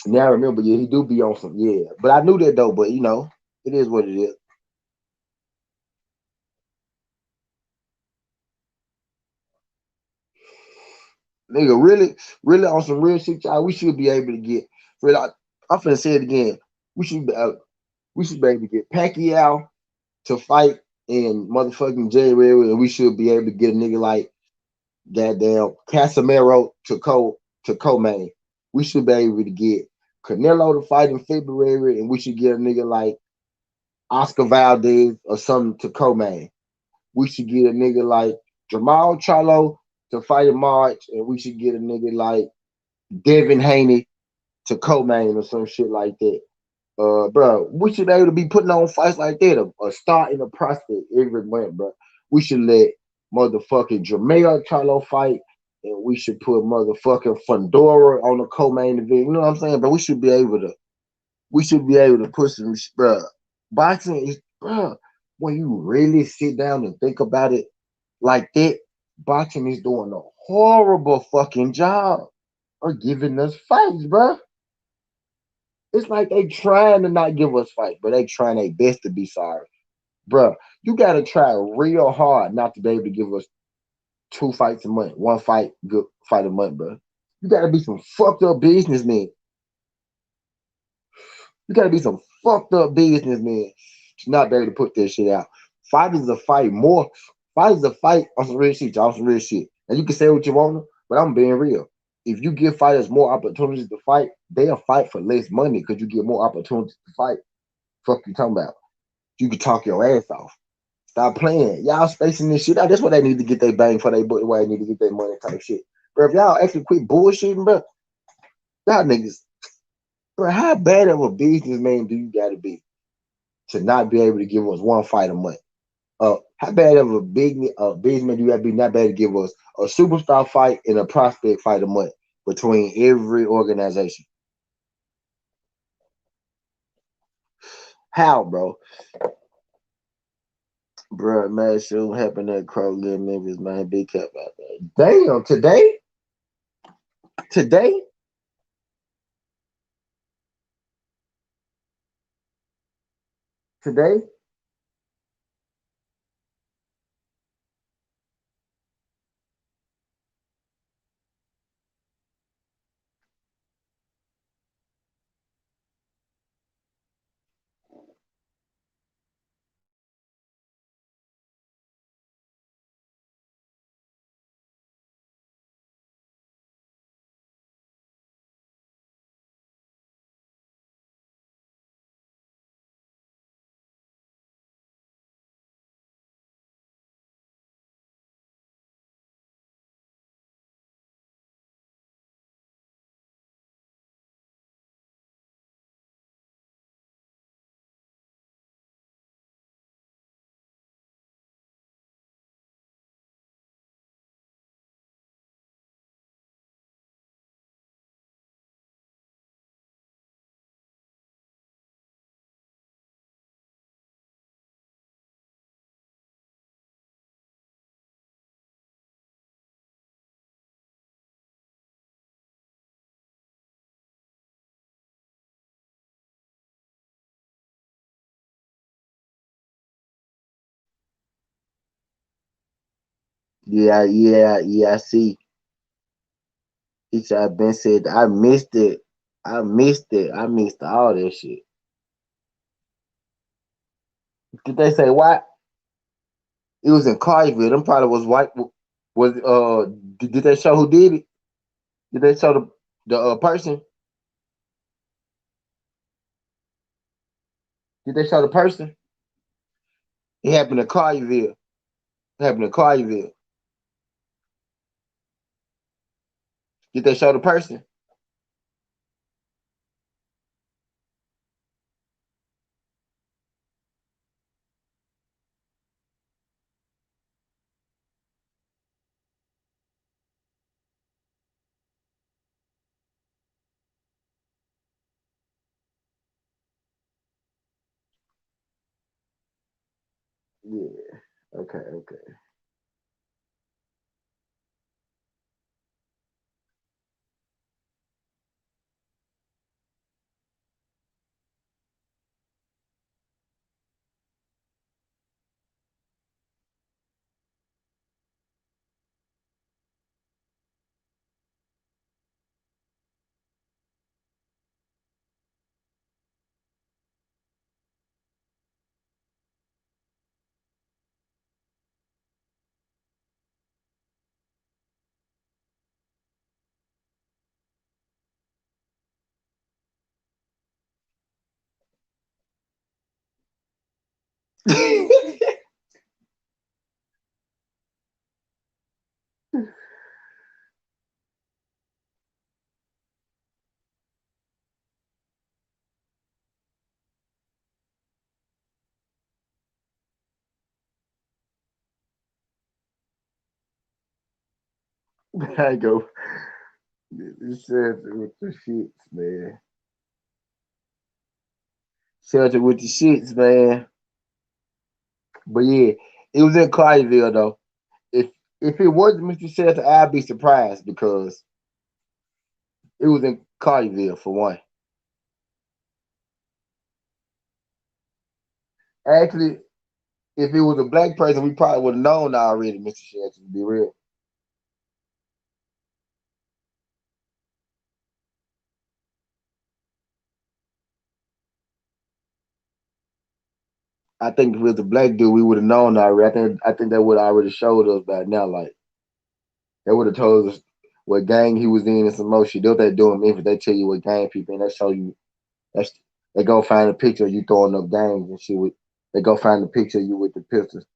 now I remember, yeah, he do be on some, yeah. But I knew that though, but it is what it is. Nigga, really on some real shit, y'all, we should be able to get, I'm finna say it again. We should be able to get Pacquiao to fight in motherfucking January, and we should be able to get a nigga like goddamn Casemiro to co-main. We should be able to get Canelo to fight in February, and we should get a nigga like Oscar Valdez or something to co-main. We should get a nigga like Jamal Charlo to fight in March, and we should get a nigga like Devin Haney to co-main or some shit like that. Bro, we should be able to be putting on fights like that. A start in a prospect every month, bro. We should let motherfucking Jamel Charlo fight, and we should put motherfucking Fedora on the co-main event. You know what I'm saying? But we should be able to. We should be able to put some, bro. Boxing is, bro. When you really sit down and think about it like that, boxing is doing a horrible fucking job of giving us fights, bro. It's like they trying to not give us fight, but they trying their best to be sorry. Bruh, you gotta try real hard not to be able to give us 2 fights a month, one fight, good fight a month, bro. You gotta be some fucked up businessman. You gotta be some fucked up businessman to not be able to put that shit out. Fight is a fight more. Fight is a fight on some real shit, y'all. Some real shit. And you can say what you want, but I'm being real. If you give fighters more opportunities to fight, they'll fight for less money because you get more opportunities to fight. Fuck you talking about? You can talk your ass off. Stop playing. Y'all spacing this shit out. That's what they need to get their bang for their butt. Why they need to get their money type shit. Bro, if y'all actually quit bullshitting, bro, y'all niggas, bro, how bad of a businessman do you gotta be to not be able to give us one fight a month? How bad of a big businessman do you gotta be not bad to give us a superstar fight and a prospect fight a month between every organization? How, bro? Bro, man, shit what happened at Kroger in Memphis, man. Big cap out there. Damn, today? Today? Today? Yeah, yeah, yeah. I see. He said, I've been said, I missed it. I missed it. I missed all that shit. Did they say what? It was in Carville. Them probably was white. Was did they show who did it? Did they show the person? Did they show the person? It happened in Carville. It happened in Carville. Did they show the person? Yeah. Okay. Okay. I go. This Celtic with the shits, man. Celtic with the shits, man. But yeah, it was in Clydeville though. If if it wasn't Mr. Celtic, I'd be surprised because it was in Clydeville for one. Actually, if it was a black person, we probably would have known already, Mr. Celtic, to be real. I think if it was a black dude, we would have known already. I think that would have already showed us by now. Like they would have told us what gang he was in and some more shit. That's what they do in Memphis. They tell you what gang people and they show you. That's they go find a picture of you throwing up gangs and shit. They go find a picture of you with the pistols.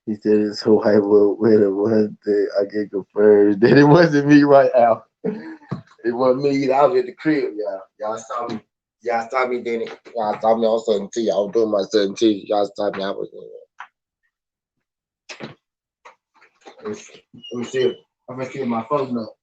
He said it's who I will with it one day I get confirmed that it wasn't me right now. It wasn't me. I was at the crib, y'all. Y'all saw me. Y'all saw me then. Y'all saw me on 17. I was doing my 17. Y'all saw me. I was. Let me see. I'm gonna see if my phone know.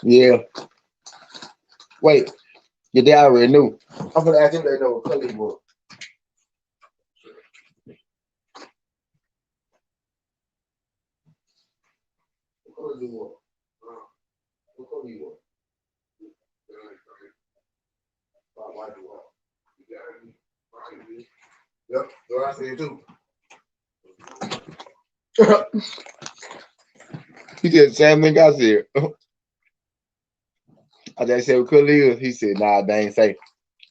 Yeah. Wait. Your dad already knew. I'm gonna ask him if they know what color he was. What color he was? What color he was? Why do what? Yep. So I said too. He said the same thing I said. I just said what color he is. He said, nah, they ain't say.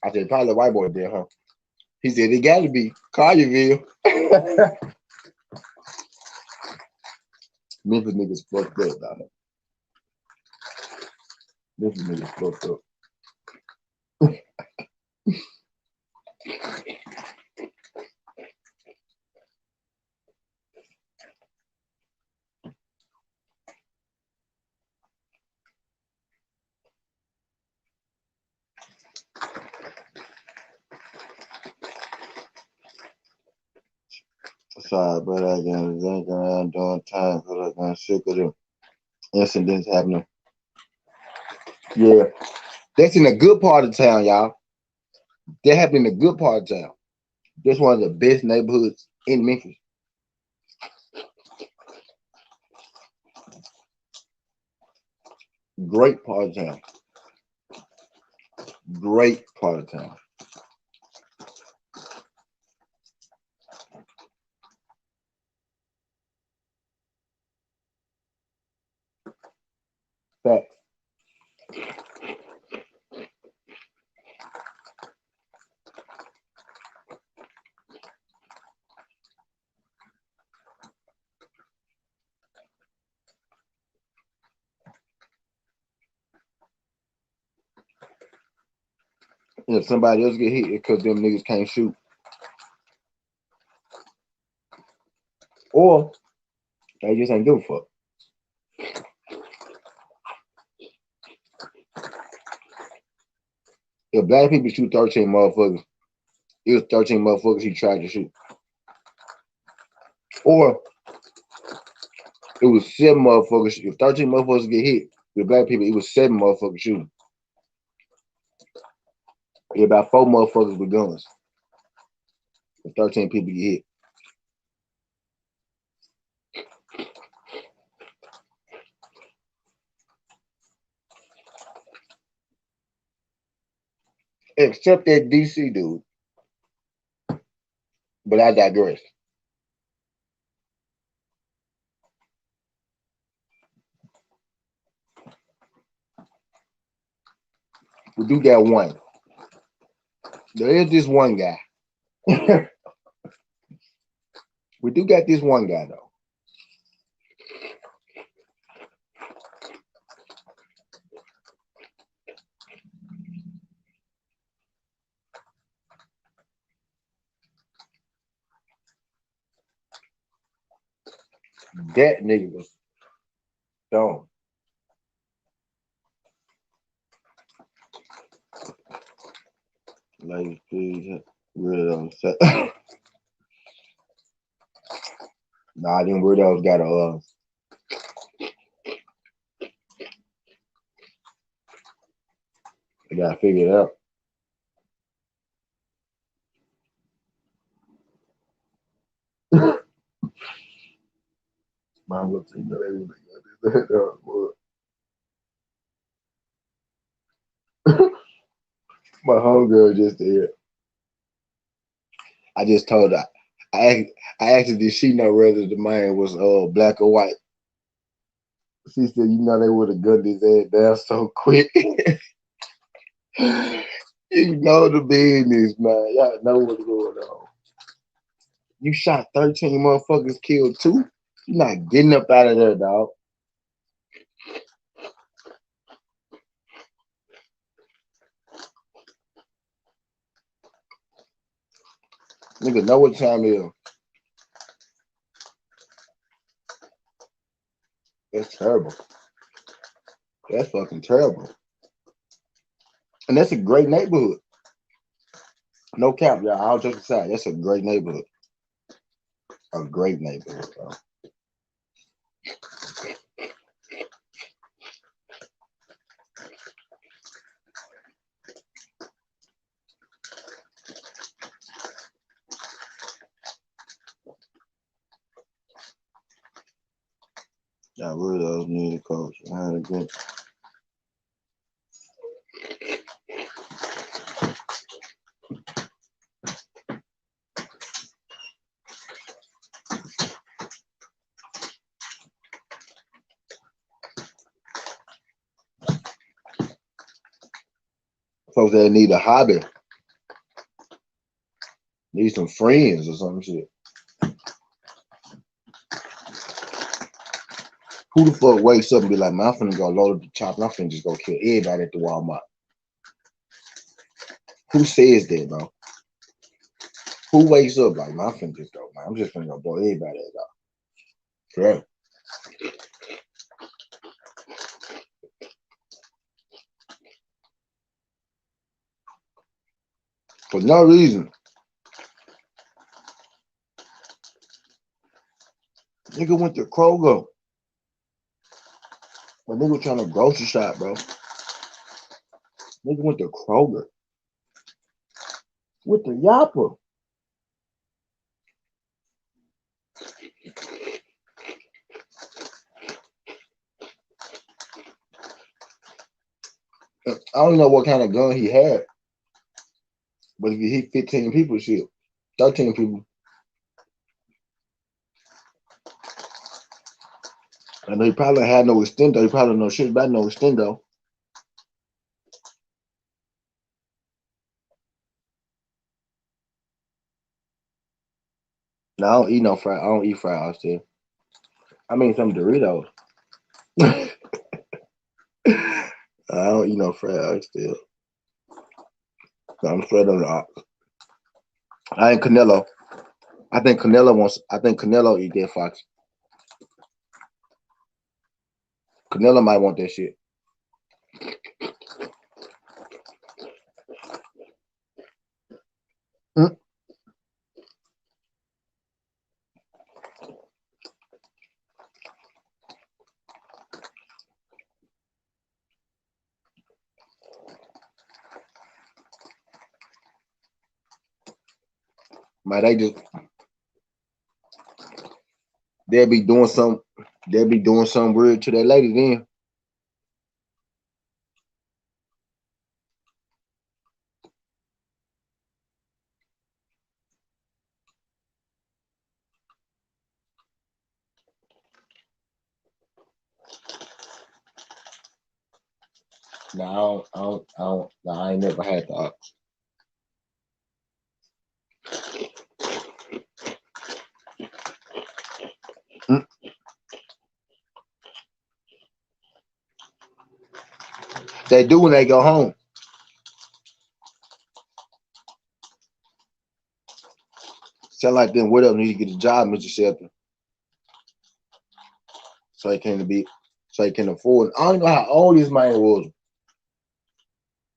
I said, probably a white boy there, huh? He said, it gotta be Collierville. Memphis niggas fucked up, dog. Memphis niggas fucked up. Sorry, but I got drink around doing time because I got sick of them incidents happening. Yeah, that's in a good part of town, y'all. That happened in a good part of town. That's one of the best neighborhoods in Memphis. Great part of town. Great part of town. Fact. If somebody else get hit because them niggas can't shoot, or they just ain't give a fuck. If black people shoot 13 motherfuckers, it was 13 motherfuckers he tried to shoot. Or it was 7 motherfuckers. If 13 motherfuckers get hit with black people, it was 7 motherfuckers shooting. It about 4 motherfuckers with guns. If 13 people get hit. Except that DC dude. But I digress. We do got one. There is this one guy. We do got this one guy though. That nigga was dumb. Ladies, please. Weirdos. Nah, them weirdos gotta they gotta figure it out. Man, look, you know they really got this. My homegirl just did. I just told her. I asked her, did she know whether the man was black or white? She said, you know, they would have gunned his ass down so quick. You know the business, man. Y'all know what's going on. You shot 13 motherfuckers, killed 2. You're not getting up out of there, dog. Nigga know what time it is. That's terrible. That's fucking terrible. And that's a great neighborhood. No cap, y'all. I'll just aside. That's a great neighborhood. A great neighborhood, bro. Got rid of those need a coach. I had a good. Folks that need a hobby, need some friends or some shit. Who the fuck wakes up and be like, man, I'm finna go load up the chop and I'm finna just go kill everybody at the Walmart? Who says that, bro? Who wakes up like, man, I'm finna just go, man. I'm just finna go blow everybody at dog. Sure. For no reason. Nigga went to Kroger. But nigga trying to grocery shop, bro. Nigga went to Kroger. With the yapper. I don't know what kind of gun he had, but if he hit 15 people, shit, 13 people, I know he probably had no extendo. He probably know shit about no extendo. No, I don't eat no fried. I don't eat fried oxtail. I mean some Doritos. I don't eat no fried oxtail. I'm straight on the ox. I ain't Canelo. I think Canelo wants. I think Canelo eat that fox. Canelo might want that shit. Mm. Man, they'll be doing some. They'll be doing something weird to that lady then. No, no, I ain't never had the ox. Mm. They do when they go home. Sound like them widows need to get a job, Mr. Shelton, so he can be, so he can afford. I don't know how old this man was.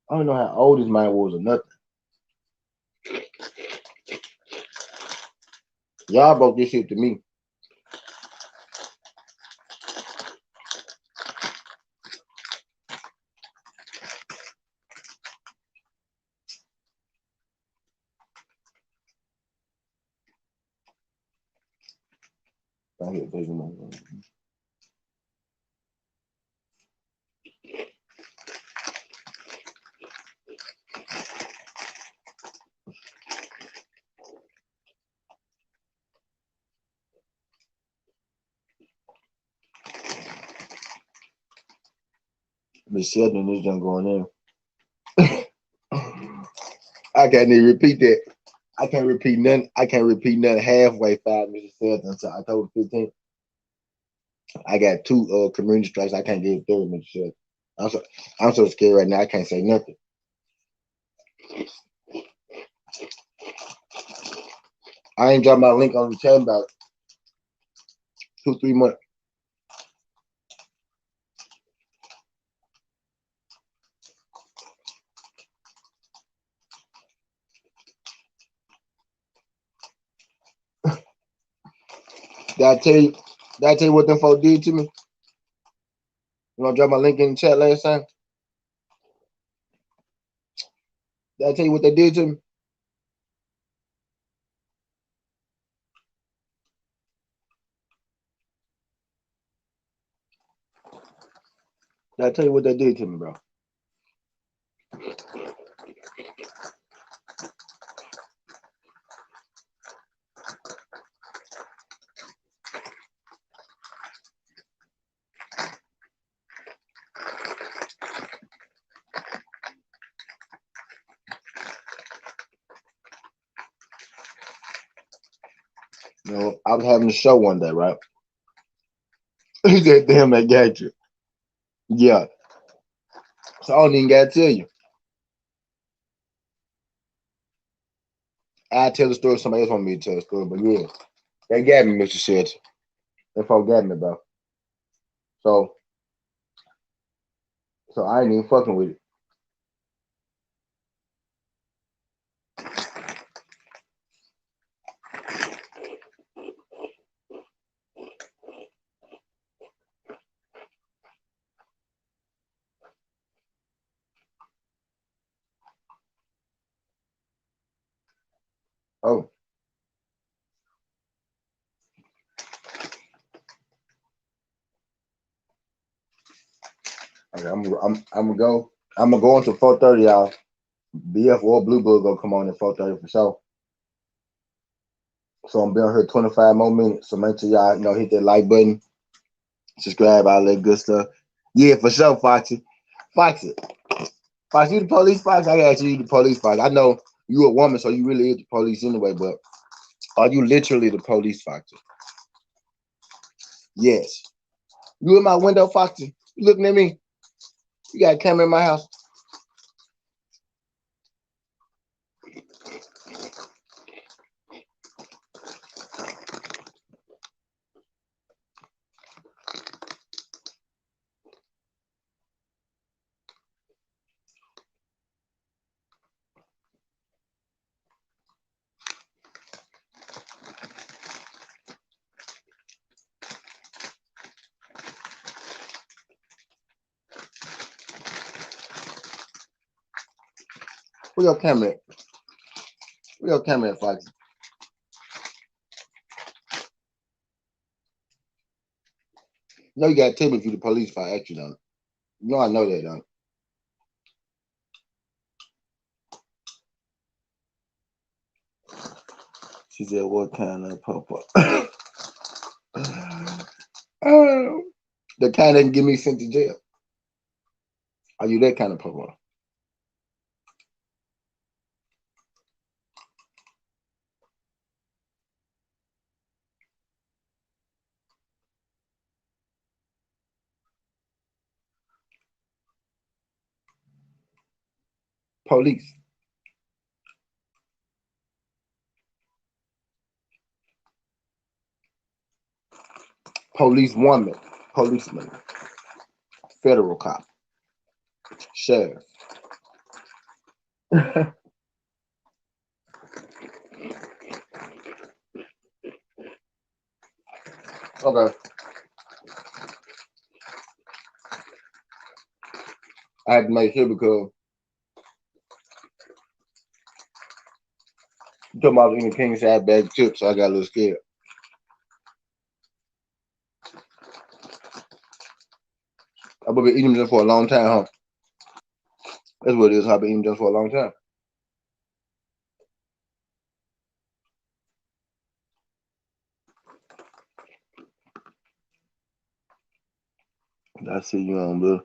I don't know how old this man was or nothing. Y'all broke this shit to me. I hear baby man. Miss Shelton, this young going in. I can't even repeat that. I can't repeat nothing. I can't repeat nothing halfway 5 minutes Shelton until October 15th. I got two community strikes. I can't get a third, Mr. Shelton. I'm so, I'm so scared right now. I can't say nothing. I ain't dropped my link on the chat about 2, 3 months. Did I tell you? Did I tell you what them folks did to me? You want to drop my link in the chat last time? Did I tell you what they did to me? Did I tell you what they did to me, bro? You know, I was having a show one day, right? He said, "Damn, they got you." Yeah. So I don't even gotta tell you. I tell the story. Somebody else want me to tell the story, but yeah, they got me, Mr. Shit. They folk got me, bro. So, so I ain't even fucking with it. Oh, okay, I'm gonna go. I'm gonna go until 4:30, y'all. BF or Blue Bull gonna come on at 4:30 for sure. So I'm being here 25 more minutes. So make sure y'all hit that like button, subscribe, all that good stuff. Yeah, for sure, Foxy. Foxy. Foxy, you the police, Foxy? I gotta ask you, the police, Foxy. I know you a woman, so you really is the police anyway, but are you literally the police, Foxy? Yes. You in my window, Foxy? You looking at me? You got a camera in my house? Where your camera at? Where your camera at, Foxy? You know you gotta tell me if you the police if I ask you, don't. You know I know that, don't. She said, what kind of papa? Oh, the kind that can get me sent to jail. Are you that kind of papa? Police. Police woman. Policeman. Federal cop. Sheriff. Okay. I had to make sure because you talking about eating king size bag of chips, so I got a little scared. I've been eating them for a long time, huh? That's what it is. I've been eating them for a long time. I see you on Blue.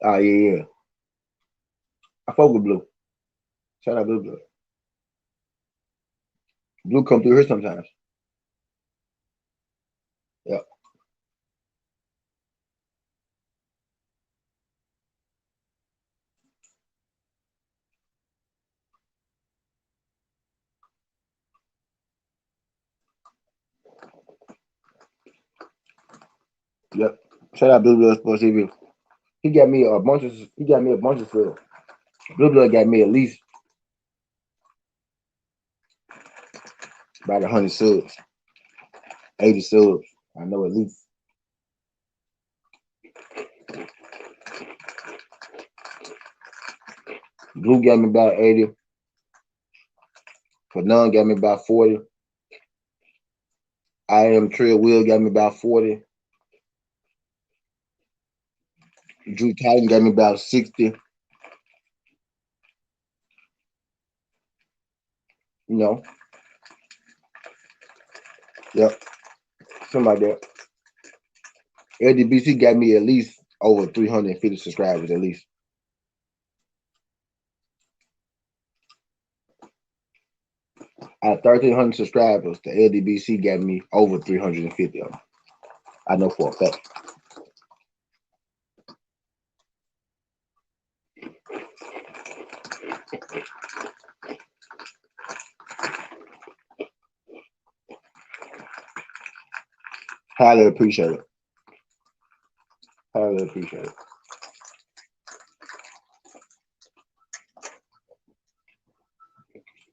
Oh yeah, yeah. I fuck with Blue. Shout out Blue. Blue. Blue come through here sometimes. Yep. Yep. Shout out Blue Blood Sports TV. He got me a bunch of stuff. Blue Blood got me at least about 100 subs, 80 subs. I know at least. Blue got me about 80. Fanon got me about 40. I am Trill Will got me about 40. Drew Titan got me about 60. You know, yep, something like that. LDBC got me at least over 350 subscribers at least. Out of 1,300 subscribers, the LDBC got me over 350 of them. I know for a fact. Highly appreciate it. Highly appreciate it.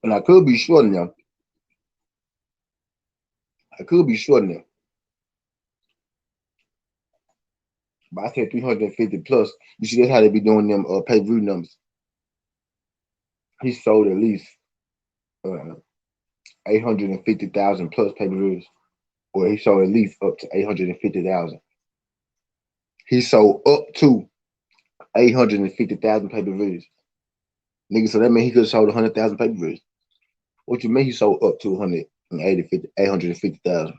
And I could be shorting them. I could be shorting them. But I said 350 plus. You see, that's how they be doing them pay-per-view numbers. He sold at least 850,000 plus pay-per-views. Or he sold at least up to 850,000. He sold up to 850,000 pay-per-views. Nigga, so that means he could have sold 100,000 pay-per-views. What you mean he sold up to 850,000?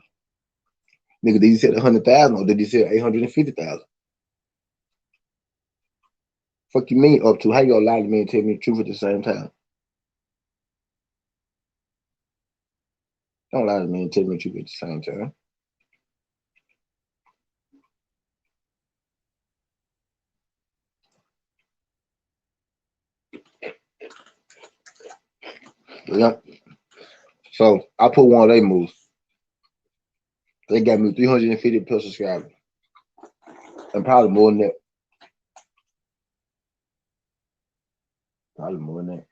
Nigga, did he say 100,000 or did he say 850,000? Fuck you mean up to? How you gonna lie to me and tell me the truth at the same time? Don't lie to me and tell me the truth at the same time. Yeah. So I put one of their moves. They got me 350 plus subscribers. And probably more than that. Probably more than that.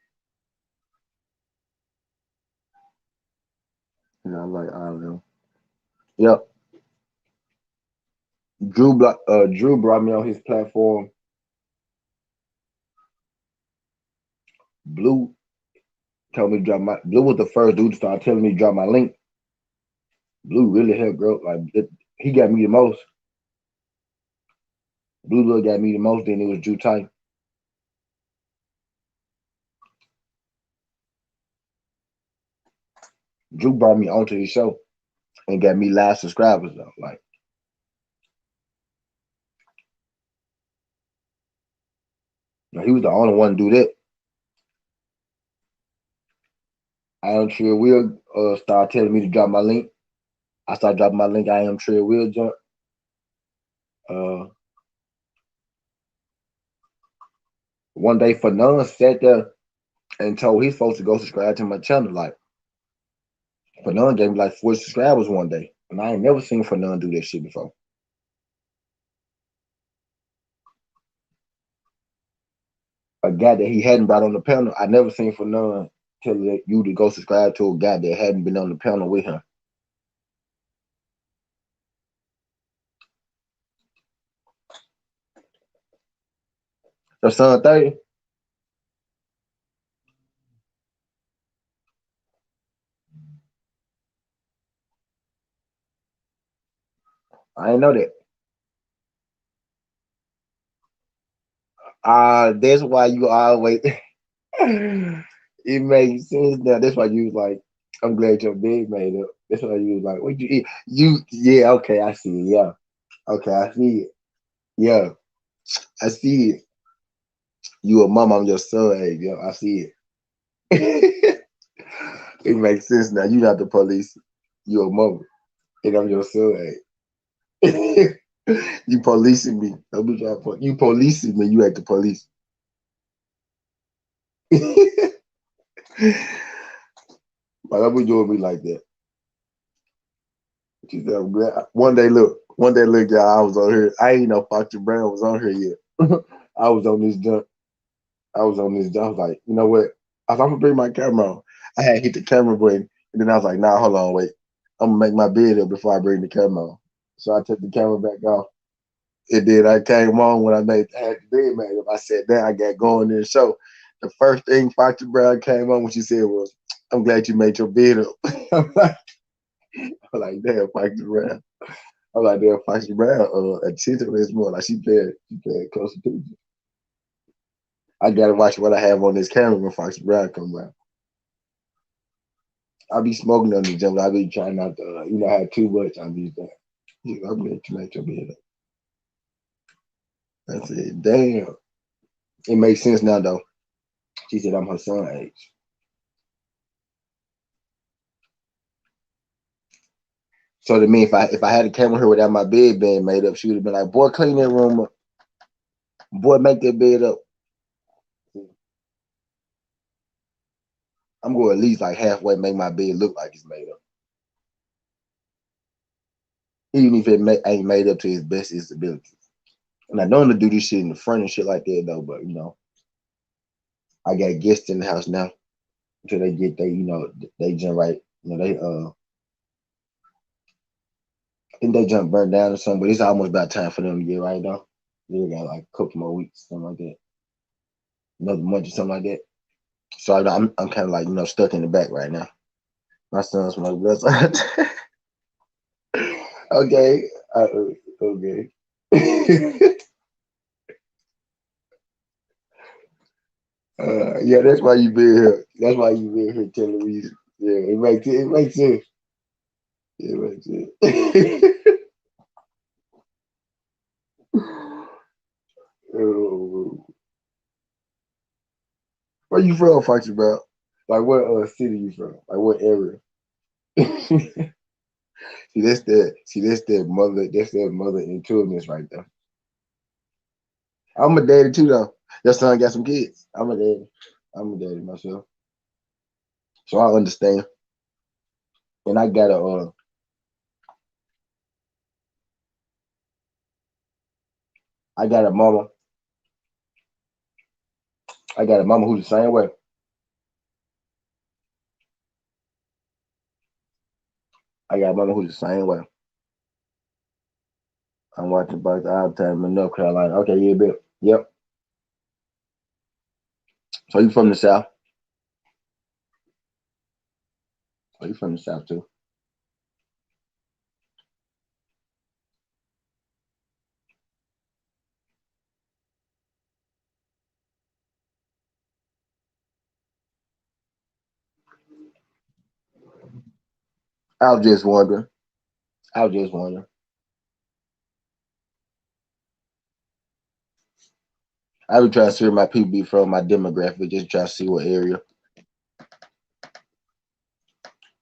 You know, I'm like, I don't know. Yep. Drew brought me on his platform. Blue told me to drop my Blue was the first dude to start telling me to drop my link. Blue really helped grow. He got me the most. Blue Look got me the most, then it was Drew Tight. Drew brought me onto his show and got me live subscribers though. Like he was the only one to do that. I am Trill Will started telling me to drop my link. I started dropping my link. I am Trill Will jump. One day Fanon sat there and told his folks to go subscribe to my channel. Like Fanon gave me like 40 subscribers one day. And I ain't never seen Fanon do that shit before. A guy that he hadn't brought on the panel, I never seen Fanon tell you to go subscribe to a guy that hadn't been on the panel with him. Your son 30? I ain't know that. That's why you always it makes sense now. That's why you was like, I'm glad your bed made up. That's why you was like, what you eat? Yeah, okay, I see it. Yeah. Okay, I see it. Yeah, I see it. You a mom, I'm your son. Hey, yeah, I see it. It makes sense now. You not the police. You a mother. And I'm your son. Hey. You policing me. Don't be trying to you policing me. You at the police. Why don't be doing me like that? She said, I'm glad. One day, look, y'all, I was on here. I ain't know Foxy Brown was on here yet. I was on this jump. I was on this jump. I was like, you know what? I was, I'm gonna bring my camera on. I had hit the camera button, and then I was like, nah, hold on, wait. I'm gonna make my bed up before I bring the camera on. So I took the camera back off. And then I came on when I had the bed made up. I sat down, I got going in the show. The first thing Foxy Brown came on when she said was, I'm glad you made your bed up. I'm like, damn, Foxy Brown. I'm like, damn, Foxy Brown, attention is more like she played close attention. I gotta watch what I have on this camera when Foxy Brown come around. I be smoking on the gym. I be trying not to, have too much. I be like, yeah, I'm gonna make your bed up. I said, damn. It makes sense now though. She said I'm her son age. So to me, if I had a camera here without my bed being made up, she would have been like, boy, clean that room up. Boy, make that bed up. I'm going to at least like halfway make my bed look like it's made up. Even if ain't made up to his best of his abilities. And I don't want to do this shit in the front and shit like that though, but I got guests in the house now until they get they jump right. They I think they jump burned down or something, but it's almost about time for them to get right now. They got like a couple more weeks, something like that. Another month or something like that. So I'm kind of like stuck in the back right now. My son's my best. Okay, okay. Yeah, that's why you been here. That's why you been here telling me. Yeah, it makes it. It makes sense. It makes sense. Oh, where you from, Foxy, bro? Like what city you from? Like what area? See, that's that. See, that's that mother. That's that mother intuitiveness right there. I'm a daddy too, though. Your son got some kids. I'm a daddy. I'm a daddy myself, so I understand. And I got a mama. I got a mama who's the same way. I got a mama who's the same way. I'm watching box all the time in North Carolina. Okay, yeah, bit. Yep. So you from the South? Oh, you from the South too? I was just wondering. I was just wondering. I was trying to see where my people be from, my demographic, just try to see what area.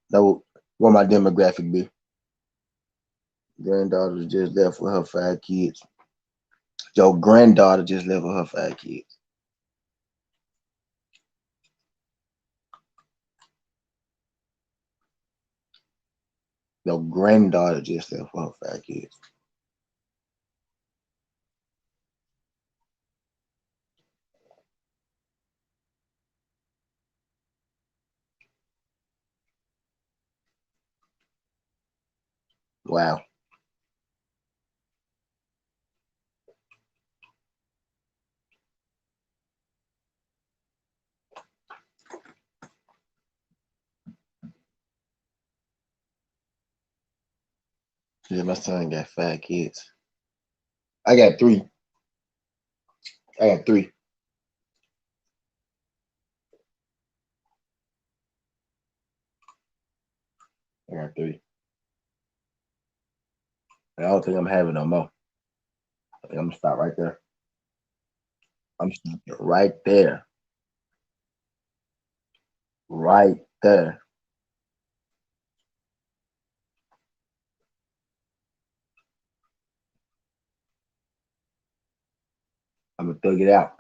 Know what my demographic be. Granddaughter just left with her 5 kids. Your granddaughter just left with her 5 kids. Your granddaughter just left with her 5 kids. Wow. Yeah, my son got 5 kids. I got three. I got three. I got three. I don't think I'm having no more. I think I'm gonna stop right there. I'm stopping right there. Right there. I'm gonna thug it out.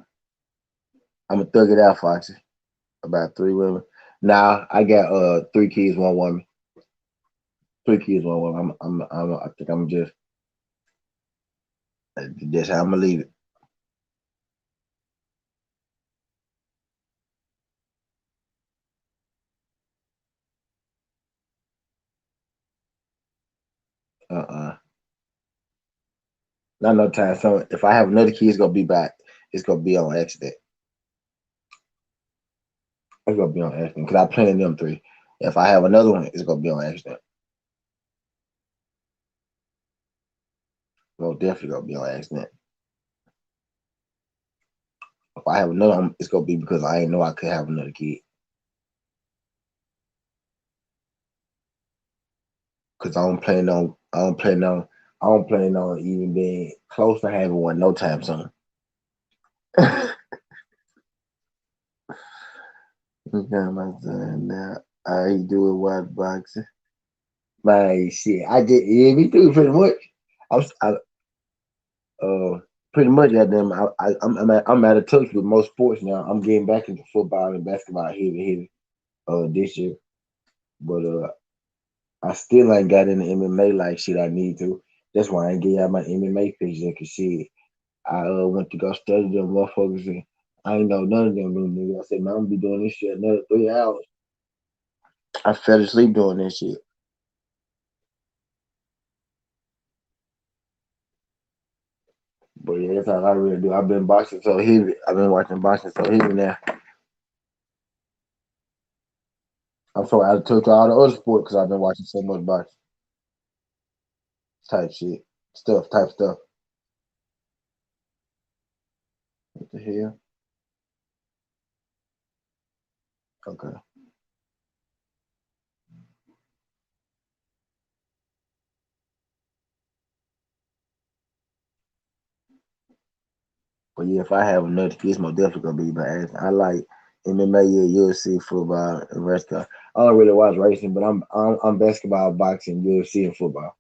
I'm gonna thug it out, Foxy. About 3 women. Nah, I got 3 kids, 1 woman. 3 kids, 1 woman. I think I'm just that's how I'm gonna leave it. Uh. Not no time. So if I have another kid, it's gonna be back. It's gonna be on accident. It's gonna be on accident because I planned them three. If I have another one, it's gonna be on accident. Well, definitely gonna be on accident. If I have another one, it's gonna be because I didn't know I could have another kid. Because I don't plan on even being close to having one no time soon. Okay, my son now. I do it white boxing. My shit. I did yeah, me too, pretty much. I pretty much goddamn I'm out of touch with most sports now. I'm getting back into football and basketball heavy this year. But I still ain't got in the MMA like shit I need to. That's why I ain't get out my MMA picture cause shit. I went to go study them motherfuckers and I ain't know none of them new niggas. I said, man, I'm gonna be doing this shit another 3 hours. I fell asleep doing this shit. But yeah, that's all I really do. I've been boxing so heavy. I've been watching boxing so heavy now. I'm so out of touch with all the other sports because I've been watching so much boxing type shit, type stuff. What the hell? Okay. But yeah, if I have another kids, most definitely gonna be my ass. I like MMA, yeah, UFC, football, and wrestling. I don't really watch racing, but I'm basketball, boxing, UFC, and football.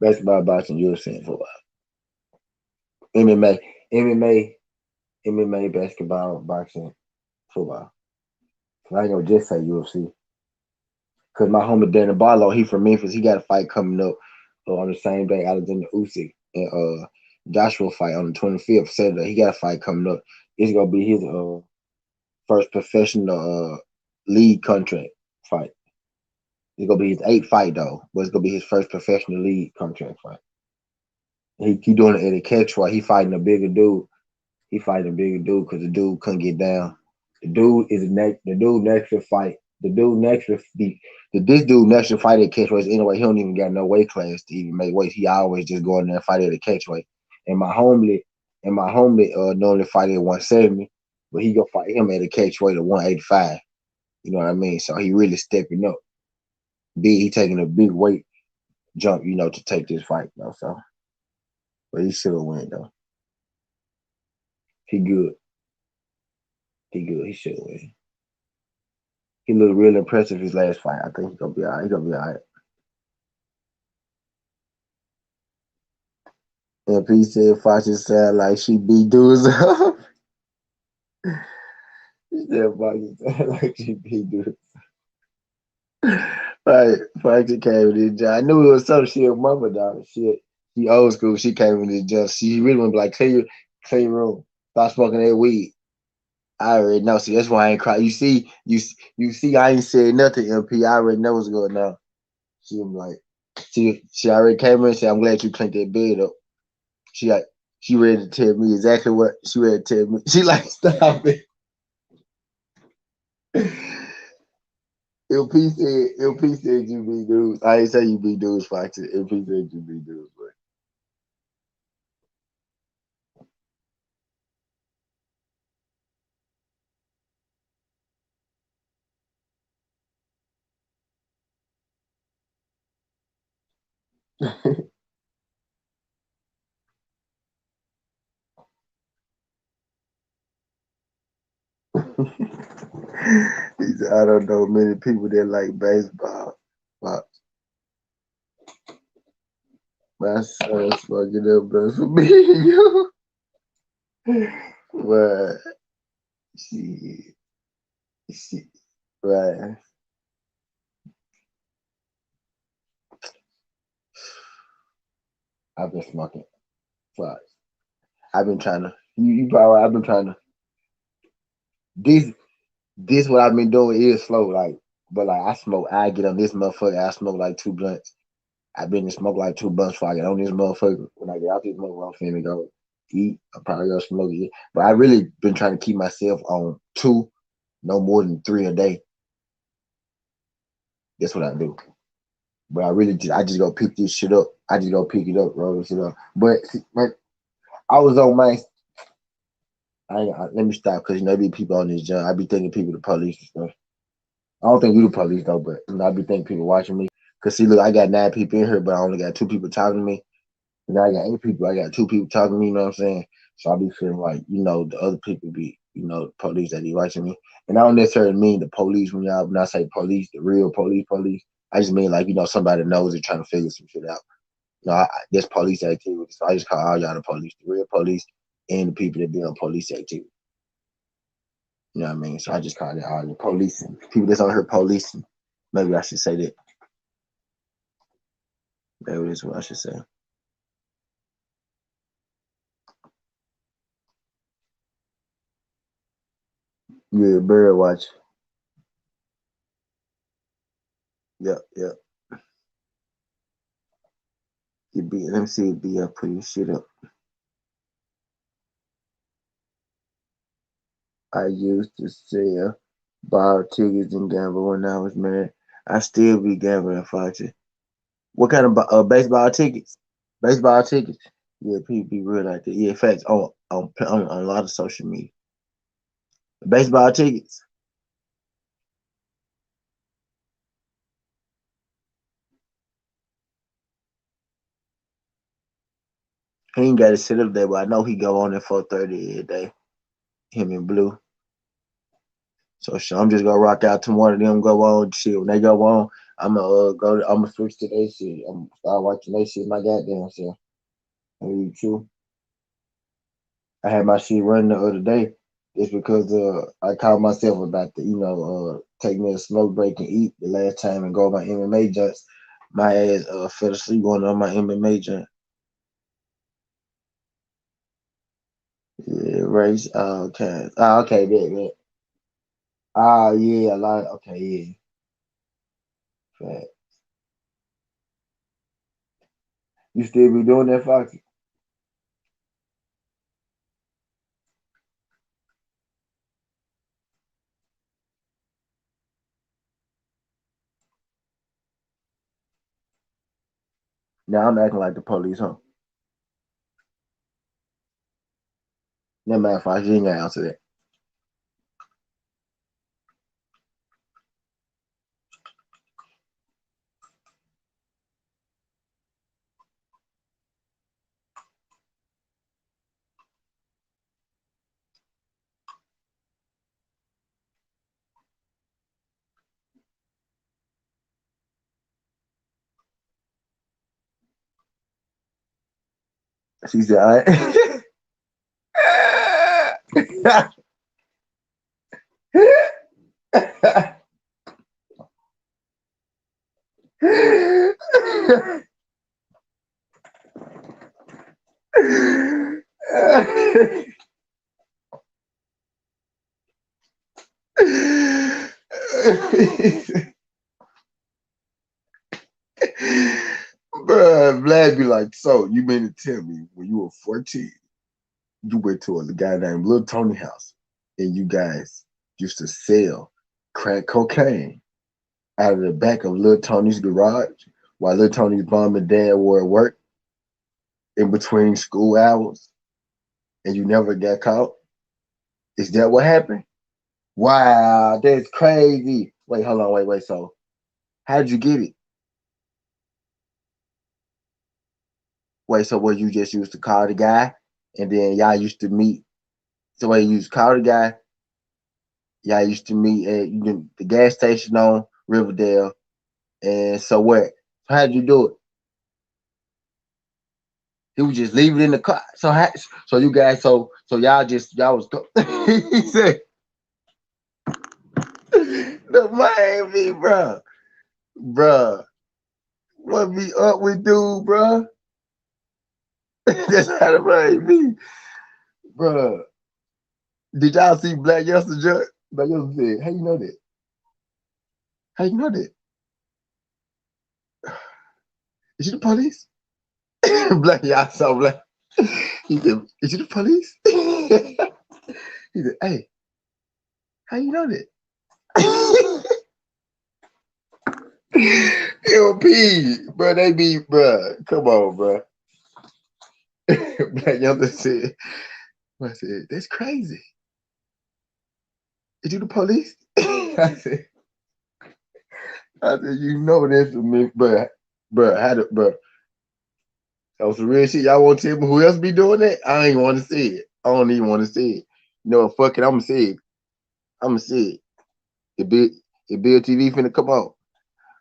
Basketball, boxing, UFC, and football. MMA, MMA, MMA, basketball, boxing, football. I ain't gonna just say UFC. Cause my homie Danny Barlow, he from Memphis. He got a fight coming up on the same day, Alexander Usyk and Joshua fight on the 25th Saturday. He got a fight coming up. It's gonna be his first professional league contract fight. It's gonna be his eighth fight though, but it's gonna be his first professional league contract fight. He doing it at a catchweight. He fighting a bigger dude. He fighting a bigger dude because the dude couldn't get down. The dude is next. The dude next to fight. The dude next to this dude next to fight at catchweight anyway. He don't even got no weight class to even make weight. He always just go in there and fight at a catchweight. And my homely normally fight at 170, but he gonna fight him at a catchweight of 185. You know what I mean? So he really stepping up. Big. He taking a big weight jump. To take this fight though. So, but he should have win though. He good. He good. He should win. He looked real impressive his last fight. I think he gonna be all right. He gonna be all right. And P said Foxy sound like she beat dudes up. He said Foxy sound like she beat dudes. Right. Foxy came in this job. I knew it was some shit mama dog. Shit. She old school. She came in this job. She really went like clear your room. Stop smoking that weed. I already know. See, that's why I ain't cry. You see, I ain't said nothing, MP. I already know what's going on. She was like, she already came in and said, I'm glad you cleaned that bed up. She like she ready to tell me exactly what she ready to tell me. She like stop it. LP said you be dudes. I ain't say you be dudes, Foxy. LP said you be dudes, but he said I don't know many people that like baseball. But my son's fucking up bro for me and you. But she she right. I've been smoking. Fuck. I've been trying to you probably I've been trying to this this what I've been doing is slow, like, but like I get on this motherfucker, I smoke like two blunts. I've been to smoke like two blunts before I get on this motherfucker. When I get out this motherfucker, I'm finna go eat. I'm probably gonna smoke it. But I really been trying to keep myself on two, no more than three a day. That's what I do. But I just go pick this shit up. I just go pick it up, roll this shit up. But I was on my let me stop because there be people on this jump. I be thinking people the police and stuff. I don't think you the police though, but I be thinking people watching me. Cause see, look, I got 9 people in here, but I only got 2 people talking to me. And I got 8 people. I got 2 people talking to me. You know what I'm saying? So I be feeling like the other people be the police that be watching me. And I don't necessarily mean the police when I say police, the real police. I just mean like somebody knows they're trying to figure some shit out. There's police activity, so I just call all y'all the police, the real police, and the people that be on police activity. You know what I mean? So I just call it all the police and people that's on here policing. Maybe I should say that. Maybe that's what I should say. Yeah, bird watch. Yep, yep. Let me see it be up, put your shit up. I used to sell bar tickets and gamble when I was married. I still be gambling, Foxy. What kind of baseball tickets? Baseball tickets. Yeah, people be real like that. Yeah, facts on a lot of social media. Baseball tickets. He ain't got to sit up there, but I know he go on at 4:30 every day. Him and Blue. So shit, I'm just gonna rock out to one of them. Go on shit. When they go on, I'ma switch to that shit. I'm start watching that shit. My goddamn self. Ain't true. I had my shit running the other day. It's because I called myself about to take me a smoke break and eat the last time and go to my MMA joints. My ass fell asleep going on my MMA joint. Yeah, race. Okay. Okay, that. Yeah, a lot. Okay, yeah. Fact. You still be doing that, Foxy? Now I'm acting like the police, huh? Never mind, Foxy, you ain't gotta answer that. She said, I. Bruh, Vlad be like, so you mean to tell me when you were 14, you went to a guy named Lil Tony house and you guys used to sell crack cocaine out of the back of Lil Tony's garage while Lil Tony's mom and dad were at work in between school hours and you never got caught? Is that what happened? Wow, that's crazy. Wait, hold on, wait. So how'd you get it? Wait, so what you just used to call the guy and then y'all used to meet. So wait, you used to call the guy, y'all used to meet at the gas station on Riverdale. And so what? How'd you do it? He was just leave it in the car. So you guys, so y'all was he said the Miami, bro, what be up with dude, bro? That's how the Miami, bro. Did y'all see Black Yesterday? Black Yesterday said, how you know that? How you know that? Is you the police? Black, y'all so black. He said, is you the police? He said, hey, how you know that? LP, bro, they be, bro. Come on, bro. Black Youngster said, I said, that's crazy. Is you the police? I said, you know that's me, bro. How the, bro? That was some real shit. Y'all want to tell me who else be doing that? I ain't want to see it. I don't even want to see it. You know what? Fuck it. I'm gonna see it. I'm gonna see it. If Bill TV finna come on.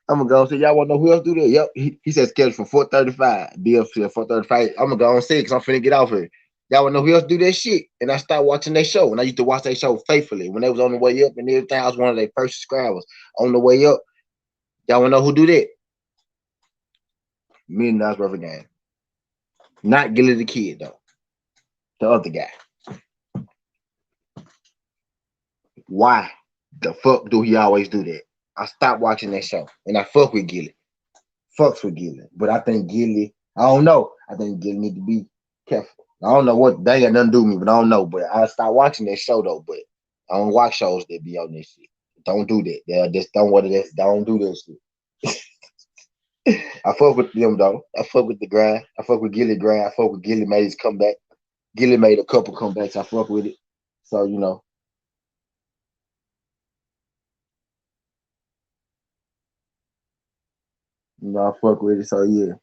I'm gonna go and say, y'all wanna know who else do that? Yep. He said schedule for 4:35. Bill said 4:35. I'm gonna go and say because I'm finna get off here. Y'all wanna know who else do that shit? And I started watching their show. And I used to watch their show faithfully. When they was on the way up and everything, I was one of their first subscribers. On the way up, y'all wanna know who do that? $1 million worth of game. Not Gilly the Kid though. The other guy. Why the fuck do he always do that? I stopped watching that show. And I fuck with Gilly. Fucks with Gilly. But I think Gilly, I don't know. I think Gilly need to be careful. I don't know what they ain't got nothing to do with me, but I don't know. But I stopped watching that show though. But I don't watch shows that be on this shit. Don't do that. Yeah, just don't what it is. Don't do this shit. I fuck with them though. I fuck with the grind. I fuck with Gilly grind. I fuck with Gilly made his comeback. Gilly made a couple comebacks. I fuck with it. So I fuck with it. So yeah.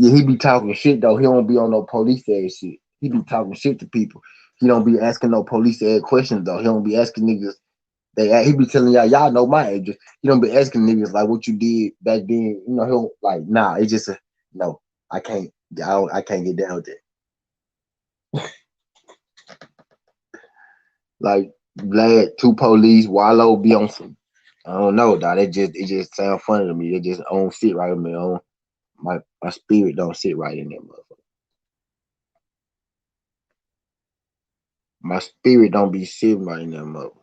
Yeah, he be talking shit though. He don't be on no police ass shit. He be talking shit to people. He don't be asking no police ass questions though. He don't be asking niggas. He be telling y'all know my address. He don't be asking niggas like what you did back then. You know, he don't like nah. It's just a no. I can't. I can't get down with that. Like Vlad, two police, Wallow be on some. I don't know, dog. It just sound funny to me. It just don't sit right with me. My spirit don't sit right in that motherfucker. My spirit don't be sitting right in that motherfucker.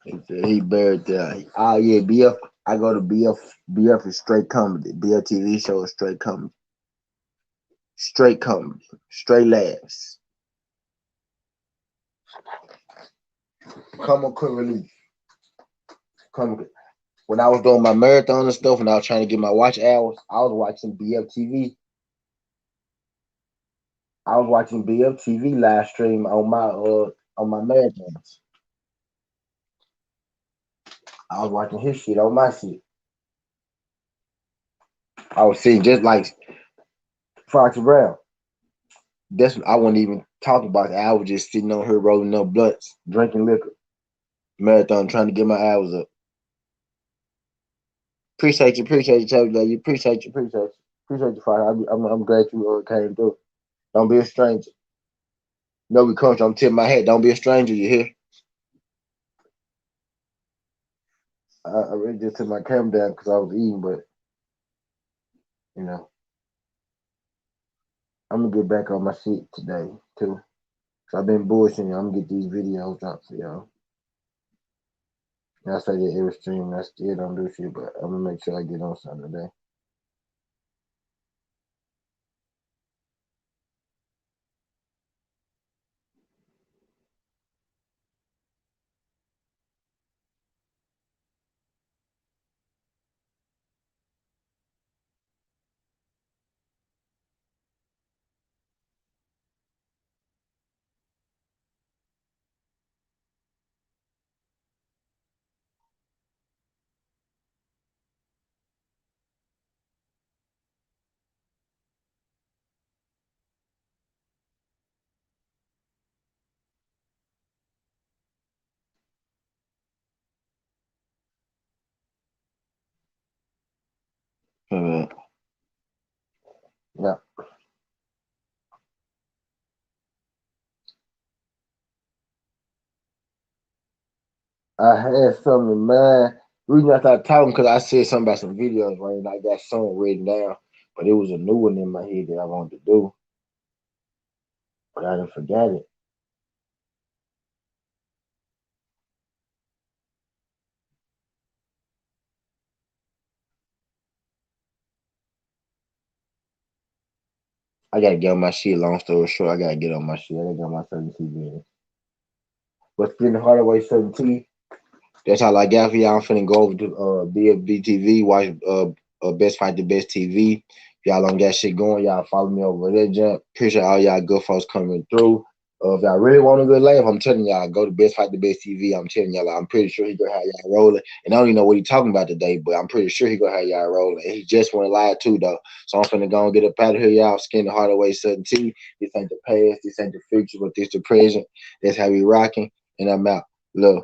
He said he buried there. Oh yeah, BF. I go to BF. BF is straight comedy. BF TV show is straight comedy. Straight comedy. Straight laughs. Come on, quick relief. Come when I was doing my marathon and stuff, and I was trying to get my watch hours, I was watching BF TV. I was watching BF TV live stream on my marathons. I was watching his shit on my shit. I was seeing just like Fox Brown. That's I wasn't even talking about that. I was just sitting on here rolling up blunts, drinking liquor, marathon, trying to get my hours up. Appreciate you, Chubby. You appreciate you, Fox. I'm glad you came through. Don't be a stranger. No, we country. I'm tipping my hat. Don't be a stranger. You hear? I really just took my camera down because I was eating, but you know, I'm gonna get back on my shit today too. So I've been bullshitting. I'm gonna get these videos out for y'all. And I say that every stream, and I still don't do shit, but I'm gonna make sure I get on something today. Uh, yeah, I had something in mind. The reason I started talking because I said something about some videos, right? And I got something written down, but it was a new one in my head that I wanted to do, but I didn't forget it. I gotta get on my shit. Long story short, I gotta get on my shit. I gotta get on my certain TV. But spending Hardaway certainty. That's all I got for y'all. I'm finna go over to BFB watch Best Fight the Best TV. If y'all don't got shit going, y'all follow me over there, jump. Appreciate all y'all good folks coming through. If y'all really want a good laugh, I'm telling y'all, go to Best Fight the Best TV. I'm telling y'all, I'm pretty sure he gonna have y'all rolling. And I don't even know what he talking about today, but I'm pretty sure he gonna have y'all rolling. And he just went live too, though. So I'm finna go and get up out of here, y'all. Skin the Hardaway certainty. This ain't the past, this ain't the future, but this the present. That's how we rocking. And I'm out. Love.